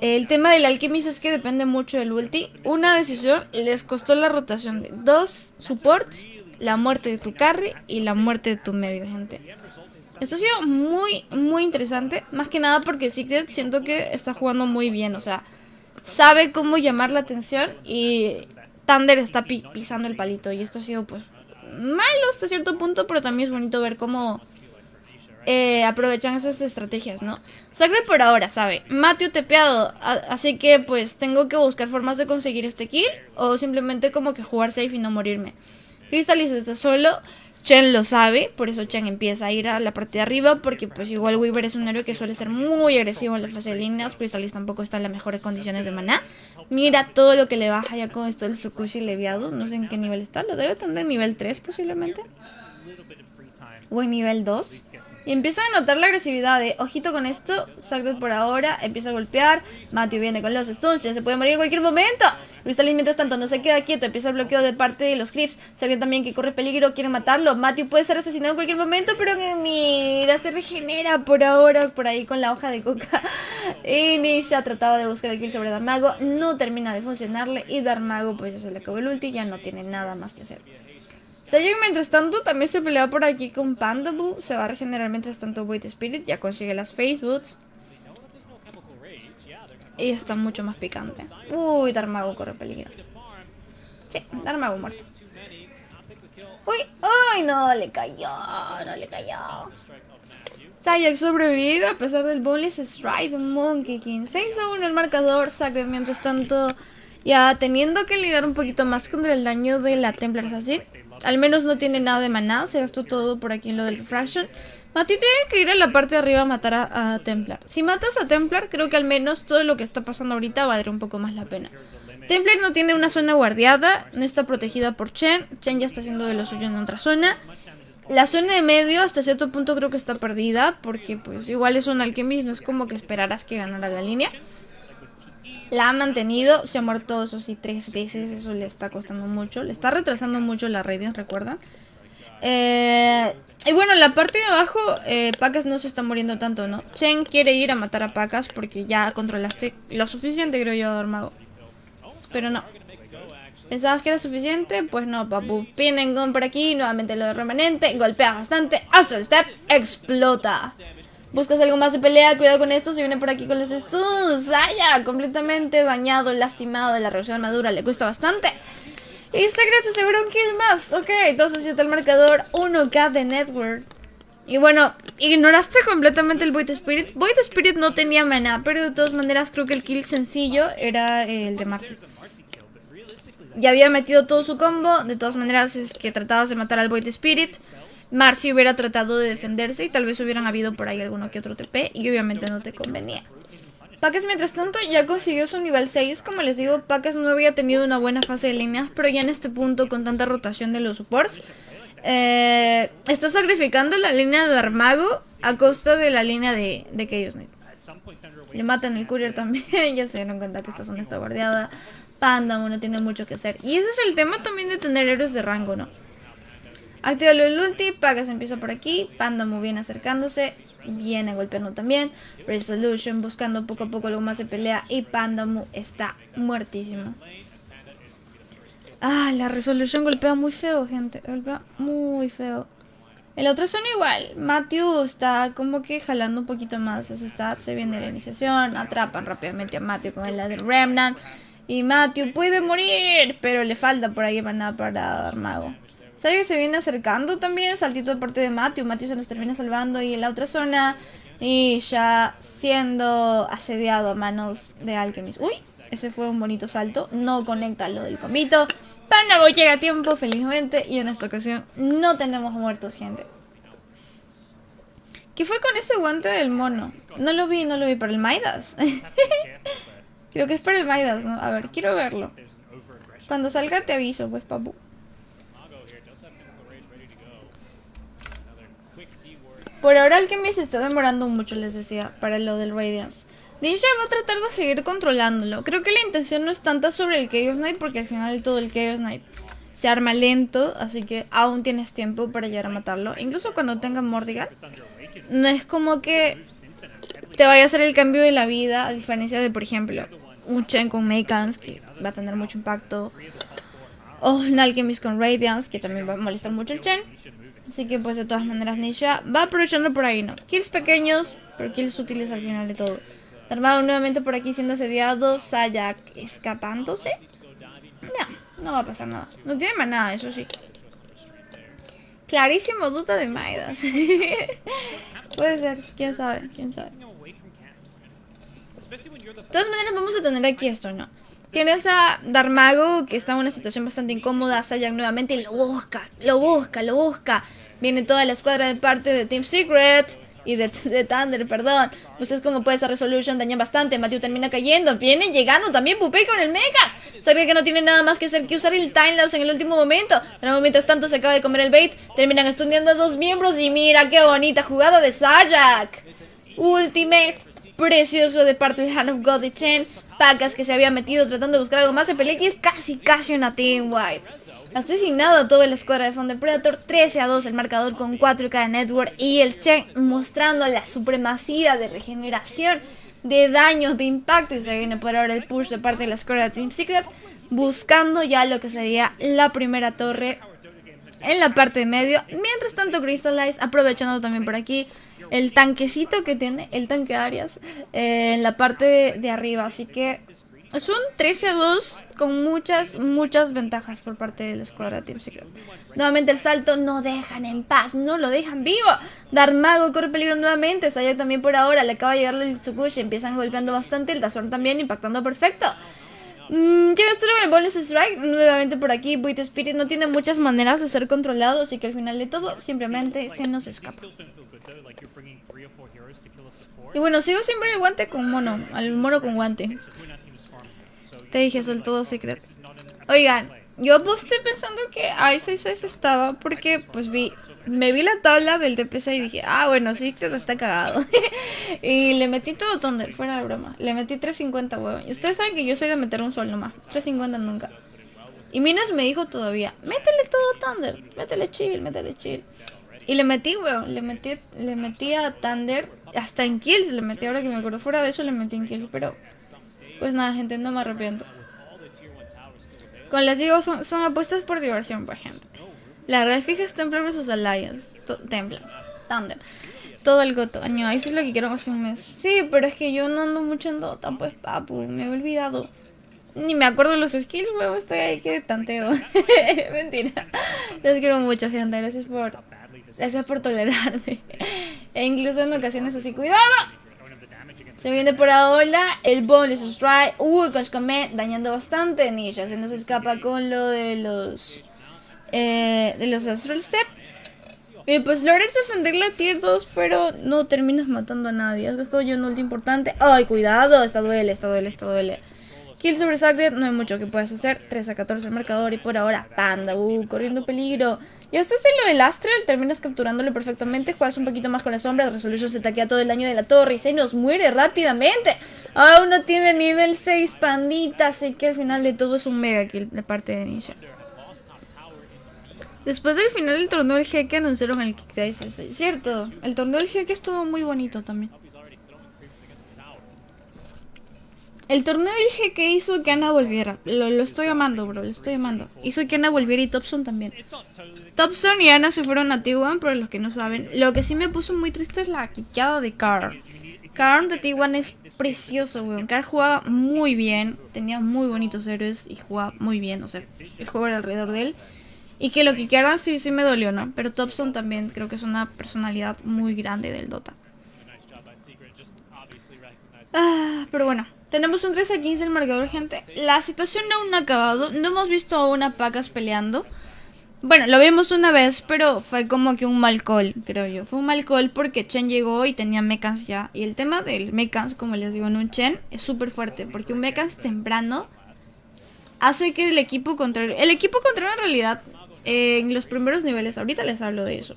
El tema del Alchemist es que depende mucho del ulti. Una decisión les costó la rotación de 2 supports, la muerte de tu carry y la muerte de tu medio, gente. Esto ha sido muy interesante, más que nada porque Secret siento que está jugando muy bien, o sea, sabe cómo llamar la atención y Thunder está pisando el palito y esto ha sido pues malo hasta cierto punto, pero también es bonito ver cómo aprovechan esas estrategias, ¿no? Sacre por ahora, sabe, Matthew tepeado, así que pues tengo que buscar formas de conseguir este kill o simplemente como que jugar safe y no morirme. Crystallis está solo. Chen lo sabe, por eso Chen empieza a ir a la parte de arriba, porque pues igual Weaver es un héroe que suele ser muy agresivo en la fase de líneas. Crystallis tampoco está en las mejores condiciones de maná. Mira todo lo que le baja ya con esto el Tsukushi leviado, no sé en qué nivel está, lo debe tener en nivel 3 posiblemente. O en nivel 2. Y empiezan a notar la agresividad de, ojito con esto, Sacred por ahora, empieza a golpear, Matthew viene con los stuns, ya se puede morir en cualquier momento. Crystallis mientras tanto no se queda quieto, empieza el bloqueo de parte de los creeps, Sacred también que corre peligro, quieren matarlo, Matthew puede ser asesinado en cualquier momento, pero mira, se regenera por ahora, por ahí con la hoja de coca. Y Nisha trataba de buscar el kill sobre Darmago, no termina de funcionarle y Darmago pues ya se le acabó el ulti, ya no tiene nada más que hacer. Sayak mientras tanto también se pelea por aquí con Pandabu. Se va a regenerar mientras tanto Void Spirit. Ya consigue las Face Boots. Y está mucho más picante. Uy, Darmago corre peligro. Sí, Darmago muerto. Uy, uy, no le cayó. Sayak sobrevive a pesar del Boneless Strike de Monkey King. 6-1 el marcador. Sacred mientras tanto ya teniendo que lidiar un poquito más contra el daño de la Templar Assassin. Al menos no tiene nada de maná, se gastó todo por aquí en lo del refraction. Matthew tiene que ir a la parte de arriba a matar a Templar. Si matas a Templar, creo que al menos todo lo que está pasando ahorita va a valer un poco más la pena. Templar no tiene una zona guardiada, no está protegida por Chen. Chen ya está haciendo de lo suyo en otra zona. La zona de medio hasta cierto punto creo que está perdida, porque pues igual es un Alchemist, no es como que esperaras que ganara la línea. La ha mantenido, se ha muerto eso sí 3 veces, eso le está costando mucho, le está retrasando mucho la Radiant, recuerdan. Y bueno, en la parte de abajo, Pacas no se está muriendo tanto, ¿no? Chen quiere ir a matar a Pacas porque ya controlaste lo suficiente, creo yo, Darmago. Pero no. ¿Pensabas que era suficiente? Pues no, papu. Pinengon por aquí, nuevamente lo de remanente, golpea bastante, Astral Step, explota. Buscas algo más de pelea, cuidado con esto, se viene por aquí con los stuns. ¡Aya! Completamente dañado, lastimado de la reducción de armadura, le cuesta bastante. Y Sacred se asegura un kill más. Ok, 2-7 el marcador, 1k de network. Y bueno, ignoraste completamente el Void Spirit. Void Spirit no tenía maná, pero de todas maneras creo que el kill sencillo era el de Marcy. Ya había metido todo su combo, de todas maneras es que tratabas de matar al Void Spirit. Marcy hubiera tratado de defenderse y tal vez hubieran habido por ahí alguno que otro TP y obviamente no te convenía. Pacas mientras tanto ya consiguió su nivel 6, como les digo, Pacas no había tenido una buena fase de líneas, pero ya en este punto con tanta rotación de los supports, está sacrificando la línea de Darmago a costa de la línea de Chaos Knight. Le matan el courier también, ya se dieron cuenta que esta zona está guardiada, Panda no tiene mucho que hacer y ese es el tema también de tener héroes de rango, ¿no? Activa el ulti, Pacas empieza por aquí, Pandamu viene acercándose, viene golpeando también, Resolution buscando poco a poco algo más de pelea y Pandamu está muertísimo. Ah, la resolución golpea muy feo, gente. Golpea muy feo. El otro son igual. Matthew está como que jalando un poquito más sus stats. Se viene la iniciación. Atrapan rápidamente a Matthew con el del Remnant. Y Matthew puede morir, pero le falta por ahí maná para dar mago. ¿Sabe que se viene acercando también? Saltito de parte de Matthew. Matthew se nos termina salvando. Y en la otra zona, y ya siendo asediado a manos de Alchemist. Uy, ese fue un bonito salto. No conecta lo del comito. Panabo llega a tiempo, felizmente. Y en esta ocasión no tenemos muertos, gente. ¿Qué fue con ese guante del mono? No lo vi para el Midas. Creo que es para el Midas, ¿no? A ver, quiero verlo. Cuando salga te aviso, pues, papu. Por ahora el que me se está demorando mucho, les decía, para lo del Radiance. Ninja va a tratar de seguir controlándolo. Creo que la intención no es tanta sobre el Chaos Knight, porque al final todo el Chaos Knight se arma lento, así que aún tienes tiempo para llegar a matarlo. Incluso cuando tenga Mordigan, no es como que te vaya a hacer el cambio de la vida, a diferencia de, por ejemplo, un Chen con Meikans, que va a tener mucho impacto, o un Alchemist con Radiance, que también va a molestar mucho el Chen. Así que pues de todas maneras Ninja va aprovechando por ahí, ¿no? Kills pequeños, pero kills útiles al final de todo. Armado nuevamente por aquí siendo asediado. Sayak escapándose. No va a pasar nada. No tiene maná, eso sí. Clarísimo duda de Midas. Puede ser, quién sabe, quién sabe. De todas maneras vamos a tener aquí esto, ¿no? Tienes a Darmago, que está en una situación bastante incómoda. Sayak nuevamente lo busca. Viene toda la escuadra de parte de Team Secret y de Thunder, perdón. Pues es como puede esa Resolution, dañan bastante. Matthew termina cayendo. Vienen llegando también Puppey con el Megas. Sabe que no tiene nada más que hacer que usar el Time Lapse en el último momento. Pero mientras tanto se acaba de comer el bait. Terminan estudiando a 2 miembros. Y mira qué bonita jugada de Sayak. Ultimate precioso de parte de Hand of God de Chen. Pacas que se había metido tratando de buscar algo más de Pelekis. Casi una Team White. Asesinado a toda la escuadra de Thunder Predator. 13-2 el marcador con 4 cada network. Y el Chen mostrando la supremacía de regeneración, de daños, de impacto. Y se viene por ahora el push de parte de la escuadra de Team Secret, buscando ya lo que sería la primera torre en la parte de medio. Mientras tanto Crystallize aprovechando también por aquí el tanquecito que tiene, el tanque Arias, en la parte de arriba. Así que es un 13-2 con muchas ventajas por parte de la escuadra de Team Secret. Nuevamente el salto, no dejan en paz, no lo dejan vivo. Darmago corre peligro nuevamente, Sayak también por ahora, le acaba de llegar el Tsukushi, empiezan golpeando bastante, el Dazor también impactando perfecto. Llega el bonus strike nuevamente por aquí. Buit Spirit no tiene muchas maneras de ser controlado, así que al final de todo simplemente se nos escapa. Y bueno, sigo sin ver el guante con mono, al mono con guante. Te dije, sol todo Secret. Oigan, yo aposté pensando que i6 estaba porque pues me vi la tabla del DPS y dije, bueno, Secret está cagado. Y le metí todo Thunder, fuera de broma. Le metí 350, huevón. Y ustedes saben que yo soy de meter un sol nomás, 350 nunca. Y Minas me dijo todavía, métele todo Thunder, métele chill. Y le metí, weón, le metí a Thunder, hasta en kills le metí, ahora que me acuerdo, fuera de eso le metí en kills, pero pues nada, gente, no me arrepiento. Como les digo, son apuestas por diversión, por ejemplo. La red fija es Templar vs Alliance, Thunder, todo el goto, año, eso es lo que quiero hace un mes. Sí, pero es que yo no ando mucho en Dota, pues papu, me he olvidado. Ni me acuerdo de los skills, weón, estoy ahí que tanteo. Mentira. Los quiero mucho, gente, gracias por tolerarme. E incluso en ocasiones así, ¡cuidado! Se viene por ahora el bonus strike. Koshkame dañando bastante. Ninja se nos escapa con lo de los Astral Step. Y pues logras defender la tier 2, pero no terminas matando a nadie. Has gastado yo un ulti importante. ¡Ay, cuidado! Esta duele. Kill sobre Sacred, no hay mucho que puedas hacer. 3-14 el marcador y por ahora Panda, corriendo peligro. Y hasta lo del Astral, terminas capturándolo perfectamente. Juegas un poquito más con la sombra. Resolution se taquea todo el daño de la torre y se nos muere rápidamente. Aún no tiene nivel 6 Pandita, así que al final de todo es un mega kill de parte de Ninja. Después del final del torneo del Jeque anunciaron el Kick de ICC. Cierto, el torneo del Jeque estuvo muy bonito también. El torneo dije que hizo que Ana volviera. Lo estoy amando, bro. Lo estoy amando. Hizo que Ana volviera y Thompson también. Thompson y Ana se fueron a T1, pero los que no saben. Lo que sí me puso muy triste es la quiqueada de Karl. Karl de T1 es precioso, weón. Karl jugaba muy bien. Tenía muy bonitos héroes y jugaba muy bien. O sea, el juego era alrededor de él. Y que lo quiquearan sí me dolió, ¿no? Pero Thompson también creo que es una personalidad muy grande del Dota. Pero bueno. Tenemos un 13-15 el marcador, gente. La situación aún no ha acabado. No hemos visto aún a Pacas peleando. Bueno, lo vimos una vez, pero fue como que un mal call, creo yo. Fue un mal call porque Chen llegó y tenía mechans ya. Y el tema del mechans, como les digo, en un Chen es súper fuerte. Porque un mechans temprano hace que el equipo contrario... El equipo contrario en realidad, en los primeros niveles, ahorita les hablo de eso.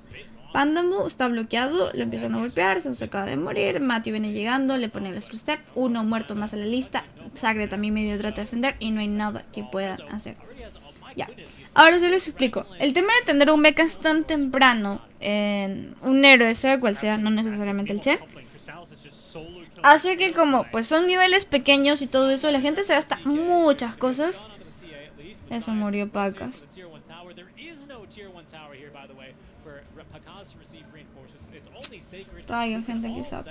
Pandamu está bloqueado, lo empiezan a golpear, se acaba de morir, Matthew viene llegando, le pone el extra step, uno muerto más a la lista, Sagre también medio trata de defender y no hay nada que puedan hacer. Ya, ahora sí les explico. El tema de tener un mecha tan temprano en un héroe, sea cual sea, no necesariamente el Chen, hace que como pues son niveles pequeños y todo eso, la gente se gasta muchas cosas. Eso murió Pacas. Rayo, gente, quizá.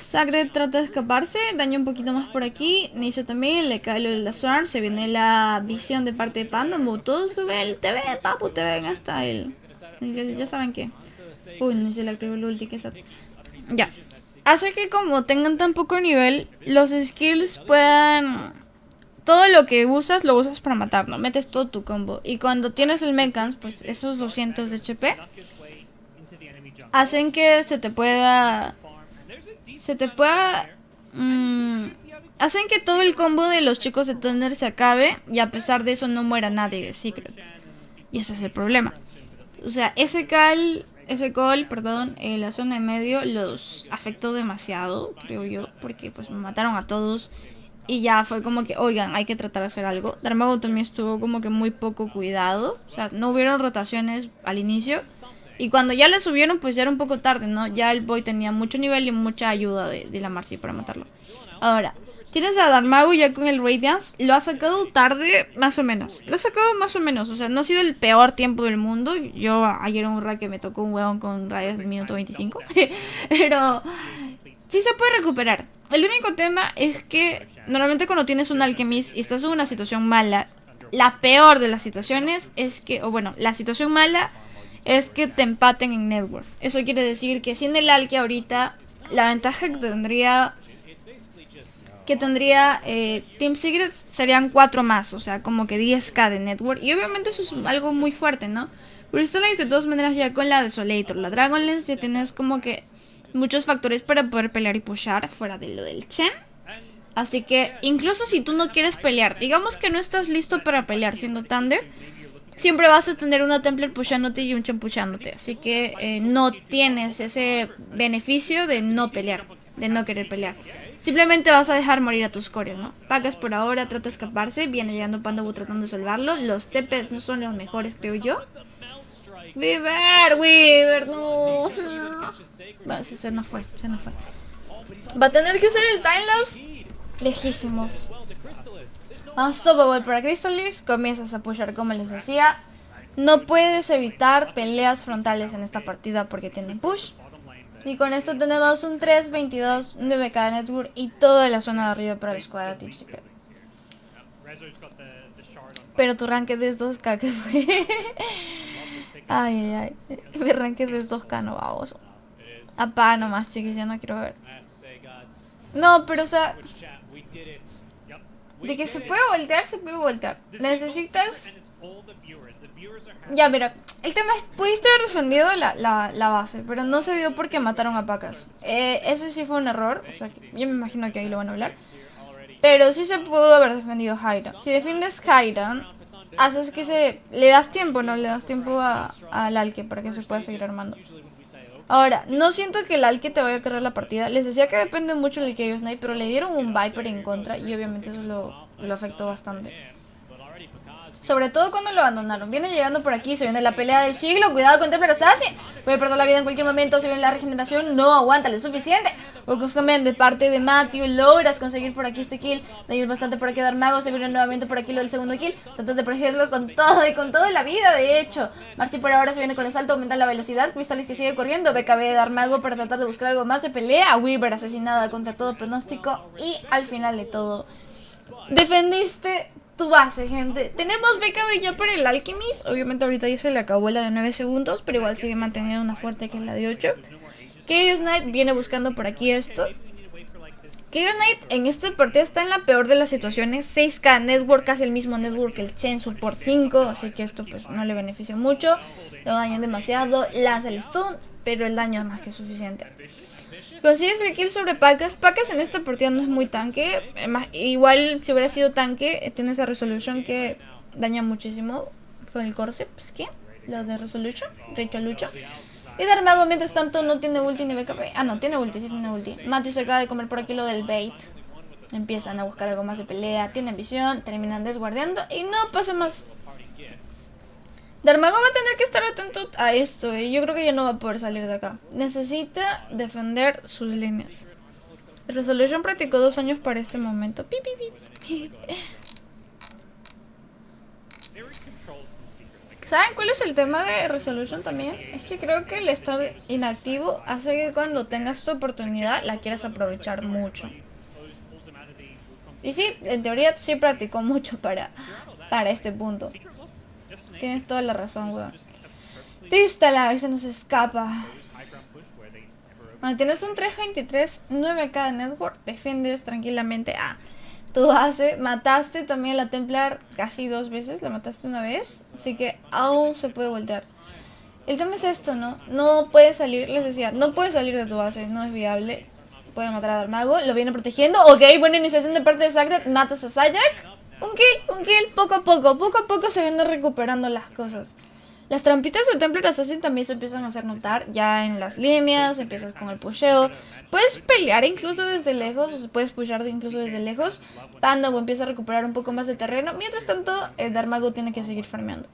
Sagre trata de escaparse, daña un poquito más por aquí. Nisha también, le cae lo de la Swarm. Se viene la visión de parte de Pandamu. Todos lo ven, te ven, papu, te ven hasta él. Ya saben qué. Uy, no se le activó el ulti, que está. Ya. Hace que como tengan tan poco nivel, los skills puedan... Todo lo que usas, lo usas para matarlo. Metes todo tu combo. Y cuando tienes el mechans, pues esos 200 de HP hacen que se te pueda... hacen que todo el combo de los chicos de Thunder se acabe. Y a pesar de eso no muera nadie de Secret. Y ese es el problema. O sea, ese call, la zona de medio los afectó demasiado, creo yo. Porque pues me mataron a todos. Y ya fue como que, oigan, hay que tratar de hacer algo. Darmago también estuvo como que muy poco cuidado. O sea, no hubieron rotaciones al inicio. Y cuando ya le subieron, pues ya era un poco tarde, ¿no? Ya el boy tenía mucho nivel y mucha ayuda de la Marcy para matarlo. Ahora, tienes a Darmago ya con el Radiance. Lo ha sacado tarde, más o menos. O sea, no ha sido el peor tiempo del mundo. Yo ayer en un rack que me tocó un huevón con Radiance del minuto 25. Pero sí se puede recuperar. El único tema es que normalmente cuando tienes un Alchemist y estás en una situación mala, la peor de las situaciones es que, la situación mala es que te empaten en network. Eso quiere decir que siendo el Alke ahorita, la ventaja que tendría Team Secret serían 4 más, o sea, como que 10k de network. Y obviamente eso es algo muy fuerte, ¿no? Crystallize de todas maneras ya con la Desolator, la Dragonlance ya tienes como que muchos factores para poder pelear y pushar fuera de lo del Chen. Así que incluso si tú no quieres pelear, digamos que no estás listo para pelear siendo Thunder, siempre vas a tener una Templar pushándote y un Chen pushándote. Así que no tienes ese beneficio de no pelear, de no querer pelear. Simplemente vas a dejar morir a tus cores, ¿no? Pacas por ahora, trata de escaparse, viene llegando Pandamu tratando de salvarlo. Los TPs no son los mejores, creo yo. Weaver, no. Bueno, se nos fue. Va a tener que usar el timelapse lejísimos. Unstoppable para Crystallis. Comienzas a pushar como les decía. No puedes evitar peleas frontales en esta partida porque tienen push. Y con esto tenemos un 3-22, 9k de network y toda la zona de arriba para la escuadra Team Secret. Pero tu ranked es 2k, que fue. Ay. Mi ranked es 2k, no vamos. Apá nomás, chiquis, ya no quiero ver. No, pero o sea, de que se puede voltear. Necesitas... Ya, mira, el tema es, pudiste haber defendido la base, pero no se dio porque mataron a Pacas. Ese sí fue un error, o sea, yo me imagino que ahí lo van a hablar. Pero sí se pudo haber defendido Hiram. Si defiendes Hiram, haces que le das tiempo, ¿no? Le das tiempo al Alke para que se pueda seguir armando. Ahora, no siento que el Alke te vaya a cargar la partida. Les decía que depende mucho del Chaos Knight, pero le dieron un Viper en contra y obviamente eso lo afectó bastante. Sobre todo cuando lo abandonaron. Viene llegando por aquí, se viene la pelea del siglo. Cuidado con Templar Assassin. Puede perder la vida en cualquier momento. Se viene la regeneración. No aguanta lo suficiente. Focuscamente de parte de Matthew. Logras conseguir por aquí este kill. Daño bastante por aquí de Armago. Se viene nuevamente por aquí lo del segundo kill. Tratan de protegerlo con todo y con toda la vida, de hecho. Marcy por ahora se viene con el salto. Aumenta la velocidad. Crystales que sigue corriendo. BKB de Armago para tratar de buscar algo más de pelea. Weaver asesinada contra todo pronóstico. Y al final de todo, defendiste tu base, gente. Tenemos BKB ya por el Alchemist. Obviamente ahorita ya se le acabó la de 9 segundos, pero igual sigue manteniendo una fuerte que es la de 8. Chaos Knight viene buscando por aquí esto. Chaos Knight en este partido está en la peor de las situaciones. 6k network, casi el mismo network que el Chensu por 5. Así que esto pues no le beneficia mucho. Lo dañan demasiado. Lanza el stun, pero el daño es más que suficiente. Consigues el kill sobre Pacas. Pacas en esta partida no es muy tanque. Igual si hubiera sido tanque, tiene esa Resolution que daña muchísimo con el Cordyceps. ¿Qué? Lo de Resolution, Lucho. Y Darmago mientras tanto no tiene ulti ni BKB. Ah, no, tiene ulti, sí tiene ulti. Matthew se acaba de comer por aquí lo del bait. Empiezan a buscar algo más de pelea. Tienen visión, terminan desguardeando y no pasa más. Darmago va a tener que estar atento a esto, yo creo que ya no va a poder salir de acá. Necesita defender sus líneas. Resolution practicó 2 años para este momento. Pi, pi, pi, pi. ¿Saben cuál es el tema de Resolution también? Es que creo que el estar inactivo hace que cuando tengas tu oportunidad la quieras aprovechar mucho. Y sí, en teoría sí practicó mucho para este punto. Tienes toda la razón, weón. Lístala, a se nos escapa. Bueno, tienes un 323, 9k de network. Defiendes tranquilamente a tu base. Mataste también a la Templar casi 2 veces. La mataste una vez. Así que aún se puede voltear. El tema es esto, ¿no? No puedes salir, les decía, no puedes salir de tu base. No es viable. Puede matar a Darmago. Lo viene protegiendo. Ok, buena iniciación de parte de Sacred. Matas a Sayak. Un kill, poco a poco se vienen recuperando las cosas. Las trampitas del Templar Assassin también se empiezan a hacer notar ya en las líneas, empiezas con el pusheo. Puedes pelear incluso desde lejos, puedes pushear incluso desde lejos. Pandago empieza a recuperar un poco más de terreno, mientras tanto Darmago tiene que seguir farmeando.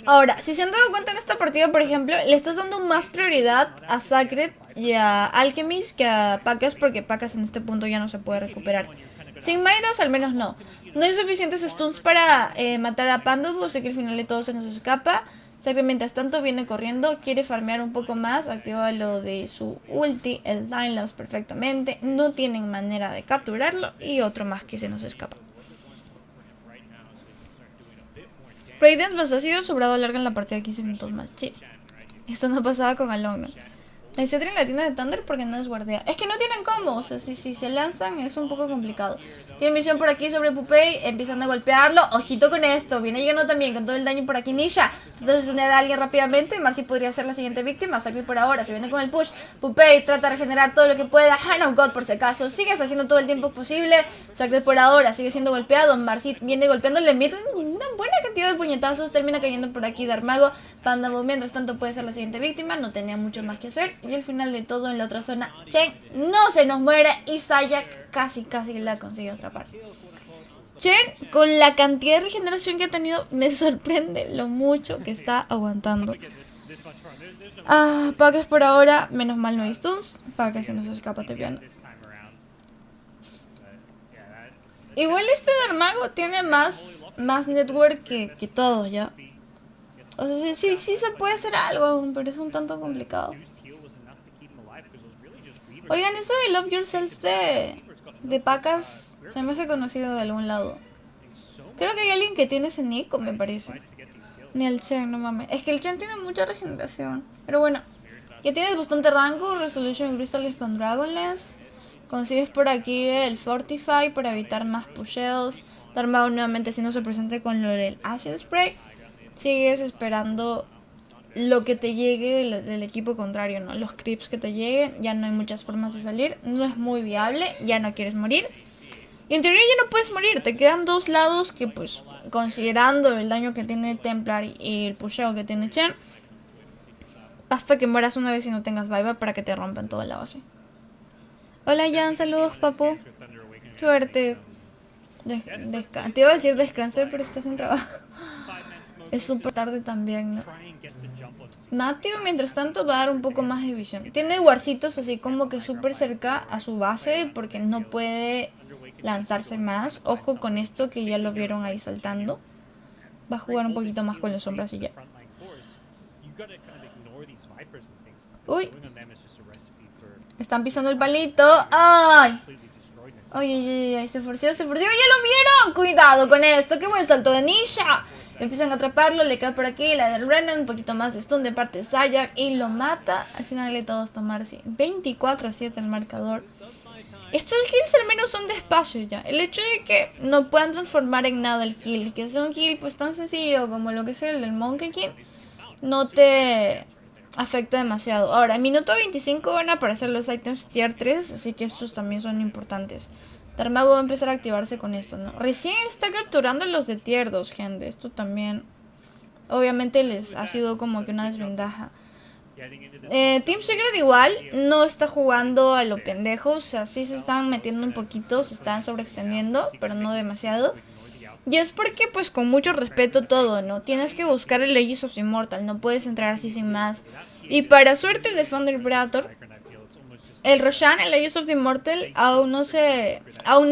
Ahora, si se han dado cuenta en esta partida, por ejemplo, le estás dando más prioridad a Sacred y a Alchemist que a Pacas, porque Pacas en este punto ya no se puede recuperar. Sin Midas al menos no. No hay suficientes stuns para matar a Pandago, así que al final de todo se nos escapa. Sacred mientras tanto viene corriendo, quiere farmear un poco más, activa lo de su ulti, el Time Loss perfectamente. No tienen manera de capturarlo y otro más que se nos escapa. Radiance más ha sido sobrado larga en la partida de 15 minutos más. Chill. Esto no pasaba con Alone, ¿no? La Etcétera en la tienda de Thunder porque no es guardia. Es que no tienen combo, o sea, si se lanzan es un poco complicado. Tienen visión por aquí sobre Pupei, empiezan a golpearlo. Ojito con esto, viene llegando también con todo el daño por aquí Nisha. Entonces unir a alguien rápidamente, Marcy podría ser la siguiente víctima. Sacred por ahora, se viene con el push. Pupei trata de regenerar todo lo que pueda. Hand of God por si acaso, sigues haciendo todo el tiempo posible. Sacred por ahora, sigue siendo golpeado. Marcy viene golpeando, le mete una buena cantidad de puñetazos. Termina cayendo por aquí Darmago. Pandago mientras tanto puede ser la siguiente víctima, no tenía mucho más que hacer. Y al final de todo en la otra zona, Chen no se nos muere y Sayak casi la consigue atrapar. Chen, con la cantidad de regeneración que ha tenido, me sorprende lo mucho que está aguantando. Pacas por ahora, menos mal no hay stuns. Pacas se nos escapa tepeando. Igual este Darmago tiene más network que todos ya. O sea, sí se puede hacer algo aún, pero es un tanto complicado. Oigan, eso de Love Yourself de Pacas se me hace conocido de algún lado. Creo que hay alguien que tiene ese nick, me parece. Ni el Chen, no mames. Es que el Chen tiene mucha regeneración. Pero bueno, ya tienes bastante rango. Resolution Crystals con Dragonlance. Consigues por aquí el Fortify para evitar más pusheos. Darmago nuevamente haciéndose presente con lo del Acid Spray. Sigues esperando lo que te llegue del equipo contrario, ¿no? Los creeps que te lleguen, ya no hay muchas formas de salir, no es muy viable, ya no quieres morir. Y en teoría ya no puedes morir, te quedan 2 lados que pues, considerando el daño que tiene Templar y el pusheo que tiene Chen, basta que mueras una vez y no tengas buyback para que te rompan toda la base. Hola Jan, saludos papu. Suerte. Te iba a decir descansé, pero estás en trabajo. Es súper tarde también, ¿no? Matthew, mientras tanto, va a dar un poco más de visión. Tiene guarcitos así como que súper cerca a su base porque no puede lanzarse más. Ojo con esto que ya lo vieron ahí saltando. Va a jugar un poquito más con las sombras y ya. Uy. Están pisando el palito. ¡Ay! Ay, se forció, ¡ya lo vieron! ¡Cuidado con esto! ¡Qué buen salto de Nisha! Empiezan a atraparlo, le cae por aquí la de Renan, un poquito más de stun de parte de Zayak y lo mata. Al final de todos tomar así 24-7 el marcador. Estos kills al menos son despacio ya. El hecho de que no puedan transformar en nada el kill, que sea un kill pues tan sencillo como lo que es el del Monkey King, no te afecta demasiado. Ahora, en minuto 25 van a aparecer los items tier 3, así que estos también son importantes. Darmago va a empezar a activarse con esto, ¿no? Recién está capturando los de tier 2, gente. Esto también, obviamente, les ha sido como que una desventaja. Team Secret igual no está jugando a lo pendejo. O sea, sí se están metiendo un poquito, se están sobreextendiendo, pero no demasiado. Y es porque, pues, con mucho respeto todo, ¿no? Tienes que buscar el Legends of Immortal, no puedes entrar así sin más. Y para suerte de Thunder Predator, el Roshan, el Legends of the Immortal, aún no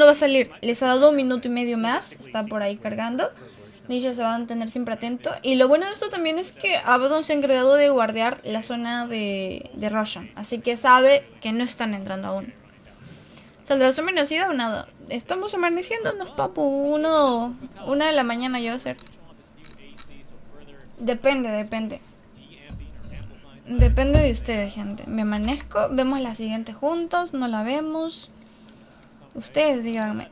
va a salir. Les ha dado 1 minuto y medio más. Está por ahí cargando. Nisha se va a mantener siempre atento. Y lo bueno de esto también es que Abaddon se ha encargado de guardiar la zona de Roshan. Así que sabe que no están entrando aún. ¿Saldrá su amanecida o nada? Estamos amaneciéndonos, papu. 1 de la mañana ya va a ser. Depende. Depende de ustedes, gente. Me amanezco, vemos la siguiente juntos, no la vemos. Ustedes díganme.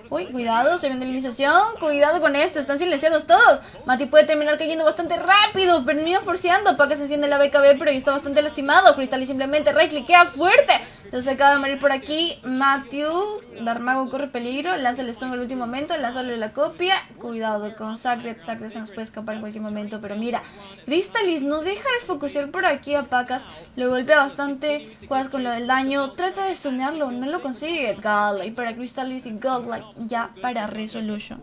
Uy, cuidado, se viene la iniciación. Cuidado con esto, están silenciados todos. Mati puede terminar cayendo bastante rápido. Termina forceando para que se enciende la BKB, pero ya está bastante lastimado. Crystallis simplemente right cliquea fuerte. Entonces acaba de morir por aquí Matthew. Darmago corre peligro. Lanza el stun en el último momento. Lánzale la copia. Cuidado con Sacred. Sacred se nos puede escapar en cualquier momento. Pero mira, Crystallis no deja de focusear por aquí a Pacas. Lo golpea bastante. Juegas con lo del daño. Trata de stunearlo. No lo consigue. Godlike para Crystallis y Godlike ya para Resolution.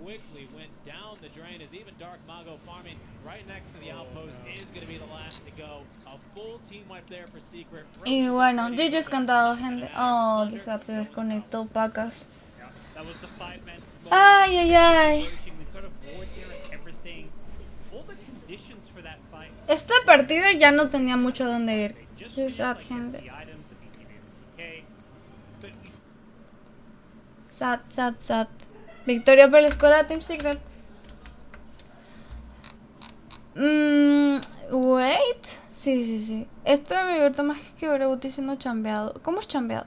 Y bueno, GG's cantado, gente. Oh, quizás se desconectó Pacas. Ay. Esta partida ya no tenía mucho donde ir. Quizás, gente. Sad. Victoria por la escuela Team Secret. Wait. Sí. Esto me divierte más que ver a Guti siendo chambeado. ¿Cómo es chambeado?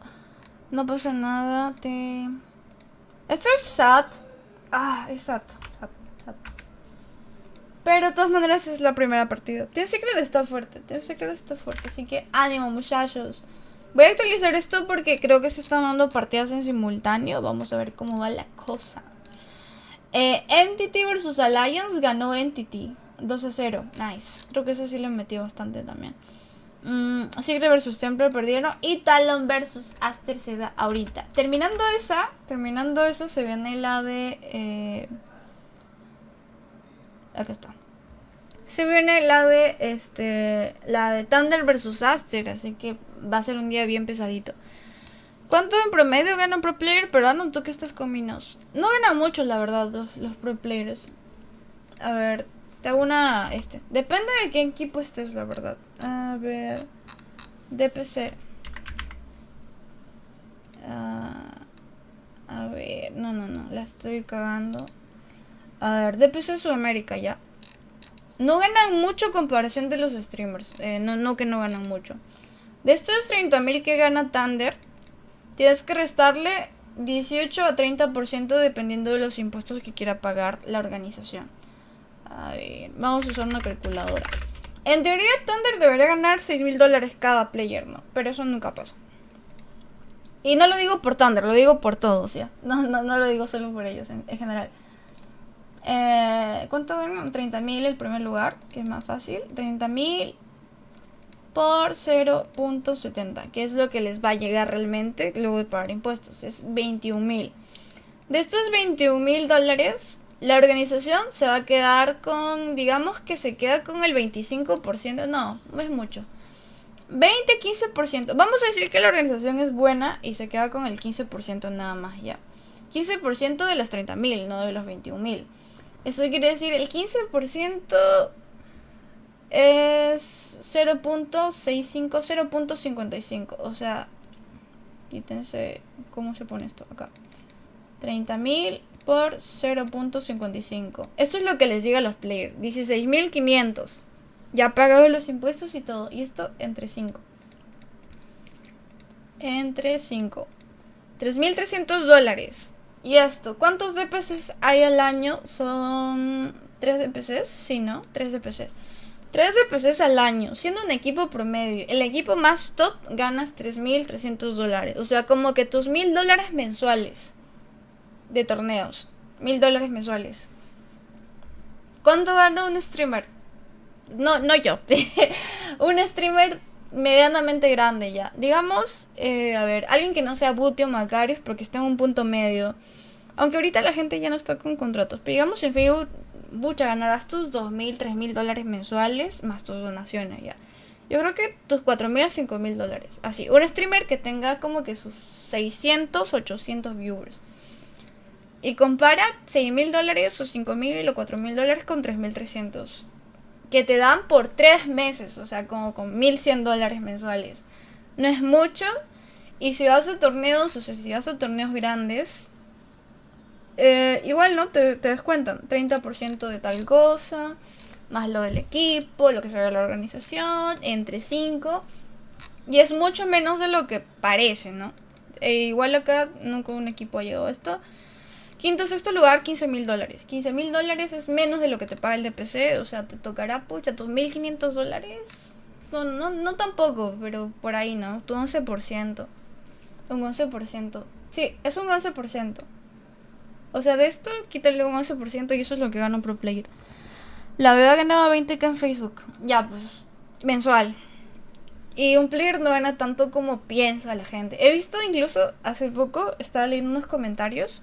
No pasa nada. Esto es sad. Es sad. Pero de todas maneras es la primera partida. Team Secret está fuerte. Así que ánimo, muchachos. Voy a actualizar esto porque creo que se están dando partidas en simultáneo. Vamos a ver cómo va la cosa. Entity vs Alliance ganó Entity 2-0. Nice. Creo que eso sí le metió bastante también. Secret vs Temple perdieron. Y Talon vs Aster se da ahorita. Terminando eso se viene la de... Acá está. Se viene la de Thunder vs Aster. Así que va a ser un día bien pesadito. ¿Cuánto en promedio gana un pro player peruano? ¿Tú qué estás con Minos? No ganan mucho, la verdad, los pro players. A ver, te hago una... Depende de qué equipo estés, la verdad. A ver... DPC. A ver... No, la estoy cagando. A ver, DPC Sudamérica, ya. No ganan mucho en comparación de los streamers. No que no ganan mucho. De estos 30.000 que gana Thunder, tienes que restarle 18 a 30% dependiendo de los impuestos que quiera pagar la organización. A ver, vamos a usar una calculadora. En teoría Thunder debería ganar $6.000 cada player, ¿no? Pero eso nunca pasa. Y no lo digo por Thunder, lo digo por todos, ¿ya? No lo digo solo por ellos, en general. ¿Cuánto ganan? 30.000 el primer lugar, que es más fácil. 30.000 por 0.70, que es lo que les va a llegar realmente luego de pagar impuestos. Es 21.000. De estos 21.000 dólares, la organización se va a quedar con, digamos que se queda con el 25%, no es mucho. 20-15%. Vamos a decir que la organización es buena y se queda con el 15% nada más, ya. 15% de los 30.000, no de los 21.000. Eso quiere decir el 15% es 0.65, 0.55. O sea, quítense, ¿cómo se pone esto? Acá. 30.000 por 0.55. Esto es lo que les llega a los players. 16.500. Ya pagado los impuestos y todo. Y esto entre 5. Entre 5. 3.300 dólares. Y esto, ¿cuántos DPCs hay al año? Son 3 DPCs, sí, ¿no? 3 DPCs. 3 DPCs al año, siendo un equipo promedio. El equipo más top ganas 3.300 dólares. O sea, como que tus $1.000 mensuales de torneos. $1.000 mensuales. ¿Cuánto gana un streamer? No yo. Un streamer medianamente grande ya. Digamos, a ver, alguien que no sea Buti o Macarius porque esté en un punto medio. Aunque ahorita la gente ya no está con contratos. Pero digamos en Facebook, bucha, ganarás tus 2.000, 3.000 dólares mensuales más tus donaciones ya. Yo creo que tus 4.000 a 5.000 dólares. Así, un streamer que tenga como que sus 600, 800 viewers. Y compara 6.000 dólares o 5.000 o 4.000 dólares con 3.300. Que te dan por 3 meses. O sea, como con 1.100 dólares mensuales. No es mucho. Y si vas a torneos, o sea, si vas a torneos grandes, igual, ¿no? Te descuentan 30% de tal cosa, más lo del equipo, lo que se ve la organización, entre 5. Y es mucho menos de lo que parece, ¿no? Igual acá nunca un equipo ha llegado a esto. Quinto, sexto lugar, 15.000 dólares. 15.000 dólares es menos de lo que te paga el DPC. O sea, te tocará, pucha, tus 1.500 dólares. No tampoco, pero por ahí, ¿no? Tu 11%. Un 11%. Sí, es un 11%. O sea, de esto, quítale un 11% y eso es lo que gana un pro player. La Beba ganaba 20k en Facebook. Ya, pues, mensual. Y un player no gana tanto como piensa la gente. He visto incluso, hace poco, estaba leyendo unos comentarios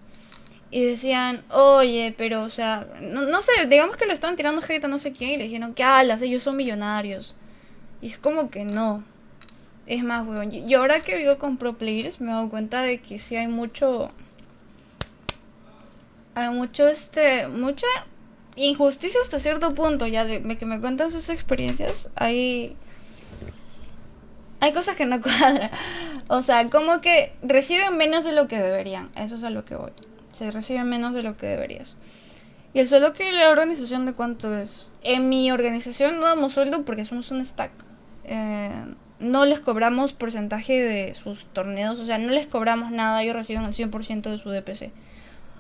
y decían, oye, pero, o sea, no sé, digamos que le estaban tirando hate a no sé quién y le dijeron que, ellos son millonarios. Y es como que no. Es más, weón. Y ahora que vivo con pro players me he dado cuenta de que sí hay mucha injusticia hasta cierto punto, ya de que me cuentan sus experiencias. Hay cosas que no cuadran. O sea, como que reciben menos de lo que deberían. Eso es a lo que voy. Se reciben menos de lo que deberías. Y el sueldo que la organización, ¿de cuánto es? En mi organización no damos sueldo porque somos un stack. No les cobramos porcentaje de sus torneos. O sea, no les cobramos nada. Ellos reciben el 100% de su DPC.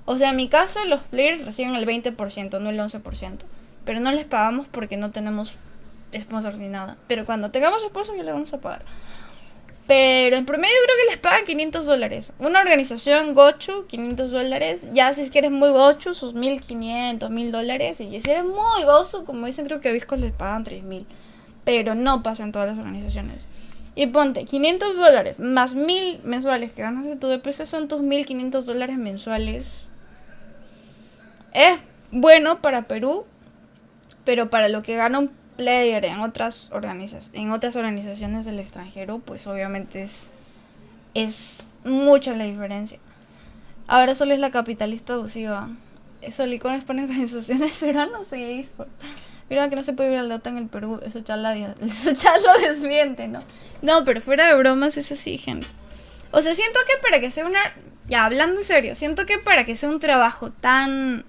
O sea, en mi caso, los players reciben el 20%, no el 11%. Pero no les pagamos porque no tenemos sponsors ni nada. Pero cuando tengamos sponsors ya les vamos a pagar. Pero en promedio creo que les pagan 500 dólares. Una organización gochu, 500 dólares. Ya si es que eres muy gochu, sus 1.500, 1.000 dólares. Y si eres muy gozo, como dicen, creo que a Viscos les pagan 3.000. Pero no pasa en todas las organizaciones. Y ponte, 500 dólares más 1.000 mensuales que ganas de tu DPC son tus 1.500 dólares mensuales. Es bueno para Perú, pero para lo que gana un player en otras organizaciones del extranjero, pues obviamente es mucha la diferencia. Ahora solo es la capitalista abusiva. Solicones pone organizaciones peruanas y eSport. Mira que no se puede ir al Dota en el Perú. Eso ya lo desmiente, ¿no? No, pero fuera de bromas es así, gente. O sea, siento que para que sea ya, hablando en serio, siento que para que sea un trabajo tan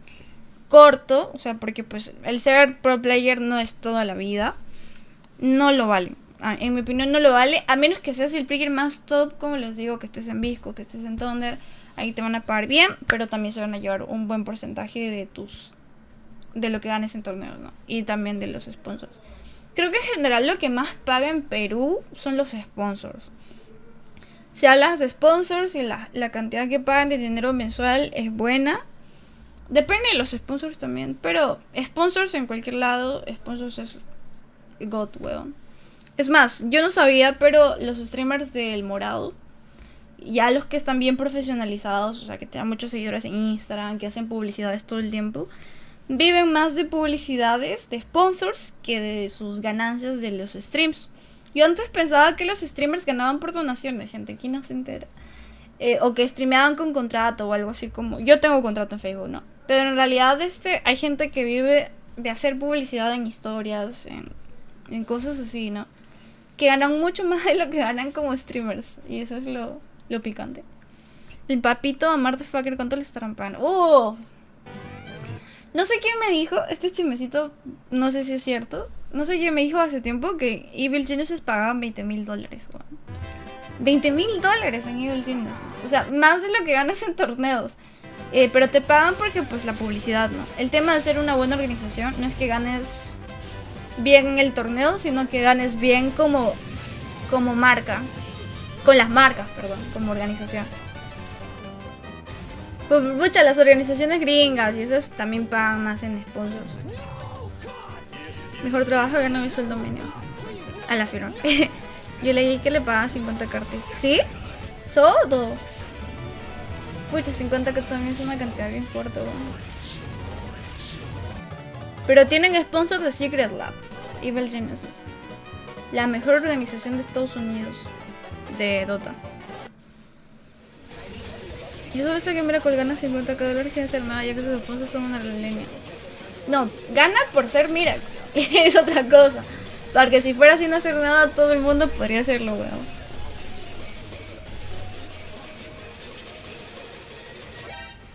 corto, o sea, porque pues el ser pro player no es toda la vida, no lo vale. En mi opinión no lo vale, a menos que seas el player más top, como les digo, que estés en Visco, que estés en Thunder. Ahí te van a pagar bien, pero también se van a llevar un buen porcentaje de lo que ganes en torneos, ¿no? Y también de los sponsors. Creo que en general lo que más paga en Perú son los sponsors. Si hablas de sponsors y la cantidad que pagan de dinero mensual es buena. Depende de los sponsors también, pero sponsors en cualquier lado, sponsors es God, weón. Es más, yo no sabía, pero los streamers del morado, ya los que están bien profesionalizados, o sea, que tienen muchos seguidores en Instagram, que hacen publicidades todo el tiempo, viven más de publicidades, de sponsors, que de sus ganancias de los streams. Yo antes pensaba que los streamers ganaban por donaciones, gente, aquí no se entera. O que streameaban con contrato o algo así como... Yo tengo contrato en Facebook, ¿no? Pero en realidad hay gente que vive de hacer publicidad en historias, en cosas así, ¿no? Que ganan mucho más de lo que ganan como streamers. Y eso es lo picante. El papito a Motherfucker, ¿cuánto le estarán pagando? ¡Oh! No sé quién me dijo, este chismecito, no sé si es cierto. No sé quién me dijo hace tiempo que Evil Geniuses pagaban $20,000. Bueno. $20,000 en Evil Geniuses. O sea, más de lo que ganas en torneos. Pero te pagan porque pues la publicidad, ¿no? El tema de ser una buena organización no es que ganes bien en el torneo, sino que ganes bien como marca. Con las marcas, perdón, como organización. Pues muchas las organizaciones gringas y esas también pagan más en sponsors. Mejor trabajo gana mi sueldo mínimo. A la firma. Yo leí que le pagan 50 cartas. ¿Sí? Sodo. Pucha, 50 que también es una cantidad bien fuerte, bueno. Pero tienen sponsor de Secret Lab. Evil Geniuses. La mejor organización de Estados Unidos de Dota. Yo solo sé que Miracle gana $50,000 sin hacer nada, ya que sus sponsors son una línea. No, gana por ser Miracle. Es otra cosa. Porque si fuera sin hacer nada, todo el mundo podría hacerlo, weón.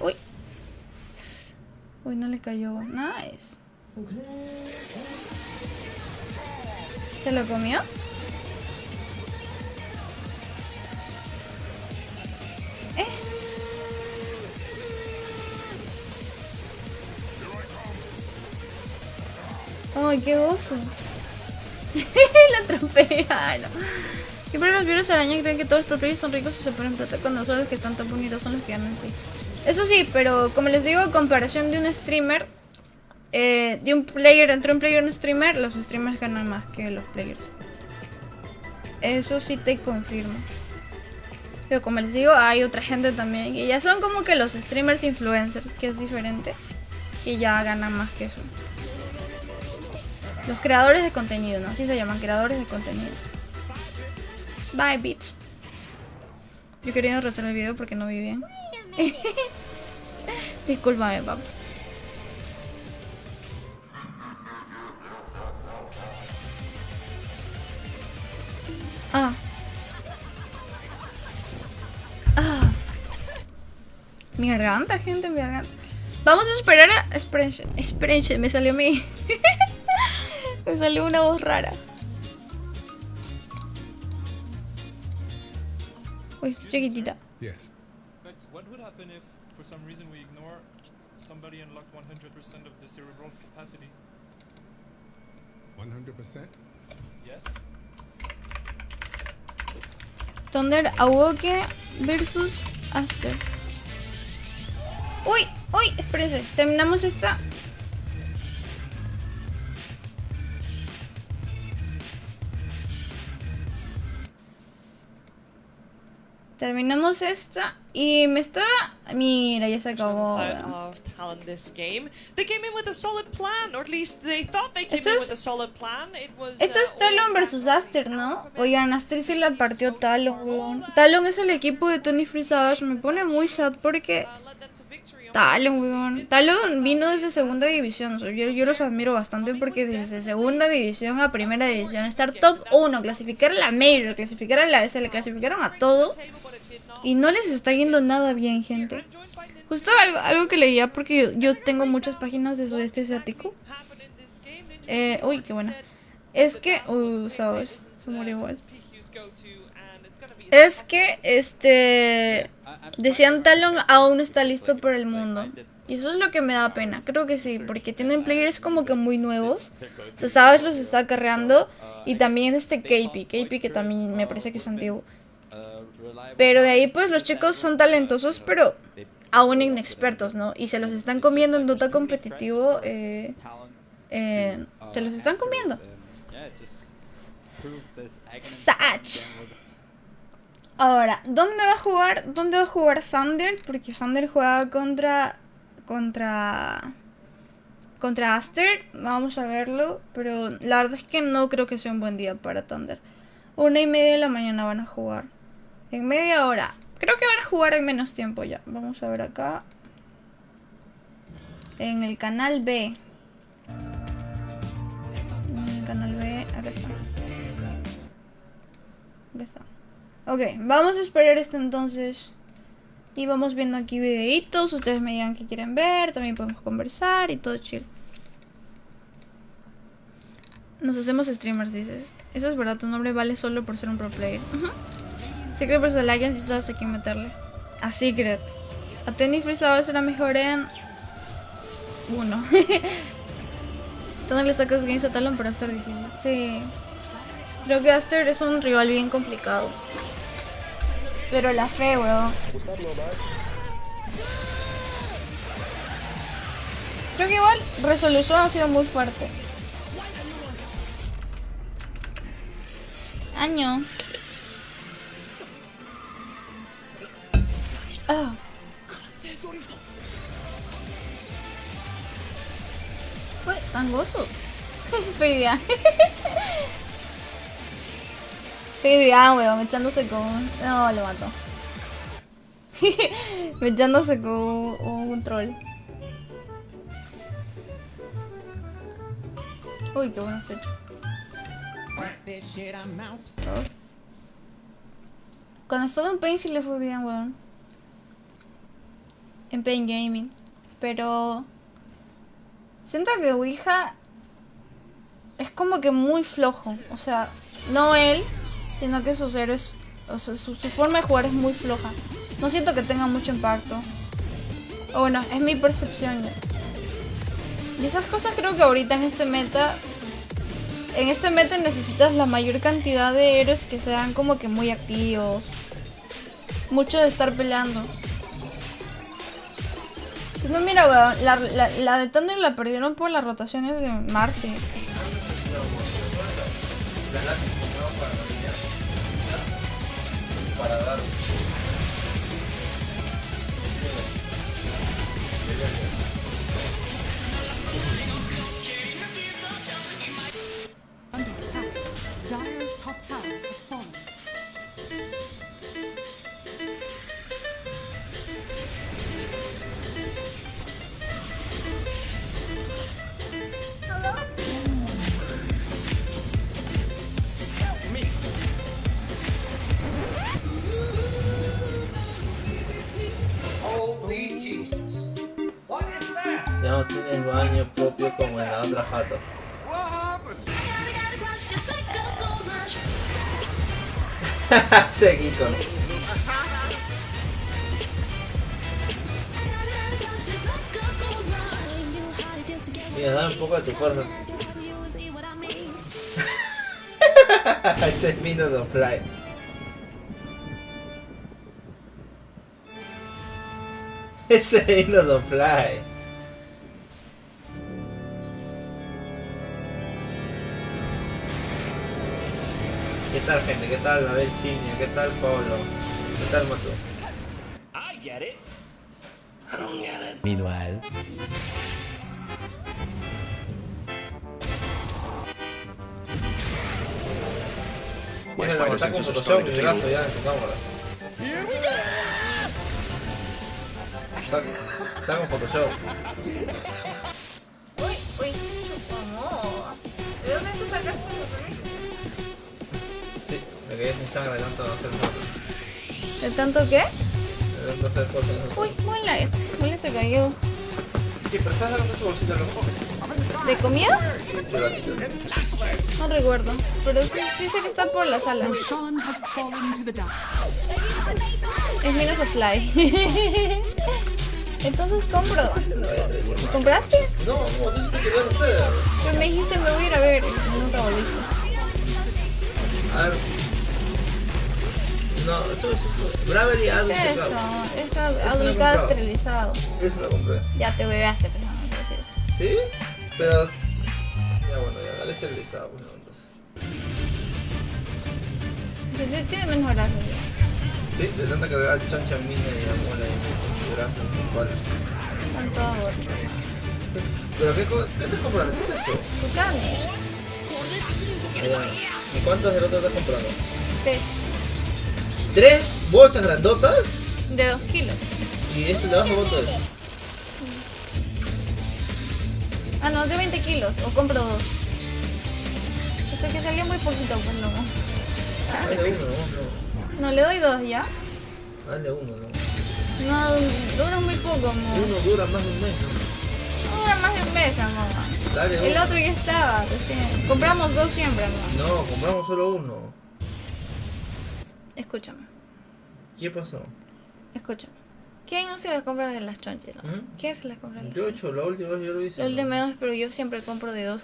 Uy. Uy, no le cayó. Nice. ¿Se lo comió? Ay, qué gozo. La atropella. Siempre los virus araña creen que todos los pro players son ricos y se ponen plata cuando solo los que están tan bonitos son los que ganan, sí. Eso sí, pero como les digo, comparación de un streamer, de un player, entre un player y un streamer, los streamers ganan más que los players. Eso sí te confirmo. Pero como les digo, hay otra gente también que ya son como que los streamers influencers, que es diferente, que ya ganan más que eso. Los creadores de contenido, ¿no? Así se llaman, creadores de contenido. Bye, bitch. Yo quería rezar el video porque no vi bien. Discúlpame, papá. Ah. Mi garganta, gente, mi garganta. Vamos a esperar a... Espérense, me salió mi... Me salió una voz rara. Uy, es chiquitita. Yes. But what would happen if, for some reason, we ignore somebody unlocked 100% of the cerebral capacity? 100%? Yes. Thunder Awoke versus Aster. Uy, uy, espérense. Terminamos esta. Terminamos esta y me está... Mira, ya se acabó. Esto es Talon versus Aster, ¿no? Oigan, Aster se la partió Talon, weón. Talon es el equipo de Tony Free Savage. Me pone muy sad porque... Talon, weón. Talon vino desde segunda división. O sea, yo los admiro bastante porque desde segunda división a primera división, estar top 1, clasificar a la Major, clasificar a la SL, clasificaron a todo. Y no les está yendo nada bien, gente. Justo algo que leía, porque yo tengo muchas páginas de sudeste asiático. Uy, qué buena. Es que... sabes, se murió igual. Es que, decían Talon aún está listo para el mundo. Y eso es lo que me da pena. Creo que sí, porque tienen players como que muy nuevos. O sea, sabes, los está carreando. Y también KP que también me parece que es antiguo. Pero de ahí pues los chicos son talentosos, pero aún inexpertos, ¿no? Y se los están comiendo en Dota competitivo. Se los están comiendo. Sach. Ahora, ¿dónde va a jugar? ¿Dónde va a jugar Thunder? Porque Thunder juega contra Aster. Vamos a verlo, pero la verdad es que no creo que sea un buen día para Thunder. 1:30 de la mañana van a jugar. En media hora. Creo que van a jugar en menos tiempo ya. Vamos a ver acá. En el canal B. En el canal B. Acá está. Acá está. Ok, vamos a esperar esto entonces. Y vamos viendo aquí videitos. Ustedes me digan que quieren ver. También podemos conversar y todo chill. Nos hacemos streamers, dices. Eso es verdad, tu nombre vale solo por ser un pro player. Secret vs Alliance y sabes a quién meterle. A Secret. A Tenny Freeze será mejor en 1. Entonces le sacas games a Talon, pero Aster difícil. Sí. Creo que Aster es un rival bien complicado. Pero la fe, weón. Creo que igual Resolution ha sido muy fuerte. Año. Ah. Fue tangoso. Fedia. Fedia, weón, echándose con... No, lo mató. Echándose con un troll. Uy, qué bueno fecha. Cuando estuve en Pain sí le fue bien, weón. En Pain Gaming. Pero... siento que Ouija es como que muy flojo. O sea, no él, sino que sus héroes... O sea, su forma de jugar es muy floja. No siento que tenga mucho impacto. O bueno, es mi percepción ya. Y esas cosas creo que ahorita en este meta... En este meta necesitas la mayor cantidad de héroes que sean como que muy activos. Mucho de estar peleando. No, mira, weón, la de Thunder la perdieron por las rotaciones de Marcy. Para dar. Under attack. Dire's top tower has fallen. Ya no tienes baño propio como en la otra jato. Seguí con... Mira, dame un poco de tu fuerza. Ese es Minus of Fly. Ese es Minus of Fly. ¿Qué tal, gente? ¿Qué tal Abel Ciña? ¿Qué tal Pablo? ¿Qué tal Matu? I get it. I don't get it. Meanwhile. Bueno, está con Photoshop y brazo ya en tu cámara. Está con Photoshop. Uy, ¿cómo? ¿De dónde te sacaste eso? Sí, me quedé sin sangre de tanto hacer cosas. ¿De tanto qué? De tanto hacer cosas. Uy, Muela se cayó. Sí, pero ¿estás sacando su bolsita de los ojos? ¿De comida? De gatito. No recuerdo, pero sí sé que está por la sala. Es Minus of Fly. Entonces compro. ¿Compraste? No, no te querías hacer. Pero me dijiste me voy a ir a ver y nunca volviste. A ver. No, eso es Bravery ¿Qué Adult. es eso? Es adultado esterilizado. Eso lo compré. Ya te hueveaste, pero no sé si es. ¿Sí? Pero... Ya bueno, ya dale esterilizado, pues, entonces. Tiene menos gracia. Sí, de tanta cargar chancha mina y amola y grasa en su espalda. Están todos gordos. ¿Pero qué estás comprando? ¿Qué es eso? Tu carne. ¿Y cuántos del otro estás comprando? 3. ¿3 bolsas grandotas? De 2 kilos. ¿Y esto de abajo cuánto es? Ah, no, de 20 kilos. O compro 2. Esto que salió muy poquito, pues no. Dale uno, no. No, le doy 2 ya. Dale uno, no. No, dura muy poco, amor. Uno dura más de un mes, ¿no? No dura más de un mes, amor. Dale El uno. otro ya estaba, recién. Compramos 2 siempre, amor. No, compramos solo uno. Escúchame, ¿Qué pasó? escúchame. ¿Quién hace las compras de las chonchas? ¿Quién hace las compras de las Yo he chonchas? hecho la última vez, yo lo hice. La última ¿no? vez, pero yo siempre compro de 2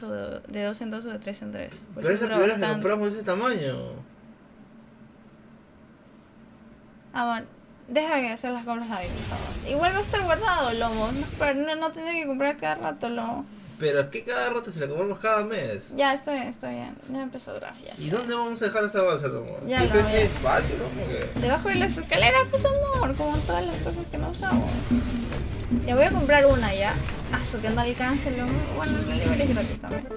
en 2 o de 3 en 3. Pero es la primera vez que compramos de ese tamaño. Amor, déjame hacer las compras ahí, por favor. Igual va a estar guardado, lomo. No tener que comprar cada rato, lomo. Pero es que cada rato se la compramos cada mes. Ya, está bien. Ya empezó otra vez, ya. ¿Y dónde vamos a dejar esa bolsa, amor? Ya ¿Tú lo crees voy que a- es fácil, no? Como que... Debajo de las escaleras, pues amor, como todas las cosas que no usamos. Ya voy a comprar una ya. Ah, eso que no alcance, lomo. Bueno, el delivery es gratis también.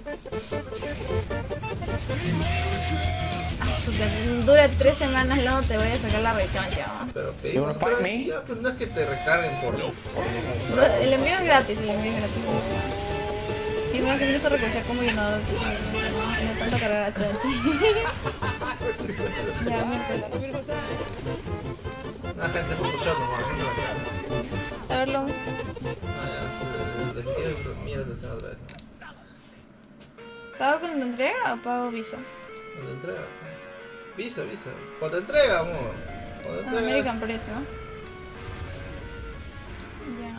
Ah, eso que dura 3 semanas, luego te voy a sacar la rechoncha, ¿no? Pero pedimos tres, ya, pues no es que te recarguen por El envío es gratis, el envío es gratis. Y bueno, que empiezo a reconocer como llenador. No tanto cargar a choncha. Ya, me acuerdo. La gente Photoshop nomás, no A ver, lomo. Mira, te hacen otra vez. ¿Pago cuando te entrega o pago Visa? Cuando entrega. Visa. Cuando te entrega, amor. Cuando entrega. American Press, ¿no? Ya.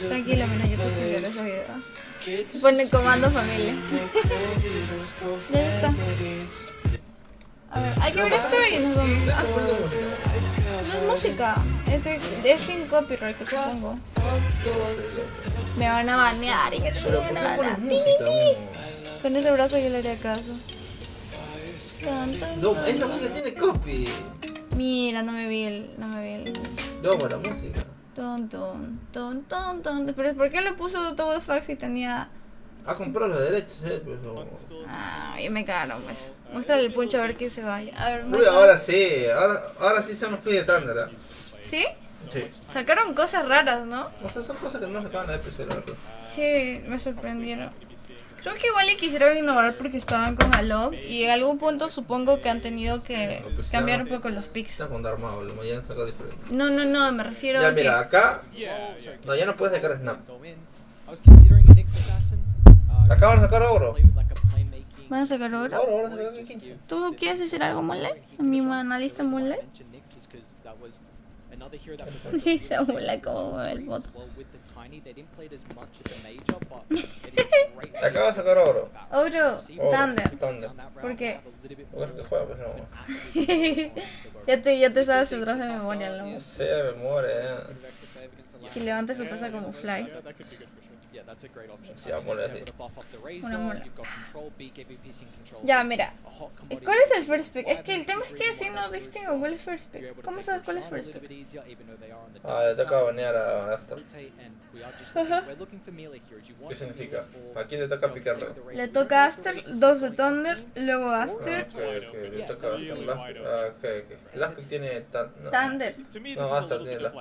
Tranquilo, mira, yo te subiré ese video. Pone comando familia. Ya está. A ver, hay que ver esto y nos vamos. Ah, no es música. Es sin copyright, supongo. Me van a banear. Pero ¿por qué pones música, amor? Con ese brazo yo le haría caso. No, esa música tiene copy. Mira, no me vi el. No, la música. Ton. Pero ¿por qué le puso todo fax si tenía... A comprar los derechos, pues. Ah, ya me cagaron, pues. Muéstrale el puncho a ver que se vaya. A ver, Uy, muestra. ahora sí son los pies de Thunder, ¿eh? ¿Sí? Sí. Sacaron cosas raras, ¿no? O sea, son cosas que no sacaban de EPC, la verdad. Sí, me sorprendieron. Creo que igual le quisieron innovar porque estaban con Alok y en algún punto supongo que han tenido que cambiar un poco los pics. Está con Dark Maul, lo ya han sacado diferente. No, me refiero Ya, a que... mira, acá. No, ya no puedes sacar Snap. Acá van a sacar oro. ¿Van a sacar oro? Oro, van a sacar el 15. ¿Tú quieres decir algo, Moonlight? ¿Mi analista Moonlight? Esa mula como mueve el voto. Acá va a sacar oro. Oro, Thunder. Thunder. ¿Por qué? Porque es que juega, pues no. ya te sabes el traje de memoria, ¿no? No sé, de memoria, Y levanta su pesa como Fly. Sí, amor, así. Una mula. Ya, mira. ¿Cuál es el first pick? Es que el tema es que así no distingo cuál es first pick. ¿Cómo sabes cuál es first pick? Ah, le toca banear a Astor. Ajá. ¿Qué significa? ¿A quién le toca picarle? Le toca Aster, 2 de Thunder, luego Aster. Le toca Astor. Lask tiene... No, Thunder. no, Astor tiene Lask.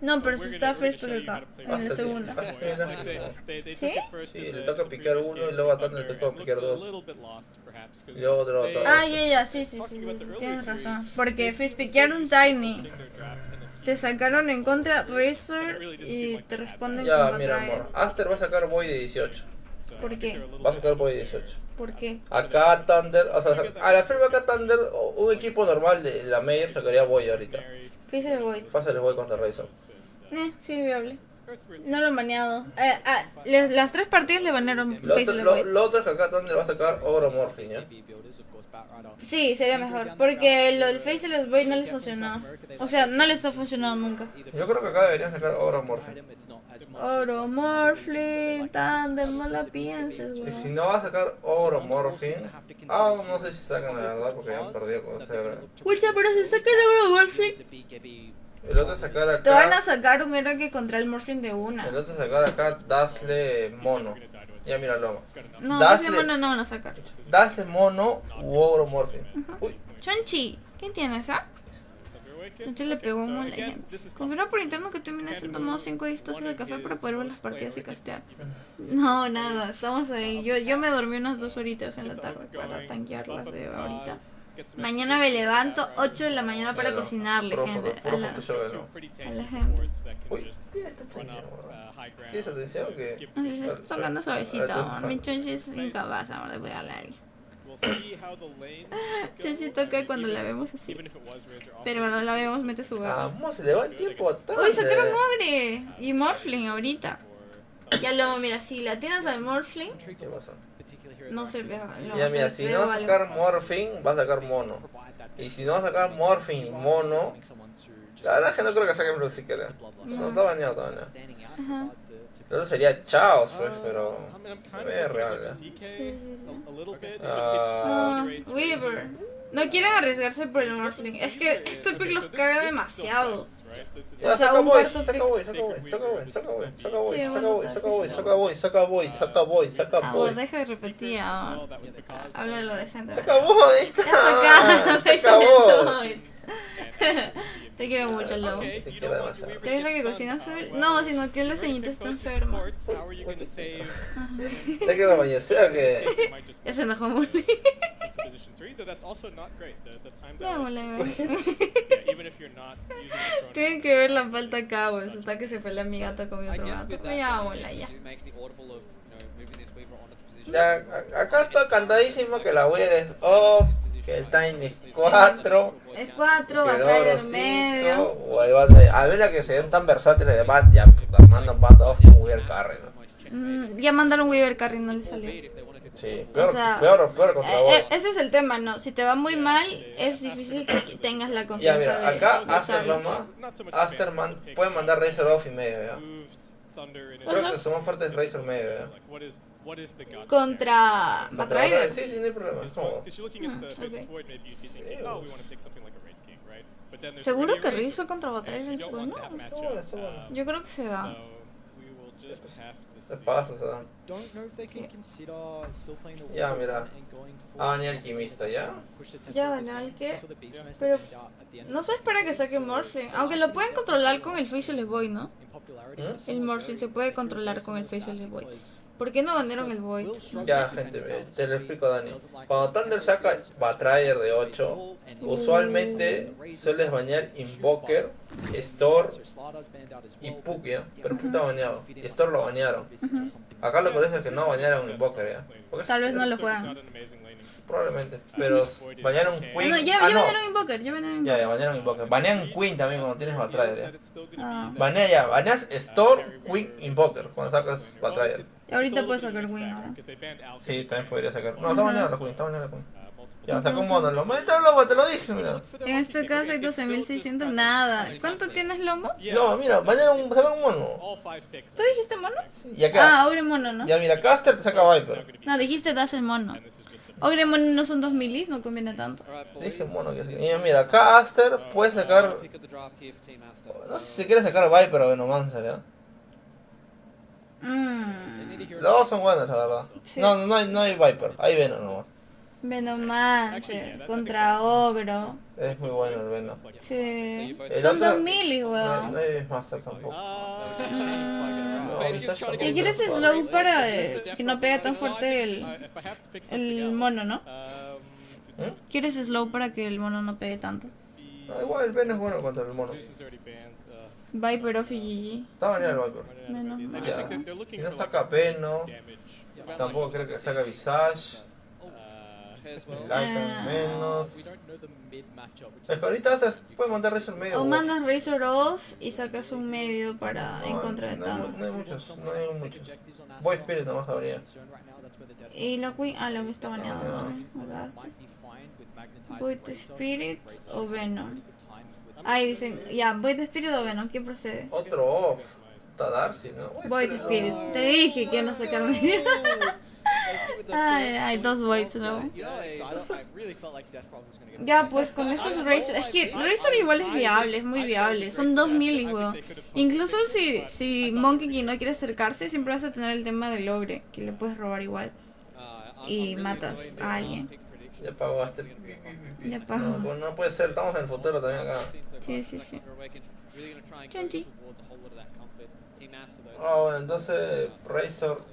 No, pero si está first pick acá, en la segunda. ¿Sí? Sí, le toca picar uno y luego a Thunder le toca picar 2. Y luego otro. Ah, ya, sí, tienes razón. Porque first pickearon Tiny. Te sacaron en contra Razor y te responden Ya, con mira, Batrae. amor. Aster va a sacar Boy de 18. ¿Por qué? Va a sacar Boy de 18. ¿Por qué? Acá Thunder, o sea, a la firma acá Thunder, un equipo normal de la Mayor sacaría Boy ahorita. Fisher Void. Pásale Boy contra Razor. Sí, viable. No lo han baneado. Las 3 partidas le banearon Faceless Void. Lo otro es que acá Thunder va a sacar Ogro Morphing, ¿ya? Sí, sería mejor. Porque lo del Faceless Void no les funcionó. O sea, no les ha funcionado nunca. Yo creo que acá deberían sacar Ogro Morphing. Ogro Morphling, Thunder, no la pienses, Y weón. si no va a sacar Ogro Morphing, no sé si sacan la verdad porque ya han perdido con hacer. Pucha, pero si sacan Ogro Morphling, El otro es sacar te van a acá. sacar un héroe que contra el Morphling de una. El otro es sacar acá Dazzle Mono. Ya mira Loma. No, Dazzle- ese mono no van a sacar. Dazzle Mono u Ogro Morphing. Uy, Chonchi, ¿quién tienes, ah? Chonchi le pegó un montón de gente. Confirma por interno que tú me has tomado 5 días de café para poder ver las partidas y castear. No, nada, estamos ahí. Yo me dormí unas 2 horitas en la tarde para tanquearlas de ahorita. Mañana me levanto 8 de la mañana para cocinarle, gente. A la gente. uy, ¿qué estás teniendo? ¿Quieres atención o qué? Ay, estás hablando suavecito. Mi Chonchi es incapaz ahora de hablar. Chonchi toca cuando la vemos así. Pero cuando la vemos mete su barra. Vamos, se le va el tiempo a Thunder. Uy, sacaron Ogre y Morphling ahorita. Ya luego, mira, si la tienes al Morphling, ¿Qué pasa? no se ve. Ya mira, si no va a sacar Morphing, va a sacar Mono. Y si no va a sacar Morphing y Mono, la verdad es que no creo que saquen Blue siquiera. No, está baneado, está baneado. Ajá. Eso sería Chaos, pues, pero no es real, ¿eh? Sí. Weaver. No quieren arriesgarse por el Morphling. Es que este pick los caga demasiado. Ya, O sea, saca un Void, cuarto saca pick. Void, saca Void, saca Void, saca Void, saca Void, Sí, saca bueno, Void, saca saca Void, Void. saca Void, saca Void, saca Void, saca Amor, Void. deja de repetir ahora. Háblalo decente. Saca Void. Ya saca, Saca Void. Te quiero mucho, Lobo. Te quiero demasiado. ¿Tú eres la que cocina azul? No, sino que el ceñito está enfermo. ¿Te quiero bañarse o qué? Ya se enojó mucho. Démosle, tienen que ver la falta acá, güey. Resulta que se pelea mi gato con mi otro gato. Vayámosla ya. Ya, acá está cantadísimo que la Weir es off, que el time es 4. Es 4, Que va a el traer oro del medio. 5, o ahí va a ver la que se ven tan versátiles de Bat, ya puta, mandan Bat off con Weir Carry, ¿no? Ya mandaron Weaver Carry, no le salió. Sí, peor, O sea, peor contra Void. ese es el tema, ¿no? Si te va muy mal, es difícil que tengas la Ya confianza mira, acá de Aster usarlo. Loma, Asterman puede mandar Razor off y medio, ya. Creo que somos fuertes Razor medio, ya. Contra Batrader. Sí, sí, no hay problema. ¿Cómo? ¿Seguro que Rizzo contra Batrader es bueno? Está bueno. Yo creo que se da. De paso, se dan. Ya, mira. Ah, ni alquimista, ¿ya? Ya, no, es que... Pero... No se espera que saque Morphling. Aunque lo pueden controlar con el Faceless Void, ¿no? El Morphling se puede controlar con el Faceless Void. ¿Por qué no ganaron el Void? Ya, gente, te lo explico, Dani. Cuando Thunder saca Batrayer de 8, usualmente sueles bañar Invoker, Store y Puck, ¿ya? Pero Puck está bañado. Y Store lo bañaron. Acá lo que es que no bañaron Invoker, ¿ya? Porque Tal vez no lo juegan. Probablemente. Pero bañaron Queen. No, ya bañaron Invoker, ya bañaron Invoker. Ya, bañaron Invoker. Banean Queen también cuando tienes Batrayer, Ah. baneas Store, Queen, Invoker cuando sacas Batrayer. Ahorita puedes sacar Win, ¿no? Sí, también podría sacar. No, está baneado la Queen, está baneado la Queen. Ya, sacó un mono. Lo meto lobo, te lo dije, mira. En este caso hay 12.600, nada. ¿Cuánto tienes, Lomo? No, mira, sacaron un mono. ¿Tú dijiste mono? Y acá. Ah, Ogre mono, ¿no? Ya, mira, Caster te saca Viper. No, dijiste das el mono. Ogre mono no son 2 milis, no conviene tanto. Te dije mono. Y mira, acá Aster puede sacar. No sé si se quiere sacar Viper o Venomancer, ¿ya? Los dos son buenos, la verdad. Sí. No hay Viper, hay Venom nomás. Venomancer contra Ogro. Es muy bueno el Venom. Sí. El Son otro- 2 milis, No weón. hay Master tampoco. No, Visage tampoco. ¿Y quieres slow para que no pegue tan fuerte el mono, no? ¿Quieres slow para que el mono no pegue tanto? No, igual el Venom es bueno contra el mono. Viper off y Está baneado el Viper. GG. Menos mal. Ya. Si no saca Venom, tampoco creo que saca Visage. Light menos. Es que ahorita puedes mandar Razor medio. O mandas Razor off y sacas un medio para en contra de Thanos. No hay muchos. Void Spirit nomás habría. Y la Queen, la que está baneado. Void Spirit o Venom. Ahí dicen, ya, Void Spirit o Venom, ¿quién procede? Otro off. Está Darcy, ¿no? Void Spirit, te dije que no sacar medio. Ay, hay dos Voids, ¿no? Ya, pues con esos Razor, es que Razor igual es viable, es muy viable. Son 2000, weón. Incluso si Monkey King no quiere acercarse, siempre vas a tener el tema del ogre, que le puedes robar igual. Y matas a alguien. Ya pagaste. Ya pagó. No, no puede ser, estamos en el futuro también acá. Sí. Chanchi. Bueno, entonces Razor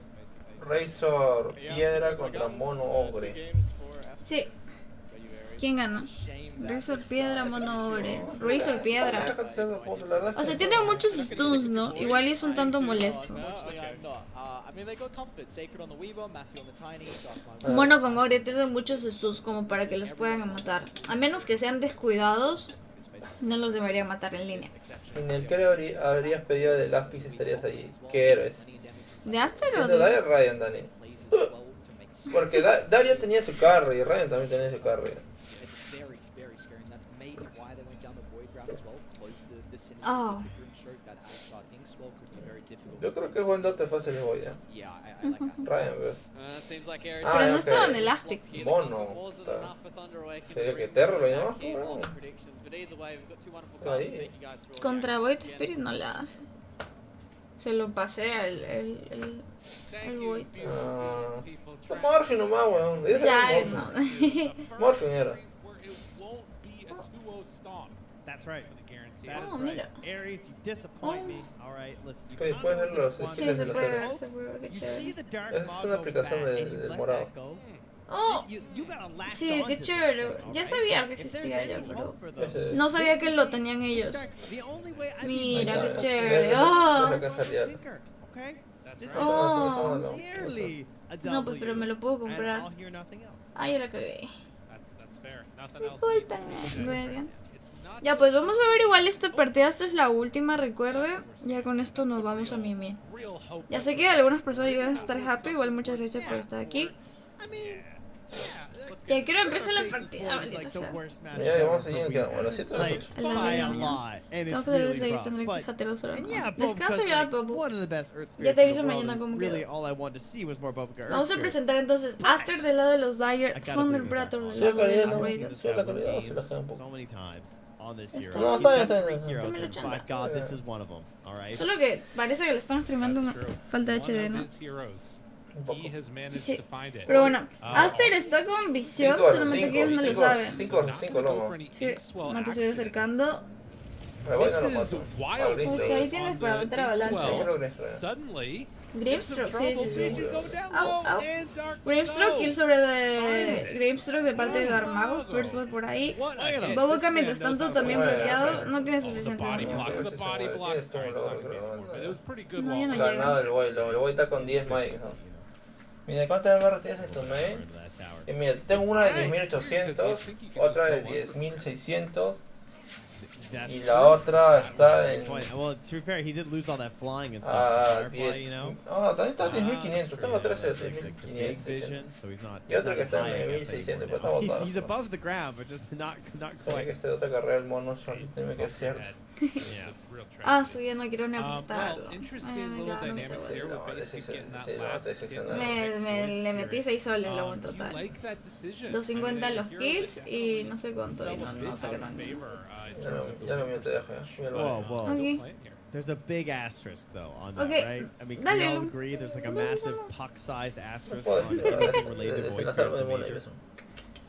Piedra contra Mono Ogre. Sí. ¿Quién gana? Razor Piedra, Mono Ogre. Razor Piedra. O sea, tiene muchos stuns, ¿no? Igual es un tanto molesto. Mono con Ogre tiene muchos stuns como para que los puedan matar. A menos que sean descuidados, no los deberían matar en línea. En el que habrías pedido de lápiz estarías allí. ¿Qué héroes? ¿De Aster o de Daria Ryan, Dani? Porque Daria tenía su carry y Ryan también tenía su carry. Oh. Yo creo que es buen dote fácil de Void. Ryan, ¿ves? Pero no estaba en el Aspic. Mono. ¿Sería que Terror lo llamas? Contra Void Spirit no la hace. Se lo pasé el Void. Morphin nomás, weón. Ya, no. Morphin era. That's right. Oh, mira. Aries, you disappoint me. All right, listen. Puedes ver los Sí, se puede ver, qué chévere. Es una aplicación del morado. Oh, sí, qué chévere. Ya sabía que existía ya, pero no sabía que lo tenían ellos. Mira, qué chévere. Oh. No, pues pero me lo puedo comprar. Ay, ya la cagué. Disculpen, Radiant. Ya, pues vamos a ver igual esta partida. Esta es la última, recuerden. Ya con esto nos vamos a mimir. Ya sé que algunas personas llegan a estar jato. Igual muchas gracias por estar aquí. Ya quiero empezar la partida, maldita sea. Ya, vamos a seguir, a las 7 de la noche. A las 9 de la mañana. Tengo que hacer 6, tendré que jatero solo. Descanso ya, papu. Ya te aviso mañana cómo quedó. Vamos a presentar entonces Aster del lado de los Dire, Thunderbrator del lado de los Raiders. Sube la calidad o se la un poco. On this Está hero. bien. By God, this is one of them. All right. Solo que parece que lo están streamando una falta de HD, ¿no? Sí. Pero bueno, Aster está con visión, solamente que ellos no lo saben. 5 lomos. Sí, no te estoy acercando. Pucha, ahí tienes para meter avalancha. Grimstroke, sí. Au. Grimstroke, kill sobre de Grimstroke de parte de Darmago. First Blood por ahí. Boboka mientras tanto también bloqueado. No tiene suficiente. No, ya no llega. Ganado el Void está con 10 mics, ¿no? Mira, ¿cuántas barras tienes en tu main? Y mira, tengo una de 10.800, otra de 10.600. Y la otra está en... Well, to be fair, he did lose all that flying and stuff. 10. También está en 10.500. Tengo 13 de 6.500. Y otra que está en 1.600. Pero está botado. He's above the ground, but just not Tiene que quite. ser otra carrera el mono. Tiene que ser. Sí, ya no quiero ni apostarlo. Le metí 6 soles luego en total. 250 en los kills y no sé cuánto. Y no sacaron ni. Ya no me te dejo. Whoa. Okay. There's a big asterisk though on that, Okay. right? I mean, Dale, we all Lu. agree there's like a massive puck-sized asterisk on anything related to voice threat in Major.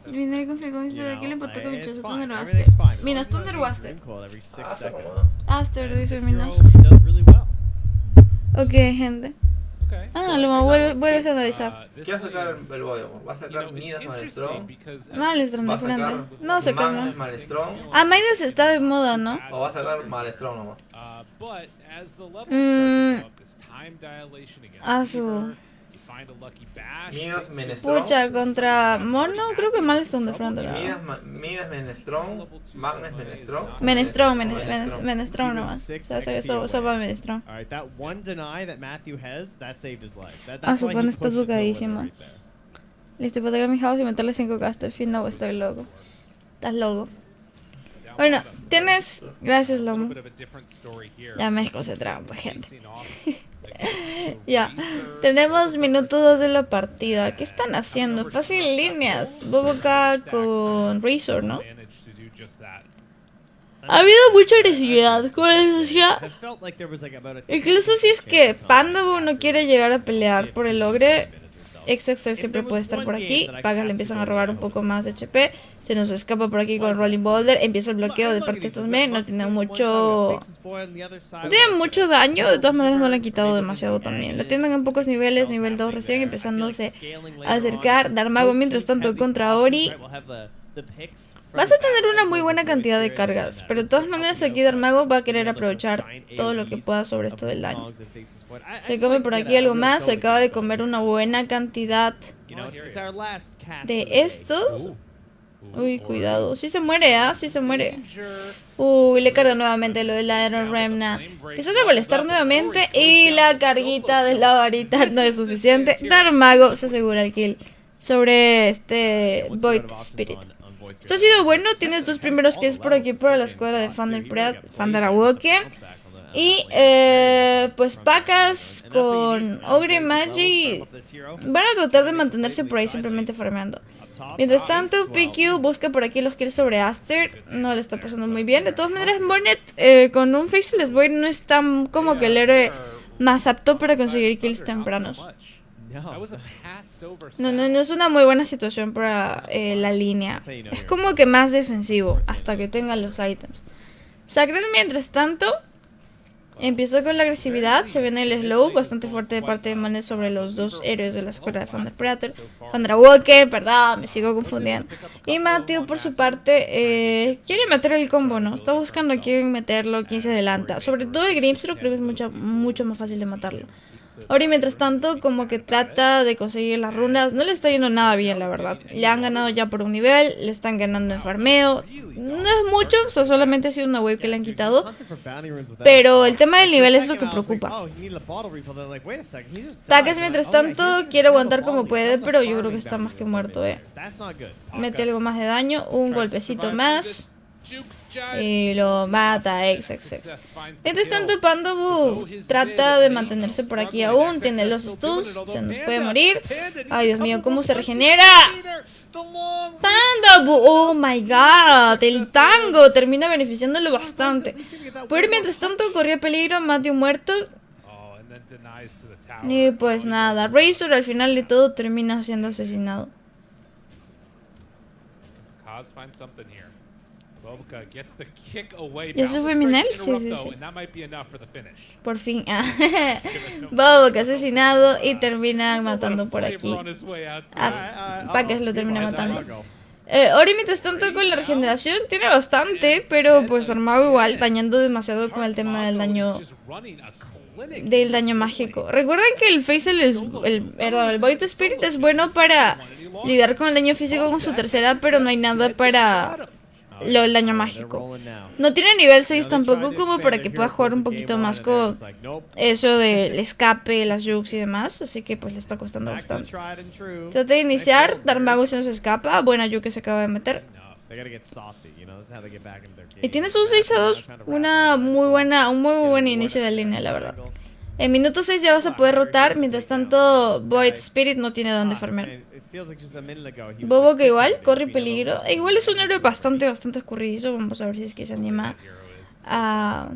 Viene con frecuencia de aquí le empató con It's Michas. fine. Thunder o Aster. Everything's fine. Mira, es Thunder o Aster. Call every 6 seconds. Aster, dice Minas. Does really well. Ok, gente. Lo vuelves a analizar. ¿Qué va a sacar el Void? ¿Va a sacar Midas Maelstrom? Maelstrom, ¿Va a excelente. sacar No sé Magnus cómo. Maelstrom? Midas está de moda, ¿no? ¿O va a sacar Maelstrom nomás? Midas Menestrón. Pucha, contra Mono, creo que Milestone de frente. Midas Menestrón. Magnes Menestrón. Menestrón nomás. Solo va Menestrón. Ah, su pan está tocadísimo. Listo, para pegar mi house y meterle 5 caster. No, estoy loco. Estás loco. Bueno, tienes... Gracias, Lomo. Ya me desconcentraron, pues, gente. Ya. Tenemos minuto 2 de la partida. ¿Qué están haciendo? Fácil líneas. Boboka con Razor, ¿no? Ha habido mucha agresividad, como les decía. Incluso si es que Pandabu no quiere llegar a pelear por el ogre, Exexter siempre puede estar por aquí. Pagas le empiezan a robar un poco más de HP. Se nos escapa por aquí con Rolling Boulder. Empieza el bloqueo de parte de estos men. No tiene mucho daño. De todas maneras no le han quitado demasiado también. Lo tienen en pocos niveles. Nivel 2 recién empezándose a acercar. Darmago mientras tanto contra Ori. Vas a tener una muy buena cantidad de cargas, pero de todas maneras aquí Darmago va a querer aprovechar todo lo que pueda sobre esto del daño. Se come por aquí algo más, se acaba de comer una buena cantidad de estos. Uy, cuidado, si se muere, si se muere. Uy, le carga nuevamente lo de la Iron Remnant. Empiezan a molestar nuevamente y la carguita de la varita no es suficiente. Darmago se asegura el kill sobre este Void Spirit. Esto ha sido bueno, tienes 2 primeros kills por aquí para la escuadra de Thunderawoken. Y pues Pacas con Ogre Magi van a tratar de mantenerse por ahí simplemente farmeando. Mientras tanto, PQ busca por aquí los kills sobre Aster. No le está pasando muy bien. De todas maneras, Monet con un Faceless Void no es tan como que el héroe más apto para conseguir kills tempranos. No es una muy buena situación para la línea. Es como que más defensivo hasta que tenga los ítems. Sacred, mientras tanto, empieza con la agresividad. Se viene el slow bastante fuerte de parte de Monet sobre los 2 héroes de la escuela de Thunderawoken, perdón, me sigo confundiendo. Y Matthew por su parte quiere meter el combo, ¿no? Está buscando a quién meterlo, quién se adelanta. Sobre todo el Grimstro creo que es mucho más fácil de matarlo. Ori mientras tanto como que trata de conseguir las runas. No le está yendo nada bien, la verdad. Le han ganado ya por un nivel, le están ganando en farmeo. No es mucho, o sea, solamente ha sido una wave que le han quitado. Pero el tema del nivel es lo que preocupa. Pacas mientras tanto quiere aguantar como puede, pero yo creo que está más que muerto, Mete algo más de daño, un golpecito más. Y lo mata, ex. Mientras tanto, Pandabu trata de mantenerse por aquí aún. Tiene los stuns, se nos puede morir. Ay, Dios mío, ¿cómo se regenera? Pandabu, oh my god. El tango termina beneficiándolo bastante. Pero mientras tanto, corría peligro. Matthew muerto. Y pues nada, Razor al final de todo termina siendo asesinado. ¿Y eso fue Minel? Sí. Por fin. Boboka asesinado y termina matando por aquí. Pacas lo termina matando. Ori mientras tanto con la regeneración tiene bastante, pero pues Darmago igual dañando demasiado con el tema del daño mágico. Recuerden que el el Void Spirit es bueno para lidiar con el daño físico con su tercera, pero no hay nada para el daño mágico. No tiene nivel 6 tampoco como para que pueda jugar un poquito más con eso del escape, las jukes y demás. Así que pues le está costando bastante. Trata de iniciar, Darmago se nos escapa. Buena juke que se acaba de meter. Y tiene sus 6-2. Un muy buen inicio de línea, la verdad. En minuto 6 ya vas a poder rotar. Mientras tanto, Void Spirit no tiene dónde farmear. Boboka igual, corre peligro. Igual es un héroe bastante escurridizo. Vamos a ver si es que se anima a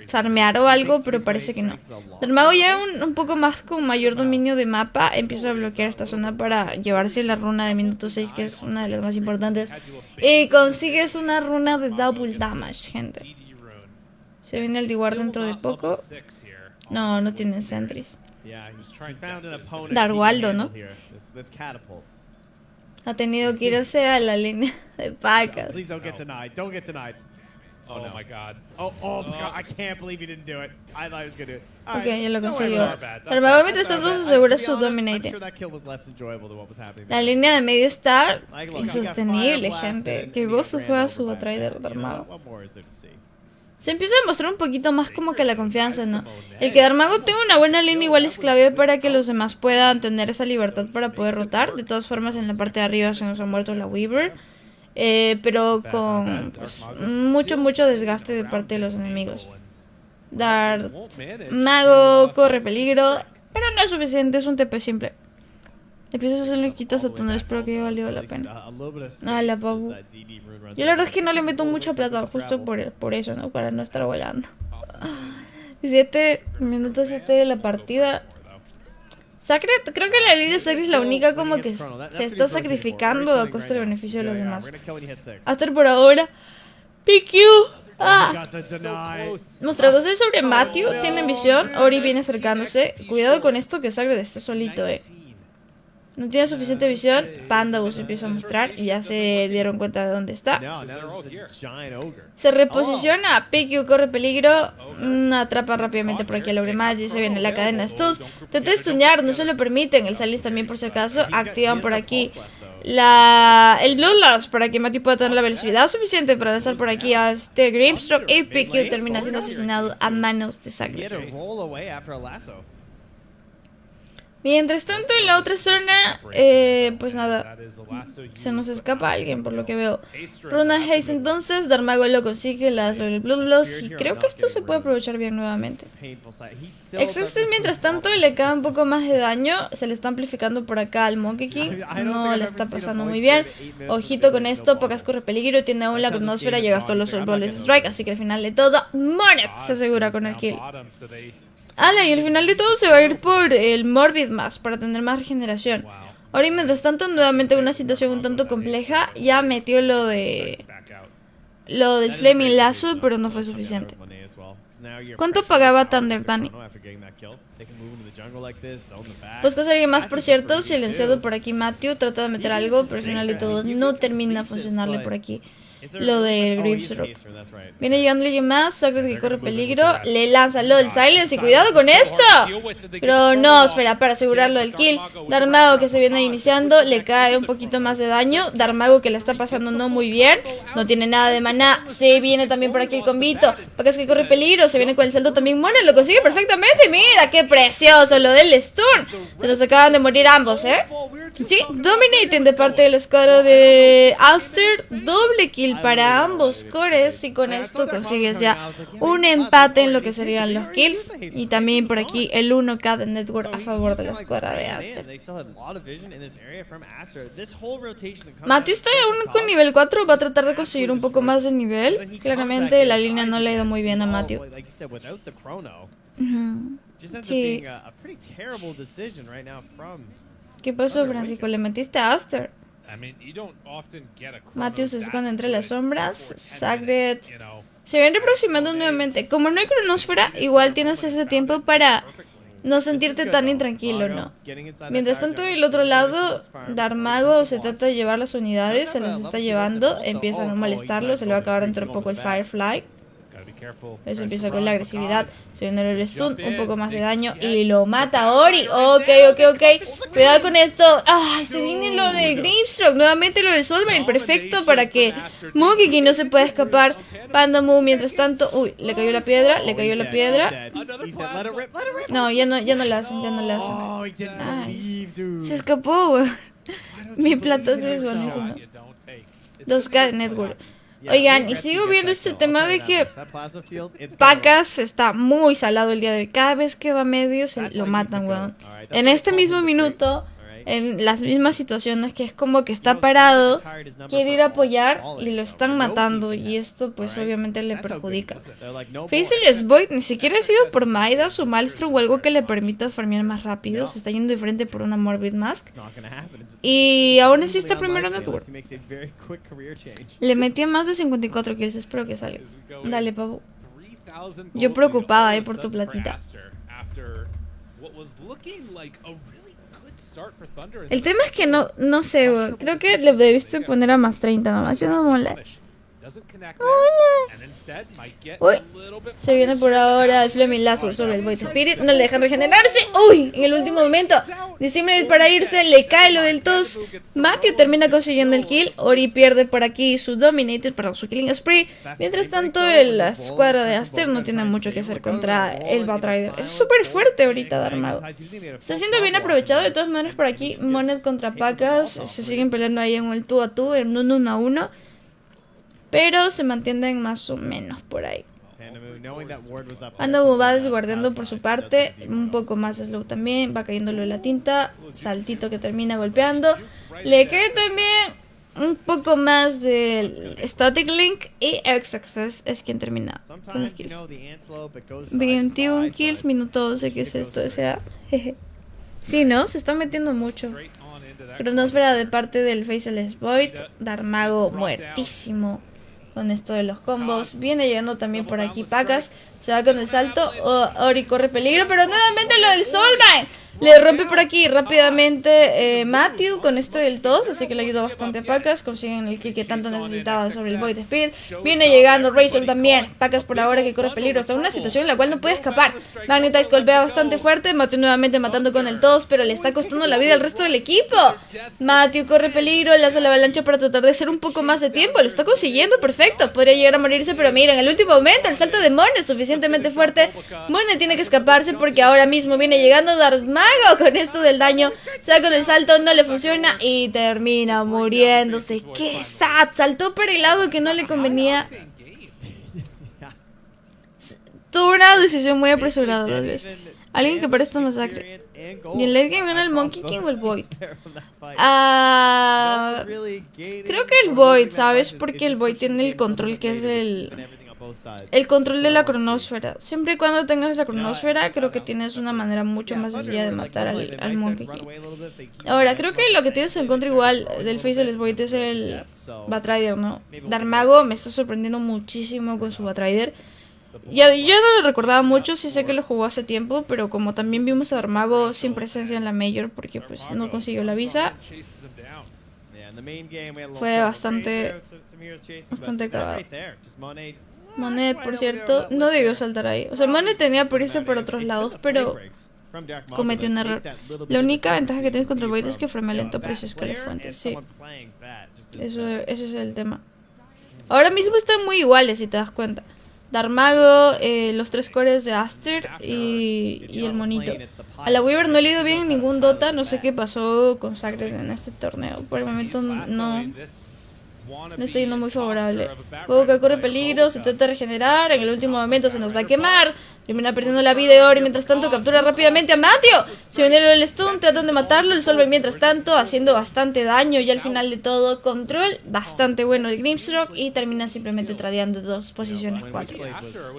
farmear o algo, pero parece que no. Darmago ya un poco más con mayor dominio de mapa. Empieza a bloquear esta zona para llevarse la runa de minuto 6, que es una de las más importantes. Y consigues una runa de double damage, gente. Se viene el reward dentro de poco. No tienen sentries. Darwaldo, ¿no? Ha tenido que irse a la línea de Pacas. Oh my god. Oh my god, I can't believe he didn't do it. I thought he was gonna do it. Ok, ya lo consiguió. Darmago mientras tanto se asegura su dominate. La línea de medio está insostenible, gente. Qué gozo juega su Batrider Darmago. Se empieza a mostrar un poquito más como que la confianza, ¿no? El que Darmago tenga una buena línea igual es clave para que los demás puedan tener esa libertad para poder rotar. De todas formas, en la parte de arriba se nos ha muerto la Weaver. Pero con pues, mucho desgaste de parte de los enemigos. Mago corre peligro, pero no es suficiente, es un TP simple. Empiezas a hacerle quitas a Thunder, espero que haya valido la pena. Ah, la Pabu. Yo la verdad es que no le meto mucha plata, justo por eso, ¿no? Para no estar volando. 17 minutos 7 de la partida. Sacred, creo que la línea Sacred es la única como que se está sacrificando a costa del beneficio de los demás. Hasta por ahora. PQ. Mostrándose sobre Matthew, tienen visión. Ori viene acercándose. Cuidado con esto que Sacred está solito, No tiene suficiente visión. Pandabus empieza a mostrar y ya se dieron cuenta de dónde está. Se reposiciona. PQ corre peligro. Atrapa rápidamente por aquí al Ogre Magi. Se viene la cadena Stuns. Trata de stunear, no se lo permiten. El Salis también, por si acaso. Activan por aquí el Bloodlust para que Matthew pueda tener la velocidad suficiente para lanzar por aquí a este Grimstroke. Y PQ termina siendo asesinado a manos de Sacred. Mientras tanto, en la otra zona, pues nada, se nos escapa alguien por lo que veo. Runa Haze entonces, Darmago lo consigue, el Bloodlust, y creo que esto se puede aprovechar bien nuevamente. Exhausted mientras tanto le cae un poco más de daño, se le está amplificando por acá al Monkey King, no le está pasando muy bien. Ojito con esto, Pocas corre peligro, tiene aún la Cronosfera, llega hasta los Bullet Strike, así que al final de todo, Monet se asegura con el kill. Y al final de todo se va a ir por el Morbid Mask para tener más regeneración. Ahora y mientras tanto, nuevamente una situación un tanto compleja. Ya metió lo del Flaming Lasso, pero no fue suficiente. ¿Cuánto pagaba Thunder Danny? Buscas a alguien más, por cierto. Silenciado por aquí Matthew. Trata de meter algo, pero al final de todo no termina de funcionarle por aquí lo de Grimstroke. Viene llegando alguien más, Sacred que corre peligro, le lanza lo del Silence y cuidado con esto. Cronosfera para asegurarlo del kill. Darmago que se viene iniciando, le cae un poquito más de daño. Darmago que la está pasando no muy bien, no tiene nada de maná. Se viene también por aquí el combito. Pacas que corre peligro, se viene con el salto también. Mono lo consigue perfectamente. Mira qué precioso lo del stun. Se nos acaban de morir ambos, Sí, dominating de parte del escuadro de Alster. Doble kill para ambos cores y con esto consigues ya un empate en lo que serían los kills y también por aquí el 1K de Network a favor de la escuadra de Aster. Matthew está aún con nivel 4, va a tratar de conseguir un poco más de nivel. Claramente la línea no le ha ido muy bien a Matthew. Sí. ¿Qué pasó, Francisco? ¿Le metiste a Aster? Matthew se esconde entre las sombras. Sacred se viene aproximando nuevamente. Como no hay Cronosfera, igual tienes ese tiempo para no sentirte tan intranquilo, ¿no? Mientras tanto, del otro lado, Darmago se trata de llevar las unidades, se las está llevando, empieza a no molestarlo, se le va a acabar dentro de poco el Firefly. Eso empieza con la agresividad. Se viene el stun, un poco más de daño y lo mata Ori. Ok. Cuidado con esto. Se viene lo de Grimstroke. Nuevamente lo de Soulmane. Perfecto para que Monkey no se pueda escapar. Pandamu mientras tanto. Uy, le cayó la piedra. No, ya no la hacen. Se escapó, güey. Mi plata se desvanece, ¿no? 2K de Network. Oigan, y sigo viendo este tema de que Pacas está muy salado el día de hoy. Cada vez que va medio se lo matan, weón. En este mismo minuto, en las mismas situaciones, que es como que está parado, quiere ir a apoyar y lo están matando. Y esto pues obviamente le perjudica. Faceless Void ni siquiera ha sido por Maida, su Maelstrom o algo que le permita farmear más rápido. Se está yendo de frente por una Morbid Mask. Y aún así está primero Network. Le metí más de 54 kills, espero que salga. Dale, pavo. Yo preocupada por tu platita. El tema es que no sé, creo que le debiste poner a más 30 nomás, yo no mole. Uy, se viene por ahora el Flaming Lasso sobre el Void Spirit. No le dejan regenerarse. Uy, en el último momento Dissimulate para irse, le cae lo del tos. Matthew termina consiguiendo el kill. Ori pierde por aquí su Dominator, perdón, su Killing Spree. Mientras tanto, la escuadra de Aster no tiene mucho que hacer contra el Batrider. Es súper fuerte ahorita Darmago. Está siendo bien aprovechado. De todas maneras, por aquí Monet contra Pacas se siguen peleando ahí en el tú a tú, en un 1 a 1. Pero se mantienen más o menos por ahí. Ando va desguardiando por su parte. Un poco más slow también. Va cayéndolo en la tinta. Saltito que termina golpeando. Le cae también un poco más del Static Link. Y X-Access es quien termina con los kills. 21 kills, minuto 12. ¿Qué es esto? O sea, jeje. Sí, ¿no? Se está metiendo mucho. Cronosfera de parte del Faceless Void. Darmago muertísimo con esto de los combos. Viene llegando también por aquí Pacas. Se va con el salto. Ori corre peligro, pero nuevamente lo del Soulbind. Le rompe por aquí rápidamente Matthew con este del tos, así que le ayuda bastante a Pacas. Consiguen el kill que tanto necesitaba sobre el Void Spirit. Viene llegando Razor también. Pacas por ahora que corre peligro. Está en una situación en la cual no puede escapar. Magnetize golpea bastante fuerte. Matthew nuevamente matando con el tos, pero le está costando la vida al resto del equipo. Matthew corre peligro, le hace la avalancha para tratar de hacer un poco más de tiempo. Lo está consiguiendo, perfecto. Podría llegar a morirse, pero mira, en el último momento el salto de Monet es suficientemente fuerte. Monet tiene que escaparse porque ahora mismo viene llegando Darmago con esto del daño. Se va con el salto, no le funciona y termina muriéndose. ¡Qué sad! Saltó por el lado que no le convenía. Tuvo una decisión muy apresurada, tal vez. Alguien que para esta masacre. Y en late game gana el Monkey King o el Void. Creo que el Void, ¿sabes? Porque el Void tiene el control que es el control de la cronosfera. Siempre y cuando tengas la cronosfera, creo que tienes una manera mucho más sencilla de matar al Monkey King. Ahora, creo que lo que tienes en contra igual del Faceless Void es el Batrider, ¿no? Darmago me está sorprendiendo muchísimo con su Batrider. Yo no lo recordaba mucho, sí sé que lo jugó hace tiempo, pero como también vimos a Darmago sin presencia en la Major porque pues no consiguió la visa, fue bastante cagado. Monet, por cierto, no debió saltar ahí. O sea, Monet tenía por irse por otros lados, pero cometió un error. La única ventaja que tienes contra el Void es que frame lento, pero es Califuentes, sí. Ese es el tema. Ahora mismo están muy iguales, si te das cuenta. Darmago, los 3 cores de Aster y el monito. A la Weaver no le ha ido bien en ningún Dota. No sé qué pasó con Sacred en este torneo. Por el momento no está yendo muy favorable. Juego que corre peligro, se trata de regenerar. En el último momento se nos va a quemar. Termina perdiendo la vida de Ori. Mientras tanto captura rápidamente a Matthew. Se viene el stun, tratan de matarlo. El Solver mientras tanto haciendo bastante daño. Y al final de todo, control bastante bueno el Grimstroke. Y termina simplemente tradeando 2 posiciones 4.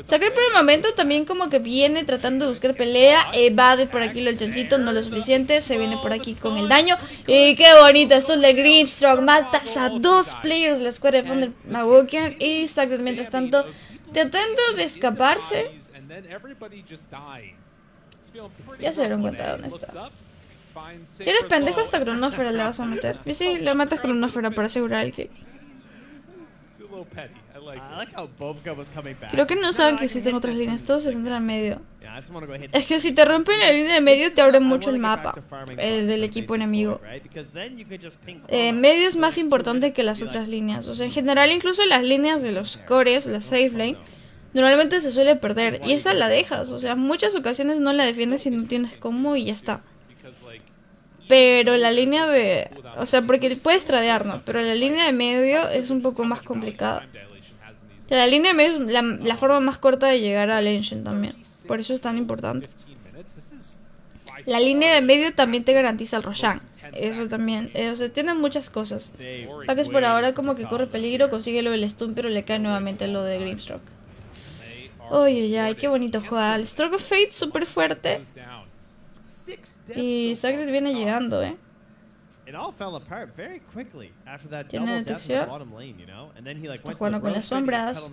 Sacred por el momento también como que viene tratando de buscar pelea. Evade por aquí el chanchito, no lo suficiente. Se viene por aquí con el daño. Y qué bonito esto el de Grimstroke. Matas a 2 players de la escuadra de Thunder Mawoken. Y Sacred mientras tanto tratando de escaparse. Ya se dieron cuenta de dónde está. Si eres pendejo, hasta Cronosfera le vas a meter. Y sí, le matas Cronosfera para asegurar el kill. Creo que no saben que existen otras líneas. Todos se centran en medio. Es que si te rompen la línea de medio, te abre mucho el mapa del equipo enemigo. Medio es más importante que las otras líneas. O sea, en general, incluso las líneas de los cores, la safe lane, normalmente se suele perder. Y esa la dejas. O sea, en muchas ocasiones no la defiendes si no tienes cómo y ya está. Pero la línea de... O sea, porque puedes tradear, ¿no? Pero la línea de medio es un poco más complicada. La línea de medio es la forma más corta de llegar al Ancient también. Por eso es tan importante. La línea de medio también te garantiza el Roshan. Eso también. O sea, tiene muchas cosas. Pacas por ahora como que corre peligro, consigue lo del stun, pero le cae nuevamente lo de Grimstroke. Oye, ay, qué bonito jugar. El Stroke of Fate súper fuerte. Y Sacred viene llegando, Tiene detección. Está jugando con las sombras.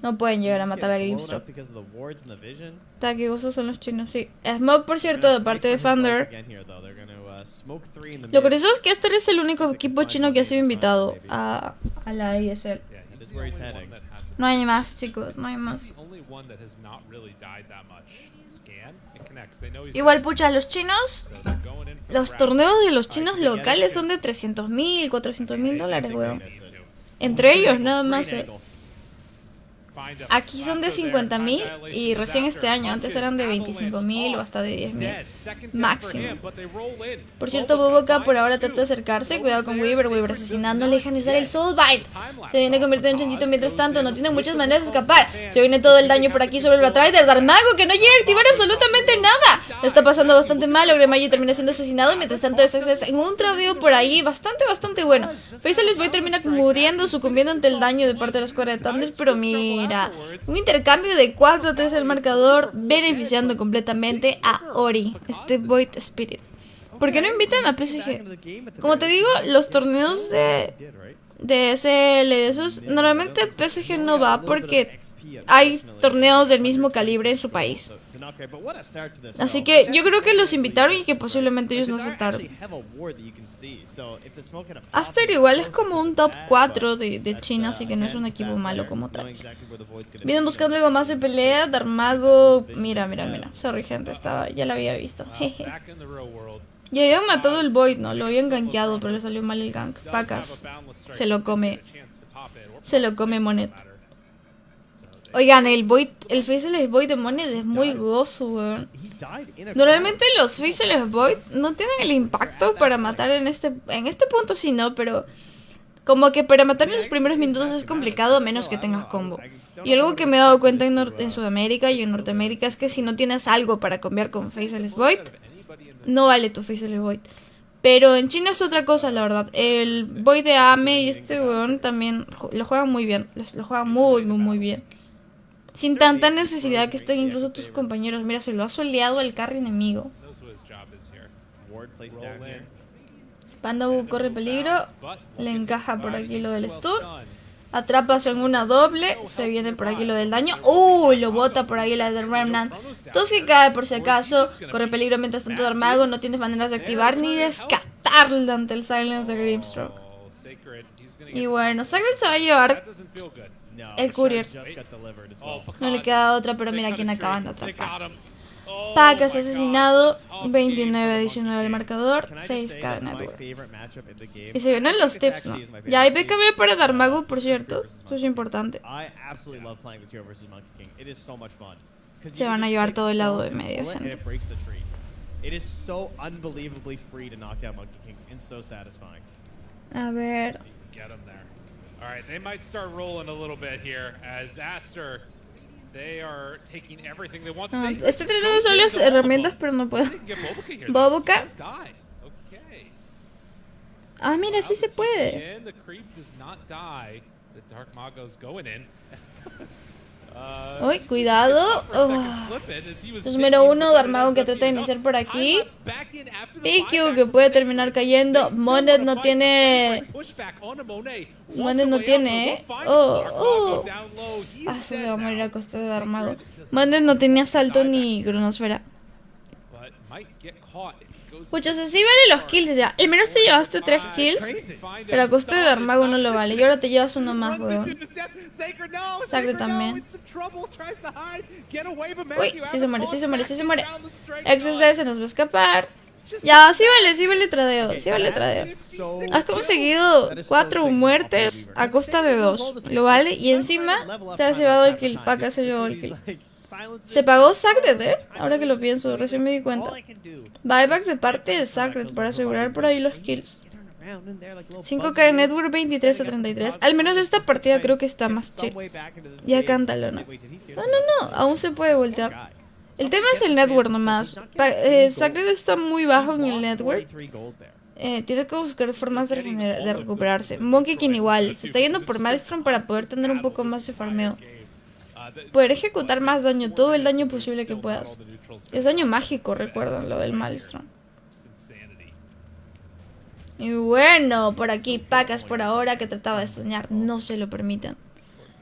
No pueden llegar a matar a Grimstroke. Qué gustos son los chinos, sí. Smoke, por cierto, de parte de Thunder. Lo curioso es que este es el único equipo chino que ha sido invitado a la ESL. is where he's heading. No hay más, chicos, no hay más. Igual, pucha, los chinos, los torneos de los chinos locales son de 300.000, 400.000 dólares, weón. Entre ellos, nada más. Aquí son de 50.000 y recién este año, antes eran de 25.000 o hasta de 10.000 máximo. Por cierto, Boboka por ahora trata de acercarse, cuidado con Weaver asesinando, le dejan usar el Soulbite. Se viene convirtiendo en chanchito mientras tanto, no tiene muchas maneras de escapar. Se viene todo el daño por aquí sobre el Batrider, Darmago que no llega a activar absolutamente nada. Le está pasando bastante mal, Ogremagi termina siendo asesinado, mientras tanto es en un tradeo por ahí bastante bueno. Faisal Boy termina muriendo, sucumbiendo ante el daño de parte de la escuadra de Thunder, pero mira, un intercambio de 4-3 al marcador, beneficiando completamente a Ori, este Void Spirit. ¿Por qué no invitan a PSG? Como te digo, los torneos de SL, de esos, normalmente PSG no va porque hay torneos del mismo calibre en su país. Así que yo creo que los invitaron y que posiblemente ellos no aceptaron. Aster igual es como un top 4 de China, así que no es un equipo malo como tal. Vienen buscando algo más de pelea. Darmago, mira. Sorry, gente, ya la había visto. Ya habían matado el Void, ¿no? Lo habían gankeado, pero le salió mal el gank. Pacas. Se lo come Monet. Oigan, el Faceless Void de Monet es muy gozo, weón. Normalmente los Faceless Void no tienen el impacto para matar en este punto, sí, no, pero como que para matar en los primeros minutos es complicado a menos que tengas combo. Y algo que me he dado cuenta en Sudamérica y en Norteamérica es que si no tienes algo para cambiar con Faceless Void, no vale tu Faceless Void. Pero en China es otra cosa, la verdad. El Void de Ame y este weón también lo juegan muy bien. Lo juegan muy bien. Sin tanta necesidad que estén incluso tus compañeros. Mira, se lo ha soleado al carry enemigo. Pandabu corre peligro. Le encaja por aquí lo del stun. Atrapa en una doble. Se viene por aquí lo del daño. Lo bota por ahí la del Remnant. Toski cae por si acaso. Corre peligro mientras tanto Darmago. No tienes maneras de activar ni de escaparlo ante el silence de Grimstroke. Y bueno, Sacred se va a llevar el Courier. No le queda otra, pero mira quién acaban de atrapar. Pacas asesinado, 29-19 el marcador, 6k de network. Y se vienen los tips, ¿no? Ya hay BKB para Darmago, por cierto. Eso es importante. Se van a llevar todo el lado de medio, gente. A ver. Alright, they might start rolling a little bit here as Aster, they are taking everything they want to take. Estoy teniendo solo las herramientas, pero no puedo. Boboka. Ah, mira, sí se puede. Uy, cuidado. Número 1, Darmago que trata de iniciar por aquí. PQ que puede terminar cayendo. Monet no tiene. Se va a morir a costa de Darmago. Monet no tenía salto ni cronosfera. Pucha, sí vale los kills ya. Al menos te llevaste 3 kills, pero a costa de Darmago no lo vale. Y ahora te llevas uno más, weón. Sacre también. Uy, sí se muere. XSD se nos va a escapar. Ya, sí vale tradeo. Has conseguido 4 muertes a costa de 2. Lo vale. Y encima te has llevado el kill. Paca se llevó el kill. Se pagó Sacred, ahora que lo pienso, recién me di cuenta. Buyback de parte de Sacred para asegurar por ahí los kills. 5k de network, 23-33. Al menos esta partida creo que está más chill. Ya cántalo, ¿no? No, aún se puede voltear. El tema es el network nomás. Sacred está muy bajo en el network. Tiene que buscar formas de recuperarse. Monkey King igual. Se está yendo por Maelstrom para poder tener un poco más de farmeo. Poder ejecutar más daño, todo el daño posible que puedas. Es daño mágico, recuerdan lo del Maelstrom. Y bueno, por aquí Pacas por ahora que trataba de soñar, no se lo permiten.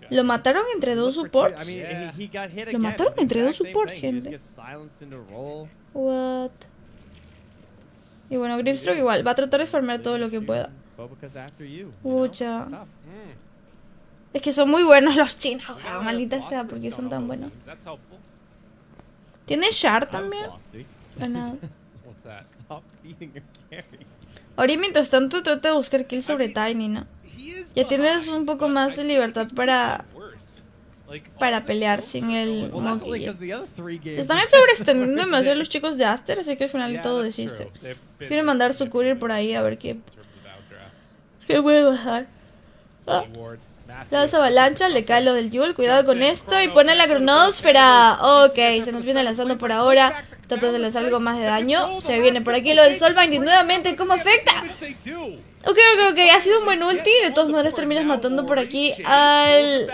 ¿Lo mataron entre 2 supports? ¿Lo mataron entre 2 supports, gente? What? Y bueno, Grimstroke igual, va a tratar de farmear todo lo que pueda. Pucha. Es que son muy buenos los chinos, maldita sea, porque son tan buenos. ¿Tiene Shard también? ¿O nada? Ori, mientras tanto, trata de buscar kills sobre Tiny, ¿no? Ya tienes un poco más de libertad para pelear sin el Monkey. Se están sobreextendiendo demasiado los chicos de Aster, así que al final de todo desiste. Quiero mandar su courier por ahí a ver qué puede bajar. Lanza avalancha, le cae lo del Yule, cuidado con esto y pone la cronósfera. Ok, se nos viene lanzando por ahora. Trata de lanzar algo más de daño. Se viene por aquí lo del Soulbind y nuevamente ¿cómo afecta? Ok, ha sido un buen ulti. De todas maneras terminas matando por aquí al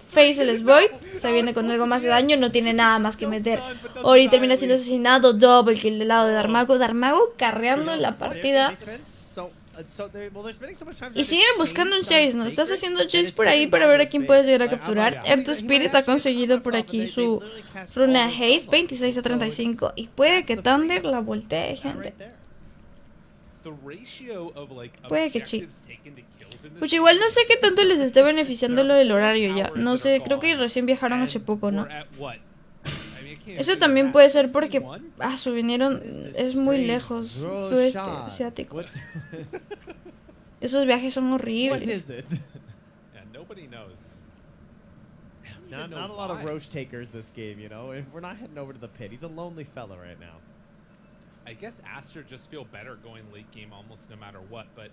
Faceless Void. Se viene con algo más de daño, no tiene nada más que meter. Ori termina siendo asesinado, double kill del lado de Darmago. Darmago carreando la partida. Y siguen buscando un chase, ¿no? Estás haciendo chase por ahí para ver a quién puedes llegar a capturar. Earth Spirit ha conseguido por aquí su runa Haze, 26 a 35. Y puede que Thunder la voltee, gente. Puede que sí. Pues igual no sé qué tanto les esté beneficiando lo del horario ya. No sé, creo que recién viajaron hace poco, ¿no? Eso también puede ser porque vinieron, es muy lejos, sudeste asiático. Esos viajes son horribles. Not a lot of Roche takers this game, you know. We're not heading over to the pit. He's a lonely fella right now. I guess Aster just feel better going late game almost no matter what, but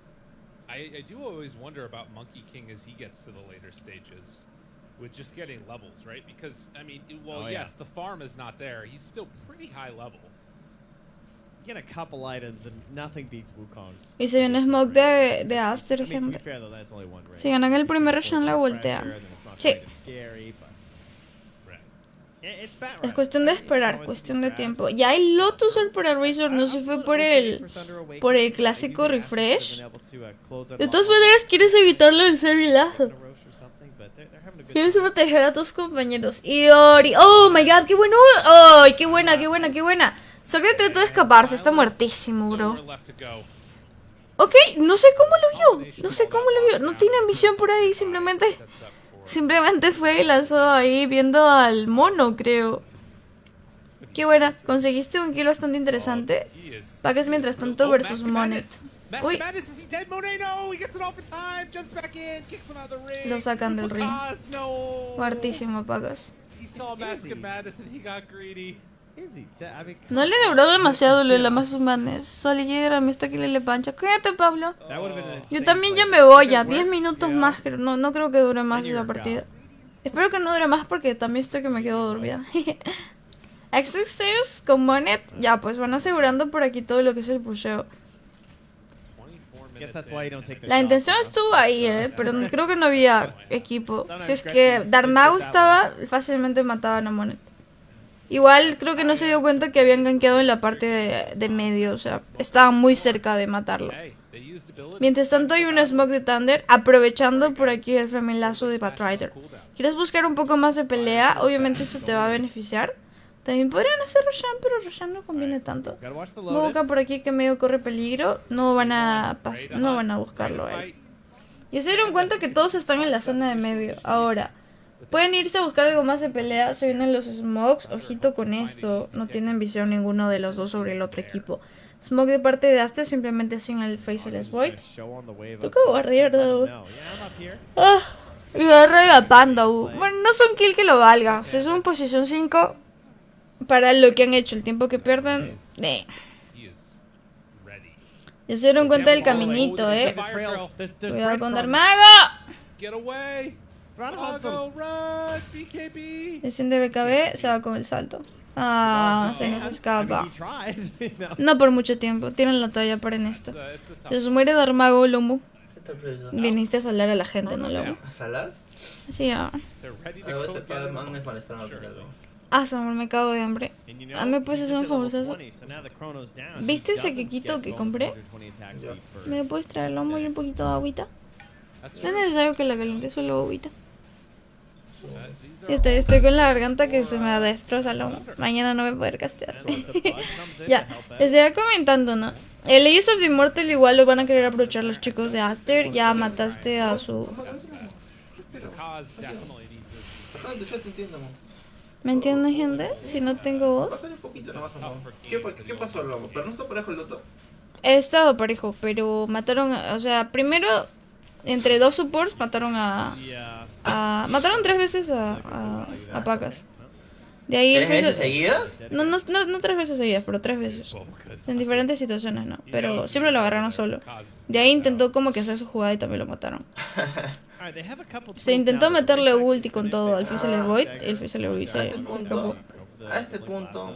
I do always wonder about Monkey King as he gets to the later stages. With just getting levels, right? Because, I mean, yes, the farm is not there. He's still pretty high level. You get a couple items and nothing beats Wukong's. Y se viene Smoke de Aster, gente. Si ganan el primer Roshan la voltea. Sí. Es cuestión de esperar, cuestión de tiempo. Ya hay Lotus por el Razor, no se fue por el clásico refresh. De todas maneras, quieres evitarlo del Fairy Lazo. Quieres proteger a tus compañeros. Y Ori, oh my god, qué bueno. Ay, qué buena. Soccer trató de escaparse, está muertísimo, bro. Ok, no sé cómo lo vio. No tiene ambición por ahí, simplemente fue y lanzó ahí viendo al mono, creo. Qué buena, conseguiste un kill bastante interesante. Pagas mientras tanto versus Monet. Uy. Lo sacan del ring. Muertísimo, Pagas. No le duró demasiado lo de la más humanes. Solillera, me está que le pancha. Quédate, Pablo. Yo también ya me voy ya. 10 minutos más, pero no creo que dure más la partida. Espero que no dure más porque también estoy que me quedo dormida. Access con Monet. Ya, pues van asegurando por aquí todo lo que es el pusheo. La intención estuvo ahí, pero pero creo que no había equipo. Si es que Darmago estaba, fácilmente mataban a Monet. Igual creo que no se dio cuenta que habían gankeado en la parte de medio, o sea, estaban muy cerca de matarlo. Mientras tanto hay un Smoke de Thunder, aprovechando por aquí el flamilazo de Batrider. ¿Quieres buscar un poco más de pelea? Obviamente esto te va a beneficiar. También podrían hacer Roshan, pero Roshan no conviene tanto. Boca por aquí que medio corre peligro. No van a buscarlo a él. Y se dieron cuenta que todos están en la zona de medio. Ahora, pueden irse a buscar algo más de pelea. Se vienen los smokes. Ojito con esto. No tienen visión ninguno de los dos sobre el otro equipo. Smoke de parte de Aster simplemente sin el Faceless Void. Toca barrier, y barra a Panda. Bueno, no son kill que lo valga. O sea, es un posición 5. Para lo que han hecho, el tiempo que pierden. Ya se dieron cuenta del caminito, Cuidado con Darmago. Desciende BKB, se va con el salto. Se nos escapa. No por mucho tiempo, tienen la talla para en esto. Se muere Darmago, Lomu. Viniste a salar a la gente, ¿no, Lomu? ¿A salar? Sí, Samuel, me cago de hambre. ¿Me puedes hacer un favorzoso? ¿Viste ese quequito que compré? ¿Me puedes traer lomo y un poquito de agüita? No es necesario que la caliente, solo agüita. Sí, estoy con la garganta que se me destroza el lomo. Mañana no voy a poder castear. Ya, les iba comentando, ¿no? El Legends of the Immortal igual lo van a querer aprovechar los chicos de Aster. Ya mataste a su pero... Kaz definitely needs this. Acá yo te entiendo, man. ¿Me entienden, gente? Si no tengo voz. Bájale un poquito nomás, man. ¿Qué pasó, loco? ¿Pero no está parejo el Dota? He estado parejo, pero mataron, o sea, primero entre dos supports mataron mataron 3 veces a Pacas. De ahí ¿3 veces seguidas? No 3 veces seguidas, pero 3 veces. En diferentes situaciones, no. Pero siempre lo agarraron solo. De ahí intentó como que hacer su jugada y también lo mataron. Se intentó meterle ulti con todo al Fizzler Void y el Fizzler Void se escapó. A este punto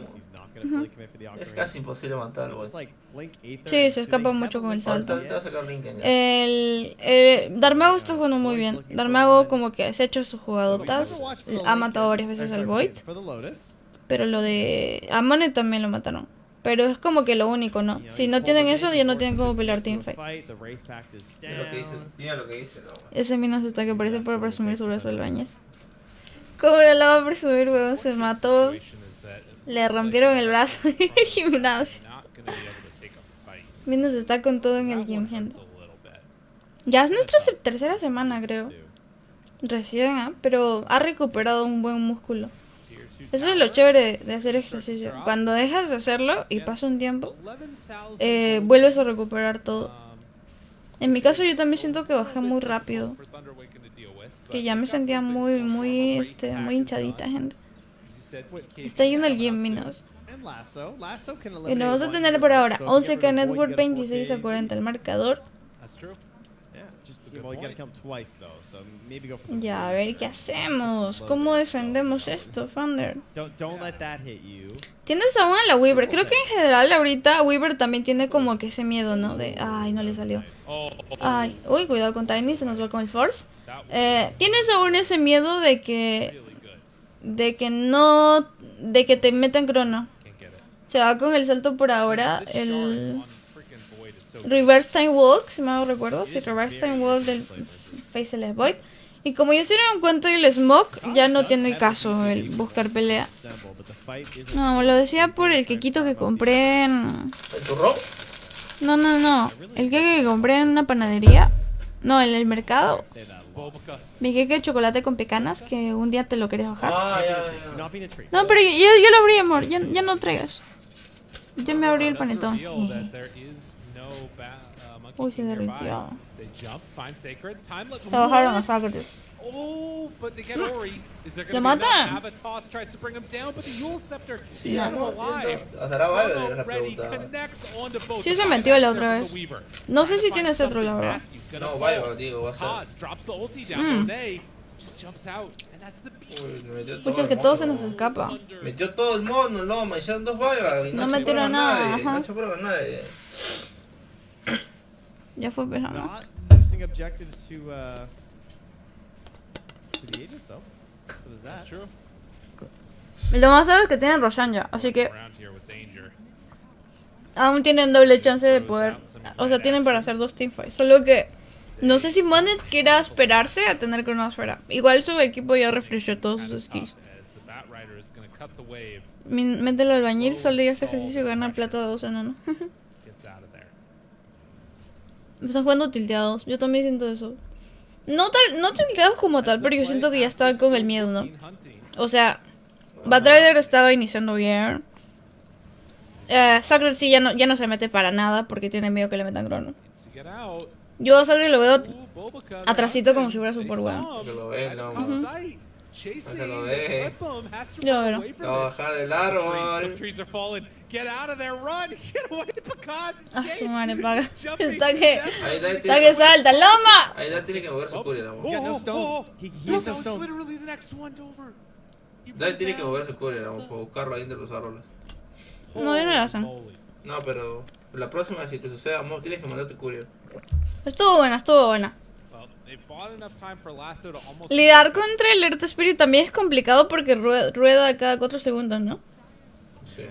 es casi imposible matar al Void. Sí, se escapa mucho con el salto. Ahorita va a sacar Linken ya. Darmago está jugando muy bien. Darmago como que se ha hecho sus jugadotas. Ha matado varias veces al Void. Pero lo de Amone también lo mataron. Pero es como que lo único, ¿no? Si no tienen eso, ya no tienen cómo pelear teamfight. Mira lo que dice, no. Ese Minos está que parece para presumir su brazo del baño. ¿Cómo no la va a presumir, weón? Se mató. Le rompieron el brazo en el gimnasio. Minos está con todo en el gym, gente. Ya es nuestra tercera semana, creo. Recién, ¿eh? Pero ha recuperado un buen músculo. Eso es lo chévere de hacer ejercicio. Cuando dejas de hacerlo y pasa un tiempo, vuelves a recuperar todo. En mi caso yo también siento que bajé muy rápido. Que ya me sentía muy hinchadita, gente. Está yendo el game, Minos. Y nos vamos a tener por ahora 11K Network, 26 a 40 el marcador. Ya, a ver qué hacemos. ¿Cómo defendemos esto, Thunder? Tienes aún a la Weaver. Creo que en general ahorita Weaver también tiene como que ese miedo, ¿no? De, ay, no le salió. Ay, uy, cuidado con Tiny, se nos va con el Force. Tienes aún ese miedo de que te metan crono. Se va con el salto por ahora. El Reverse Time Walk, si me recuerdo. Sí, Reverse Time Walk del Faceless Void. Y como ya se dieron cuenta del Smoke, ya no tiene caso el buscar pelea. No, lo decía por el quequito que compré en... ¿El turrón? No. El queque que compré en una panadería. No, en el mercado. Mi queque de chocolate con pecanas, que un día te lo querés bajar. No, pero yo lo abrí, amor. Ya no traigas. Yo me abrí el panetón. Uy, se derritió. Lo bajaron a Sacred. ¿Lo matan? Sí, no. ¿Hará Viper? Es la pregunta. Sí se metió la otra vez. No sé si tiene cetro, la verdad. No, Viper, digo, va a ser. Pucha, que todo se nos escapa. Metió todo el mono, no, me hicieron 2 Viper. No metieron nada, no chocaron a nadie. Ya fue pesado. Lo más sabes es que tienen Roshan ya, así que aún tienen doble chance de poder. O sea, tienen para hacer 2 teamfights. Solo que no sé si Monet quiera esperarse a tener cronosfera. Igual su equipo ya refrescó todos sus skills. Mételo al albañil, solo y hace ejercicio y gana plata 2 enanos. Están jugando tilteados, yo también siento eso. No tilteados como tal, pero yo siento que ya estaba con el miedo, ¿no? O sea, Batrider estaba iniciando bien. Sacred sí ya no se mete para nada porque tiene miedo que le metan crono. Yo a Sacred lo veo atrasito como si fuera super bueno. Que lo ve, no, no se lo ve. Yo veo. Va a bajar del árbol. Su madre paga. Está que salta, loma. Ahí ya tiene que mover su curia, Dai tiene que mover su curia, para buscarlo ahí entre los árboles. No, ya no lo hacen. No, pero la próxima si te suceda, tienes que mandar tu curia. Estuvo buena. Lidiar contra el Earth Spirit también es complicado porque rueda cada 4 segundos, ¿no? Sí.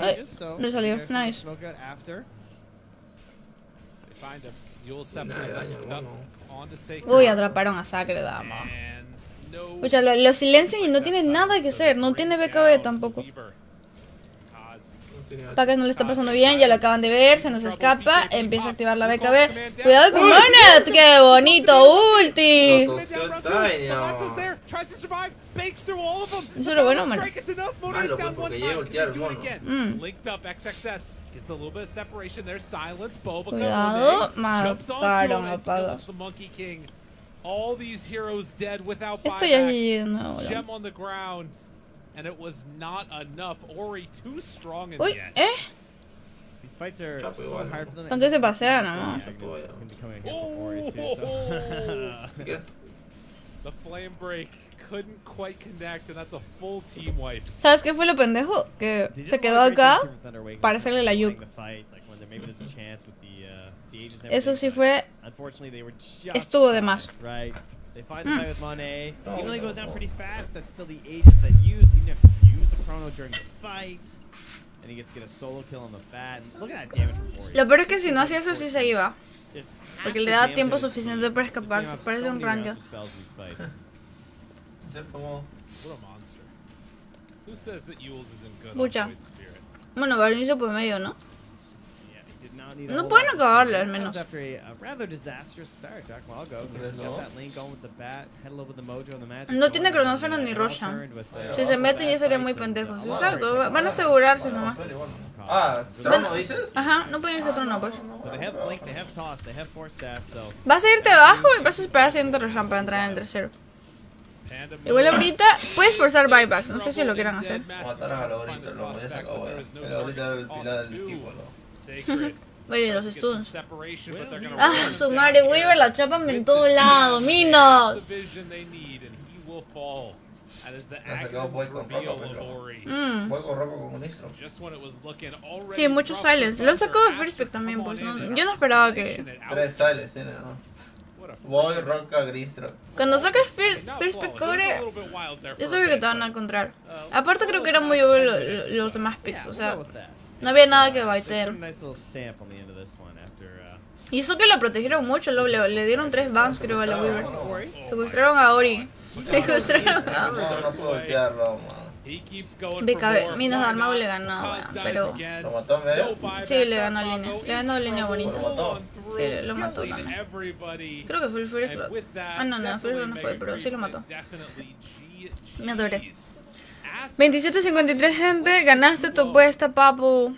Ay, le salió, nice. Uy, atraparon a Sacred, dama. Oye, lo silencian y no tiene nada que hacer, no tiene BKB tampoco. Packers no le está pasando bien, ya lo acaban de ver, se nos escapa, empieza a activar la BKB. Cuidado con Monet, qué bonito ulti. Lo tosió el daño. Eso es lo bueno, mano. Malo, pues, porque llega a ultear el mono. Cuidado, mataron a Paga. Esto ya es GG de nuevo. Uy, These fights are so hard for them. ¿Dónde se pasean, no? The flame break couldn't quite connect, and that's a full team wipe. ¿Sabes qué fue lo pendejo? Que se quedó acá para hacerle la yuke. Eso sí fue... Estuvo de más. They find the fight with Monet. Even though he goes down pretty fast, that's still the Aegis that used. He didn't have to use the chrono during the fight. And he gets to get a solo kill on the bat. Look at that damage from Ori. Lo peor es que si no hacía eso sí se iba. Porque le da tiempo suficiente para escaparse. Parece un ranked. Mucha. Bueno, va a inicio por medio, ¿no? No pueden acabarle, al menos. No tiene cronófero ni Roshan. Si se meten ya sería muy pendejos. Exacto, van a asegurarse nomás. Ah, ¿Trono dices? Ajá, no pueden irse Trono, pues. Vas a irte abajo y vas a esperar a siguiente Roshan para entrar en el tercero. Igual ahorita puedes forzar buybacks, no sé si lo quieran hacer. Matarás a Lorito, lo voy a sacar, el ahorita el pilar del equipo, Oye, los stuns. Ah, su madre, Weaver la chapan en todo lado, Minos. Ha sacado Boy con Roco, pero... Boy con Roco con un Nistro. Sí, muchos silence. Lo sacó de First Pick también, pues no, yo no esperaba que... 3 silence tiene, ¿no? Boy, Roca, Gristro. Cuando sacas First Pick Cobre, es obvio que te van a encontrar. Aparte creo que eran muy obvios los demás picks, o sea... No había nada que baiten. Y eso que lo protegieron mucho, le dieron 3 bans creo a la Weaver. Secuestraron a Ori. Secuestraron a Ori. No puedo voltearlo, BKB, Minos de Armago le ganó, pero... ¿Lo mató en medio? Sí, le ganó línea. Le ganó línea bonita. ¿Lo mató? Sí, lo mató también. Creo que fue el First Blood. Ah, no, el First Blood no fue, pero sí lo mató. Me adoré. 27-53, gente. Ganaste tu apuesta, papu.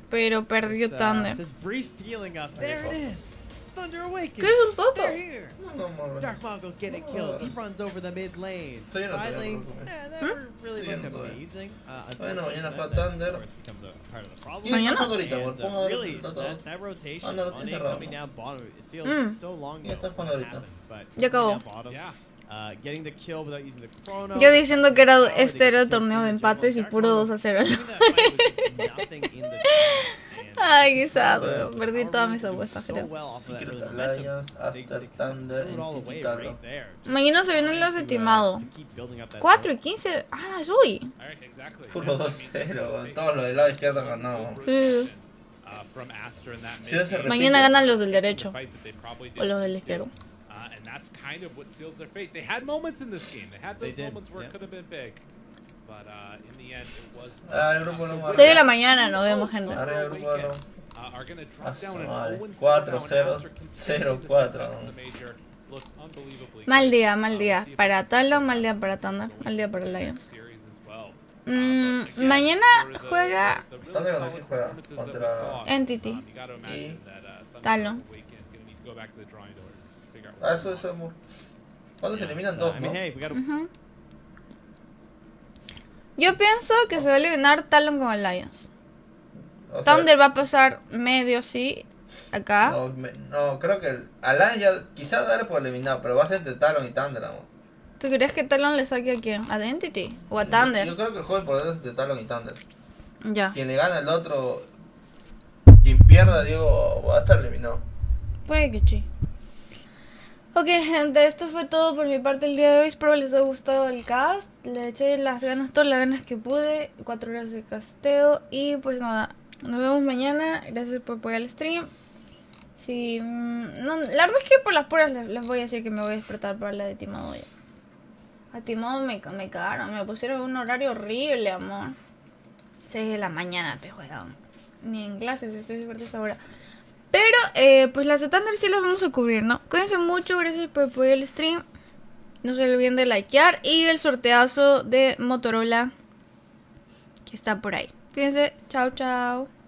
Pero perdió Thunder. ¿Qué es un poco? Dark Mongo's getting kills. He runs over the mid lane. Side lanes never really looked amazing. Bueno, mañana fue Thunder. Mañana. Ahorita, pongo Really, that rotation on it coming down bottom, it feels so long Ya está jugando ahorita. Ya acabó. Getting the kill without using the chrono. Yo diciendo que este era el torneo de empates y puro 2-0. Ay, qué sad, weón. Perdí todas mis apuestas, creo. Mañana se vienen los estimados. 4 y 15. Ah, es hoy. Puro 2-0, todos los del lado izquierdo ganaron. Mañana ganan los del derecho. O los del izquierdo. And that's kind of what seals their fate. They had moments in this game. They had those moments where it could have been big. But in the end, it was... 6 de la mañana, nos vemos, gente. Are going to drop down an 4-0-0-4. Mal día, mal día. Para Talon, mal día para Thunder, mal día para Lions. Mañana juega... ¿Dónde juega? Contra... Entity. Y... Talon. Ah, eso es amor. ¿Cuándo se eliminan dos, no? Yo pienso que se va a eliminar Talon con Alliance. Thunder va a pasar medio, sí, acá. No, creo que el Alliance ya quizás darle por eliminar, pero va a ser entre Talon y Thunder, amor. ¿Tú crees que Talon le saque a quién? ¿A Identity? ¿O a Thunder? Yo creo que el juego de poder es entre Talon y Thunder. Ya. Quien le gana al otro, quien pierda, digo, va a estar eliminado. Puede que sí. Ok, gente, esto fue todo por mi parte el día de hoy. Espero les haya gustado el cast. Le eché todas las ganas que pude. 4 horas de casteo. Y pues nada, nos vemos mañana. Gracias por apoyar el stream. Sí, no, la verdad es que por las puras les voy a decir que me voy a despertar para la de Timado ya. A Timado me cagaron, me pusieron un horario horrible, amor. 6 de la mañana, weón. Ni en clases, estoy despierta a esta hora. Pero, pues las de Thunder sí las vamos a cubrir, ¿no? Cuídense mucho, gracias por apoyar el stream. No se olviden de likear. Y el sorteazo de Motorola que está por ahí. Cuídense, chao, chao.